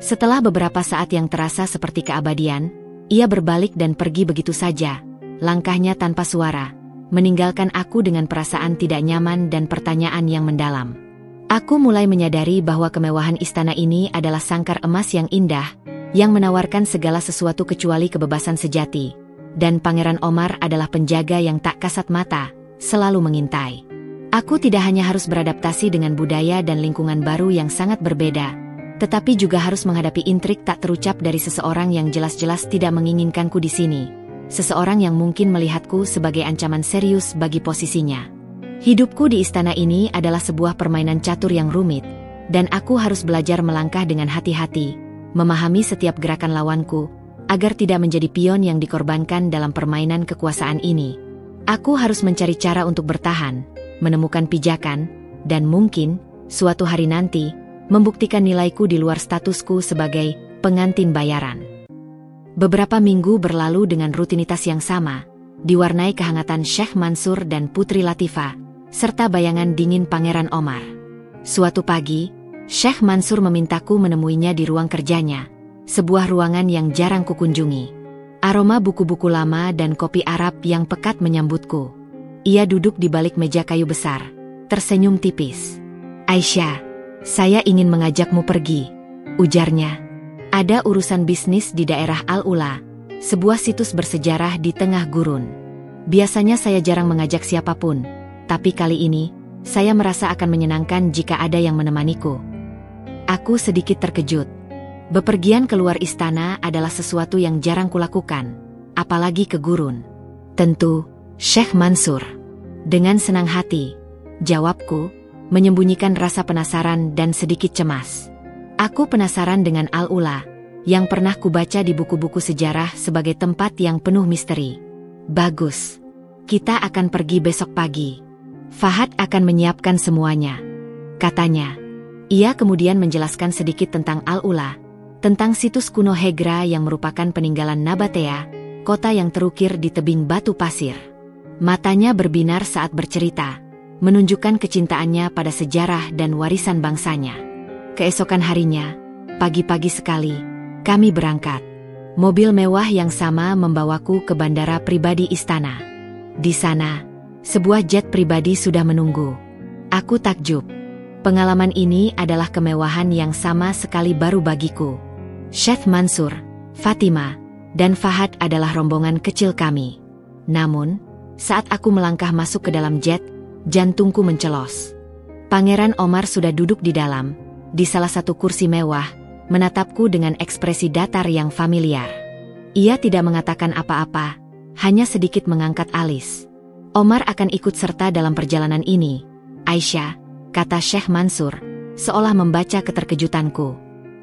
Setelah beberapa saat yang terasa seperti keabadian, ia berbalik dan pergi begitu saja, langkahnya tanpa suara, meninggalkan aku dengan perasaan tidak nyaman dan pertanyaan yang mendalam. Aku mulai menyadari bahwa kemewahan istana ini adalah sangkar emas yang indah, yang menawarkan segala sesuatu kecuali kebebasan sejati, dan Pangeran Omar adalah penjaga yang tak kasat mata, selalu mengintai. Aku tidak hanya harus beradaptasi dengan budaya dan lingkungan baru yang sangat berbeda, tetapi juga harus menghadapi intrik tak terucap dari seseorang yang jelas-jelas tidak menginginkanku di sini. Seseorang yang mungkin melihatku sebagai ancaman serius bagi posisinya. Hidupku di istana ini adalah sebuah permainan catur yang rumit, dan aku harus belajar melangkah dengan hati-hati, memahami setiap gerakan lawanku, agar tidak menjadi pion yang dikorbankan dalam permainan kekuasaan ini. Aku harus mencari cara untuk bertahan, menemukan pijakan, dan mungkin, suatu hari nanti, membuktikan nilaiku di luar statusku sebagai pengantin bayaran. Beberapa minggu berlalu dengan rutinitas yang sama, diwarnai kehangatan Syekh Mansur dan Putri Latifah, serta bayangan dingin Pangeran Omar. Suatu pagi, Syekh Mansur memintaku menemuinya di ruang kerjanya, sebuah ruangan yang jarang kukunjungi. Aroma buku-buku lama dan kopi Arab yang pekat menyambutku. Ia duduk di balik meja kayu besar, tersenyum tipis. "Aisyah, saya ingin mengajakmu pergi," ujarnya. "Ada urusan bisnis di daerah Al-Ula, sebuah situs bersejarah di tengah gurun. Biasanya saya jarang mengajak siapapun, tapi kali ini, saya merasa akan menyenangkan jika ada yang menemaniku." Aku sedikit terkejut. Bepergian keluar istana adalah sesuatu yang jarang kulakukan, apalagi ke gurun. "Tentu, Syekh Mansur." Dengan senang hati, jawabku, menyembunyikan rasa penasaran dan sedikit cemas. Aku penasaran dengan Al-Ula, yang pernah kubaca di buku-buku sejarah sebagai tempat yang penuh misteri. "Bagus. Kita akan pergi besok pagi. Fahad akan menyiapkan semuanya," katanya. Ia kemudian menjelaskan sedikit tentang Al-Ula, tentang situs kuno Hegra yang merupakan peninggalan Nabatea, kota yang terukir di tebing batu pasir. Matanya berbinar saat bercerita, menunjukkan kecintaannya pada sejarah dan warisan bangsanya. Keesokan harinya, pagi-pagi sekali, kami berangkat. Mobil mewah yang sama membawaku ke bandara pribadi istana. Di sana, sebuah jet pribadi sudah menunggu. Aku takjub. Pengalaman ini adalah kemewahan yang sama sekali baru bagiku. Syekh Mansur, Fatima, dan Fahad adalah rombongan kecil kami. Namun, saat aku melangkah masuk ke dalam jet, jantungku mencelos. Pangeran Omar sudah duduk di dalam, di salah satu kursi mewah, menatapku dengan ekspresi datar yang familiar. Ia tidak mengatakan apa-apa, hanya sedikit mengangkat alis. Omar akan ikut serta dalam perjalanan ini, Aisyah, kata Syekh Mansur, seolah membaca keterkejutanku.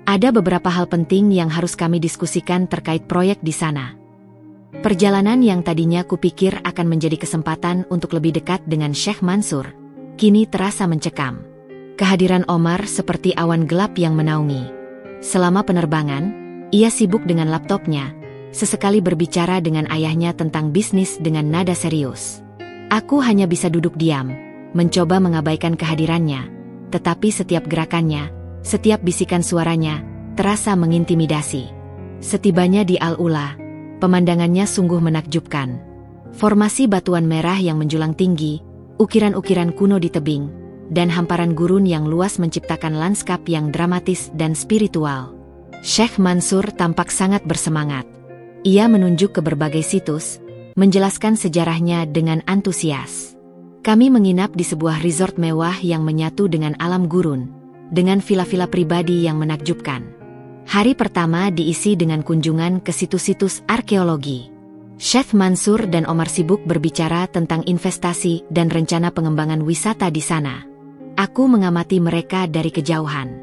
Ada beberapa hal penting yang harus kami diskusikan terkait proyek di sana. Perjalanan yang tadinya kupikir akan menjadi kesempatan untuk lebih dekat dengan Syekh Mansur, kini terasa mencekam. Kehadiran Omar seperti awan gelap yang menaungi. Selama penerbangan, ia sibuk dengan laptopnya, sesekali berbicara dengan ayahnya tentang bisnis dengan nada serius. Aku hanya bisa duduk diam, mencoba mengabaikan kehadirannya, tetapi setiap gerakannya, setiap bisikan suaranya, terasa mengintimidasi. Setibanya di Al-Ula, pemandangannya sungguh menakjubkan. Formasi batuan merah yang menjulang tinggi, ukiran-ukiran kuno di tebing, dan hamparan gurun yang luas menciptakan lanskap yang dramatis dan spiritual. Syekh Mansur tampak sangat bersemangat. Ia menunjuk ke berbagai situs, menjelaskan sejarahnya dengan antusias. Kami menginap di sebuah resort mewah yang menyatu dengan alam gurun, dengan vila-vila pribadi yang menakjubkan. Hari pertama diisi dengan kunjungan ke situs-situs arkeologi. Syekh Mansur dan Omar sibuk berbicara tentang investasi dan rencana pengembangan wisata di sana. Aku mengamati mereka dari kejauhan.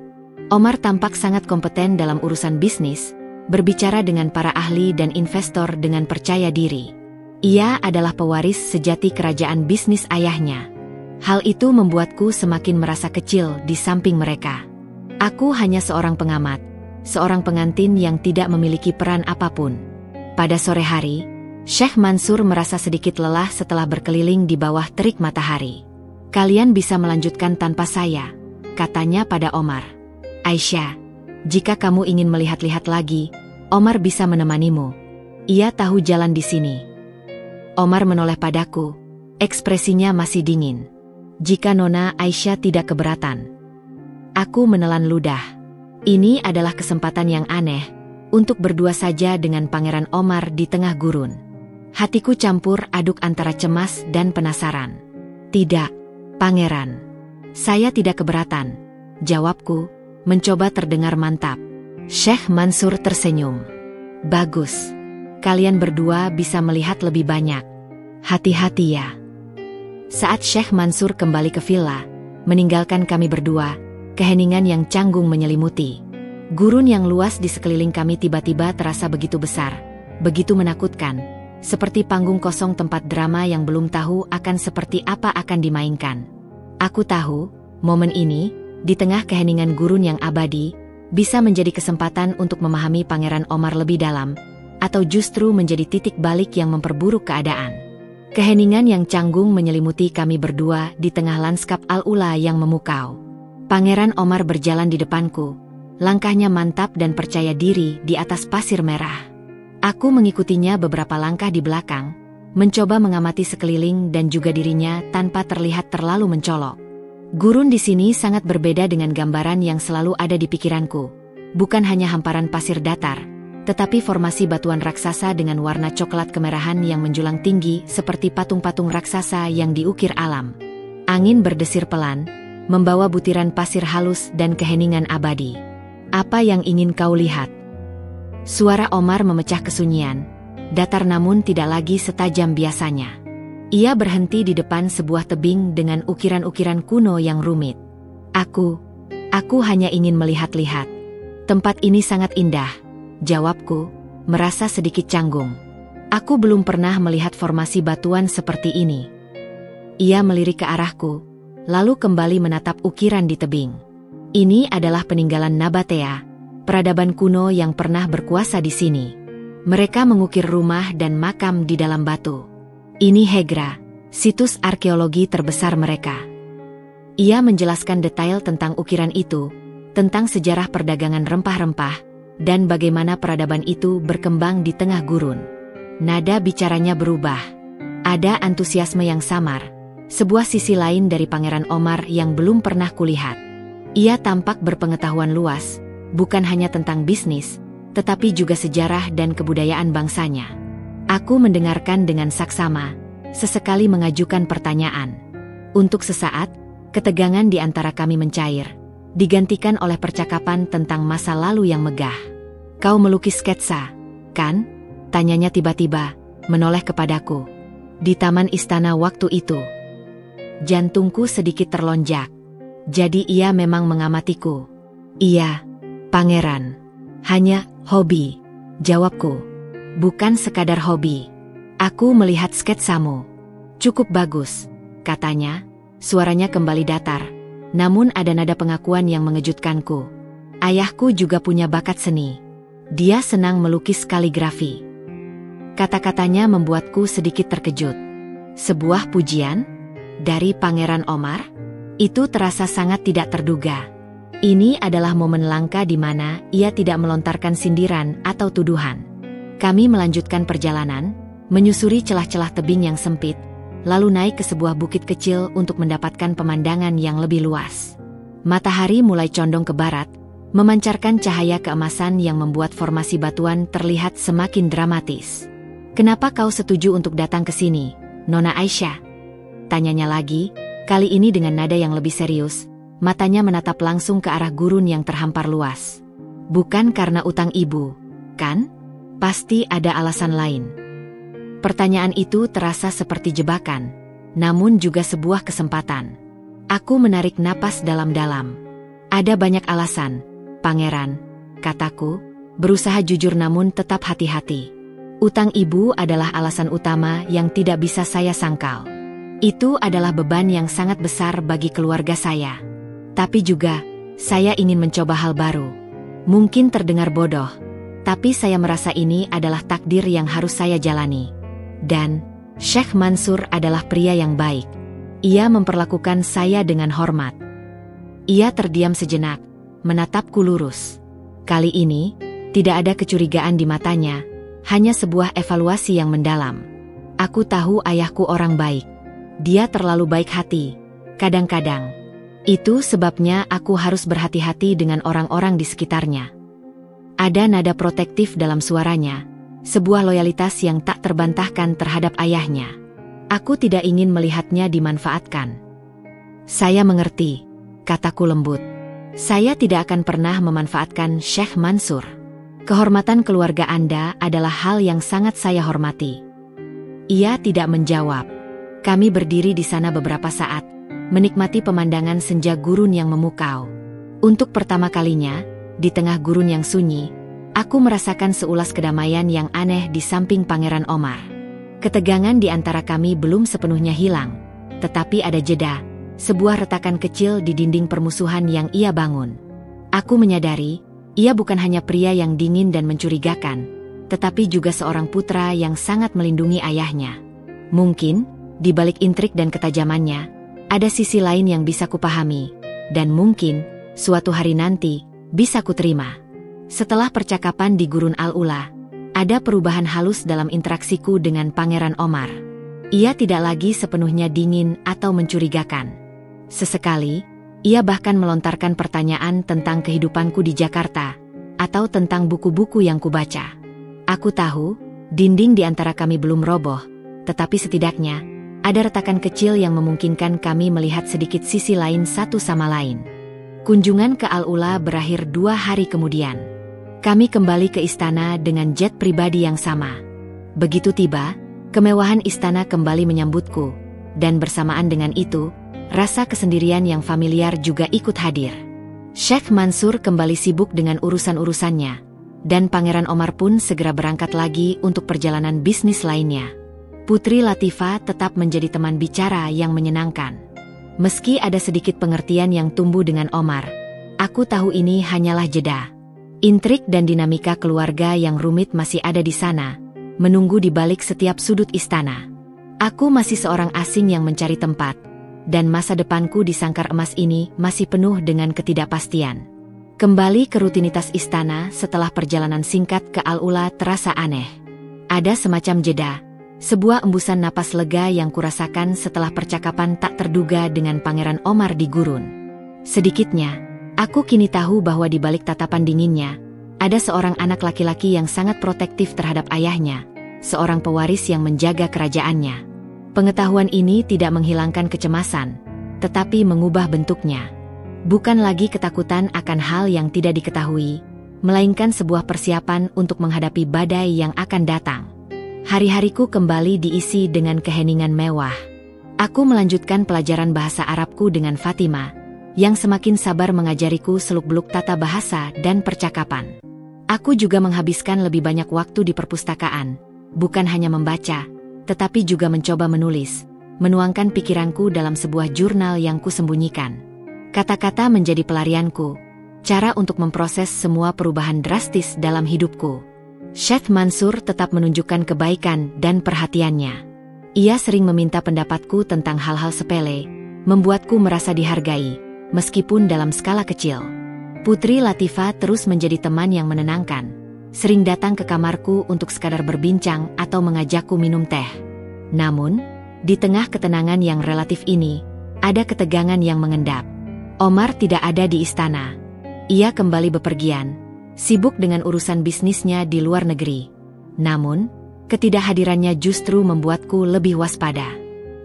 Omar tampak sangat kompeten dalam urusan bisnis, berbicara dengan para ahli dan investor dengan percaya diri. Ia adalah pewaris sejati kerajaan bisnis ayahnya. Hal itu membuatku semakin merasa kecil di samping mereka. Aku hanya seorang pengamat, seorang pengantin yang tidak memiliki peran apapun. Pada sore hari, Syekh Mansur merasa sedikit lelah setelah berkeliling di bawah terik matahari. "Kalian bisa melanjutkan tanpa saya," katanya pada Omar. "Aisyah, jika kamu ingin melihat-lihat lagi, Omar bisa menemanimu. Ia tahu jalan di sini." Omar menoleh padaku, ekspresinya masih dingin. "Jika Nona Aisyah tidak keberatan." Aku menelan ludah. Ini adalah kesempatan yang aneh, untuk berdua saja dengan Pangeran Omar di tengah gurun. Hatiku campur aduk antara cemas dan penasaran. "Tidak, Pangeran. Saya tidak keberatan," jawabku, mencoba terdengar mantap. Syekh Mansur tersenyum. "Bagus. Kalian berdua bisa melihat lebih banyak. Hati-hati ya." Saat Syekh Mansur kembali ke villa, meninggalkan kami berdua, keheningan yang canggung menyelimuti. Gurun yang luas di sekeliling kami tiba-tiba terasa begitu besar, begitu menakutkan, seperti panggung kosong tempat drama yang belum tahu akan seperti apa akan dimainkan. Aku tahu, momen ini, di tengah keheningan gurun yang abadi, bisa menjadi kesempatan untuk memahami Pangeran Omar lebih dalam, atau justru menjadi titik balik yang memperburuk keadaan. Keheningan yang canggung menyelimuti kami berdua di tengah lanskap Al-Ula yang memukau. Pangeran Omar berjalan di depanku, langkahnya mantap dan percaya diri di atas pasir merah. Aku mengikutinya beberapa langkah di belakang, mencoba mengamati sekeliling dan juga dirinya tanpa terlihat terlalu mencolok. Gurun di sini sangat berbeda dengan gambaran yang selalu ada di pikiranku. Bukan hanya hamparan pasir datar, tetapi formasi batuan raksasa dengan warna coklat kemerahan yang menjulang tinggi seperti patung-patung raksasa yang diukir alam. Angin berdesir pelan, membawa butiran pasir halus dan keheningan abadi. "Apa yang ingin kau lihat?" Suara Omar memecah kesunyian, datar namun tidak lagi setajam biasanya. Ia berhenti di depan sebuah tebing dengan ukiran-ukiran kuno yang rumit. Aku hanya ingin melihat-lihat. Tempat ini sangat indah," jawabku, merasa sedikit canggung. "Aku belum pernah melihat formasi batuan seperti ini." Ia melirik ke arahku, lalu kembali menatap ukiran di tebing. "Ini adalah peninggalan Nabatea, peradaban kuno yang pernah berkuasa di sini. Mereka mengukir rumah dan makam di dalam batu. Ini Hegra, situs arkeologi terbesar mereka." Ia menjelaskan detail tentang ukiran itu, tentang sejarah perdagangan rempah-rempah, dan bagaimana peradaban itu berkembang di tengah gurun. Nada bicaranya berubah. Ada antusiasme yang samar, sebuah sisi lain dari Pangeran Omar yang belum pernah kulihat. Ia tampak berpengetahuan luas, bukan hanya tentang bisnis, tetapi juga sejarah dan kebudayaan bangsanya. Aku mendengarkan dengan saksama, sesekali mengajukan pertanyaan. Untuk sesaat, ketegangan di antara kami mencair, digantikan oleh percakapan tentang masa lalu yang megah. "Kau melukis sketsa, kan?" tanyanya tiba-tiba, menoleh kepadaku. "Di taman istana waktu itu." Jantungku sedikit terlonjak. Jadi ia memang mengamatiku. "Iya, pangeran. Hanya hobi," jawabku. "Bukan sekadar hobi. Aku melihat sketsamu. Cukup bagus," katanya. Suaranya kembali datar, namun ada nada pengakuan yang mengejutkanku. "Ayahku juga punya bakat seni. Dia senang melukis kaligrafi." Kata-katanya membuatku sedikit terkejut. Sebuah pujian? Dari Pangeran Omar? Itu terasa sangat tidak terduga. Ini adalah momen langka di mana ia tidak melontarkan sindiran atau tuduhan. Kami melanjutkan perjalanan, menyusuri celah-celah tebing yang sempit, lalu naik ke sebuah bukit kecil untuk mendapatkan pemandangan yang lebih luas. Matahari mulai condong ke barat, memancarkan cahaya keemasan yang membuat formasi batuan terlihat semakin dramatis. "Kenapa kau setuju untuk datang ke sini, Nona Aisyah?" tanyanya lagi, kali ini dengan nada yang lebih serius. Matanya menatap langsung ke arah gurun yang terhampar luas. "Bukan karena utang ibu, kan? Pasti ada alasan lain." Pertanyaan itu terasa seperti jebakan, namun juga sebuah kesempatan. Aku menarik napas dalam-dalam. "Ada banyak alasan, Pangeran," kataku, berusaha jujur namun tetap hati-hati. "Utang ibu adalah alasan utama yang tidak bisa saya sangkal. Itu adalah beban yang sangat besar bagi keluarga saya. Tapi juga, saya ingin mencoba hal baru. Mungkin terdengar bodoh, tapi saya merasa ini adalah takdir yang harus saya jalani. Dan, Syekh Mansur adalah pria yang baik. Ia memperlakukan saya dengan hormat." Ia terdiam sejenak, menatapku lurus. Kali ini, tidak ada kecurigaan di matanya, hanya sebuah evaluasi yang mendalam. "Aku tahu ayahku orang baik. Dia terlalu baik hati, kadang-kadang. Itu sebabnya aku harus berhati-hati dengan orang-orang di sekitarnya." Ada nada protektif dalam suaranya, sebuah loyalitas yang tak terbantahkan terhadap ayahnya. Aku tidak ingin melihatnya dimanfaatkan. "Saya mengerti," kataku lembut. "Saya tidak akan pernah memanfaatkan Syekh Mansur. Kehormatan keluarga Anda adalah hal yang sangat saya hormati." Ia tidak menjawab. Kami berdiri di sana beberapa saat, menikmati pemandangan senja gurun yang memukau. Untuk pertama kalinya, di tengah gurun yang sunyi, aku merasakan seulas kedamaian yang aneh di samping Pangeran Omar. Ketegangan di antara kami belum sepenuhnya hilang, tetapi ada jeda, sebuah retakan kecil di dinding permusuhan yang ia bangun. Aku menyadari, ia bukan hanya pria yang dingin dan mencurigakan, tetapi juga seorang putra yang sangat melindungi ayahnya. Mungkin, di balik intrik dan ketajamannya, ada sisi lain yang bisa kupahami, dan mungkin, suatu hari nanti, bisa kuterima. Setelah percakapan di Gurun Al-Ula, ada perubahan halus dalam interaksiku dengan Pangeran Omar. Ia tidak lagi sepenuhnya dingin atau mencurigakan. Sesekali, ia bahkan melontarkan pertanyaan tentang kehidupanku di Jakarta, atau tentang buku-buku yang kubaca. Aku tahu, dinding di antara kami belum roboh, tetapi setidaknya, ada retakan kecil yang memungkinkan kami melihat sedikit sisi lain satu sama lain. Kunjungan ke Al-Ula berakhir 2 hari kemudian. Kami kembali ke istana dengan jet pribadi yang sama. Begitu tiba, kemewahan istana kembali menyambutku, dan bersamaan dengan itu, rasa kesendirian yang familiar juga ikut hadir. Syekh Mansur kembali sibuk dengan urusan-urusannya, dan Pangeran Omar pun segera berangkat lagi untuk perjalanan bisnis lainnya. Putri Latifah tetap menjadi teman bicara yang menyenangkan. Meski ada sedikit pengertian yang tumbuh dengan Omar, aku tahu ini hanyalah jeda. Intrik dan dinamika keluarga yang rumit masih ada di sana, menunggu di balik setiap sudut istana. Aku masih seorang asing yang mencari tempat, dan masa depanku di sangkar emas ini masih penuh dengan ketidakpastian. Kembali ke rutinitas istana setelah perjalanan singkat ke Al-Ula terasa aneh. Ada semacam jeda. Sebuah embusan napas lega yang kurasakan setelah percakapan tak terduga dengan Pangeran Omar di gurun. Sedikitnya, aku kini tahu bahwa di balik tatapan dinginnya, ada seorang anak laki-laki yang sangat protektif terhadap ayahnya, seorang pewaris yang menjaga kerajaannya. Pengetahuan ini tidak menghilangkan kecemasan, tetapi mengubah bentuknya. Bukan lagi ketakutan akan hal yang tidak diketahui, melainkan sebuah persiapan untuk menghadapi badai yang akan datang. Hari-hariku kembali diisi dengan keheningan mewah. Aku melanjutkan pelajaran bahasa Arabku dengan Fatima, yang semakin sabar mengajariku seluk-beluk tata bahasa dan percakapan. Aku juga menghabiskan lebih banyak waktu di perpustakaan, bukan hanya membaca, tetapi juga mencoba menulis, menuangkan pikiranku dalam sebuah jurnal yang kusembunyikan. Kata-kata menjadi pelarianku, cara untuk memproses semua perubahan drastis dalam hidupku. Syekh Mansur tetap menunjukkan kebaikan dan perhatiannya. Ia sering meminta pendapatku tentang hal-hal sepele, membuatku merasa dihargai, meskipun dalam skala kecil. Putri Latifah terus menjadi teman yang menenangkan, sering datang ke kamarku untuk sekadar berbincang atau mengajakku minum teh. Namun, di tengah ketenangan yang relatif ini, ada ketegangan yang mengendap. Omar tidak ada di istana. Ia kembali bepergian, sibuk dengan urusan bisnisnya di luar negeri. Namun, ketidakhadirannya justru membuatku lebih waspada.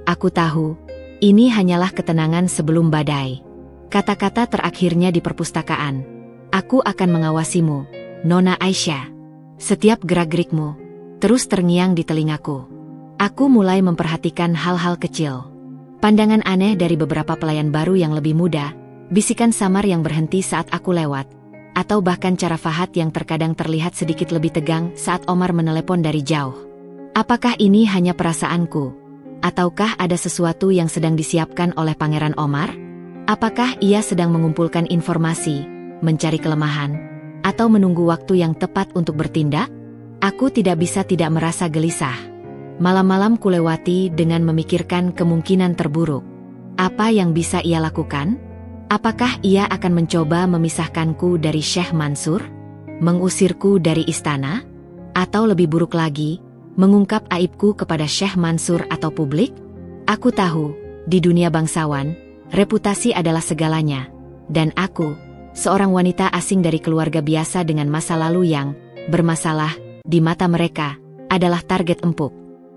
Aku tahu, ini hanyalah ketenangan sebelum badai. Kata-kata terakhirnya di perpustakaan. Aku akan mengawasimu, Nona Aisyah. Setiap gerak-gerikmu terus terngiang di telingaku. Aku mulai memperhatikan hal-hal kecil. Pandangan aneh dari beberapa pelayan baru yang lebih muda, bisikan samar yang berhenti saat aku lewat, atau bahkan cara Fahad yang terkadang terlihat sedikit lebih tegang saat Omar menelepon dari jauh. Apakah ini hanya perasaanku? Ataukah ada sesuatu yang sedang disiapkan oleh Pangeran Omar? Apakah ia sedang mengumpulkan informasi, mencari kelemahan, atau menunggu waktu yang tepat untuk bertindak? Aku tidak bisa tidak merasa gelisah. Malam-malam kulewati dengan memikirkan kemungkinan terburuk. Apa yang bisa ia lakukan? Apakah ia akan mencoba memisahkanku dari Syekh Mansur? Mengusirku dari istana? Atau lebih buruk lagi, mengungkap aibku kepada Syekh Mansur atau publik? Aku tahu, di dunia bangsawan, reputasi adalah segalanya. Dan aku, seorang wanita asing dari keluarga biasa dengan masa lalu yang bermasalah, di mata mereka, adalah target empuk.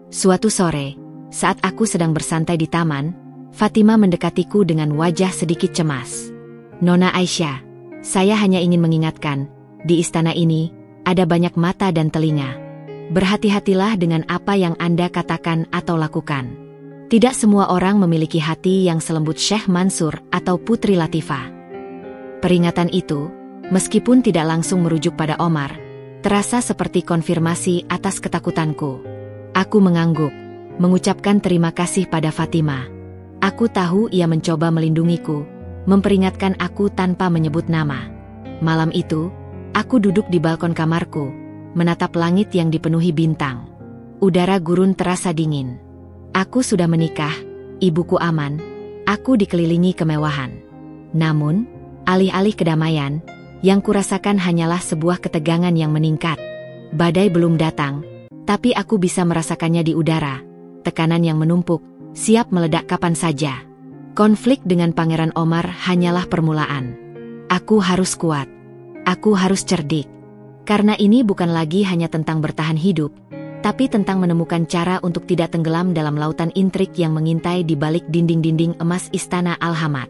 Suatu sore, saat aku sedang bersantai di taman, Fatima mendekatiku dengan wajah sedikit cemas. Nona Aisyah, saya hanya ingin mengingatkan, di istana ini, ada banyak mata dan telinga. Berhati-hatilah dengan apa yang Anda katakan atau lakukan. Tidak semua orang memiliki hati yang selembut Syekh Mansur atau Putri Latifah. Peringatan itu, meskipun tidak langsung merujuk pada Omar, terasa seperti konfirmasi atas ketakutanku. Aku mengangguk, mengucapkan terima kasih pada Fatima. Aku tahu ia mencoba melindungiku, memperingatkan aku tanpa menyebut nama. Malam itu, aku duduk di balkon kamarku, menatap langit yang dipenuhi bintang. Udara gurun terasa dingin. Aku sudah menikah, ibuku aman, aku dikelilingi kemewahan. Namun, alih-alih kedamaian, yang kurasakan hanyalah sebuah ketegangan yang meningkat. Badai belum datang, tapi aku bisa merasakannya di udara, tekanan yang menumpuk, siap meledak kapan saja. Konflik dengan Pangeran Omar hanyalah permulaan. Aku harus kuat. Aku harus cerdik. Karena ini bukan lagi hanya tentang bertahan hidup, tapi tentang menemukan cara untuk tidak tenggelam dalam lautan intrik yang mengintai di balik dinding-dinding emas Istana Al-Hamad.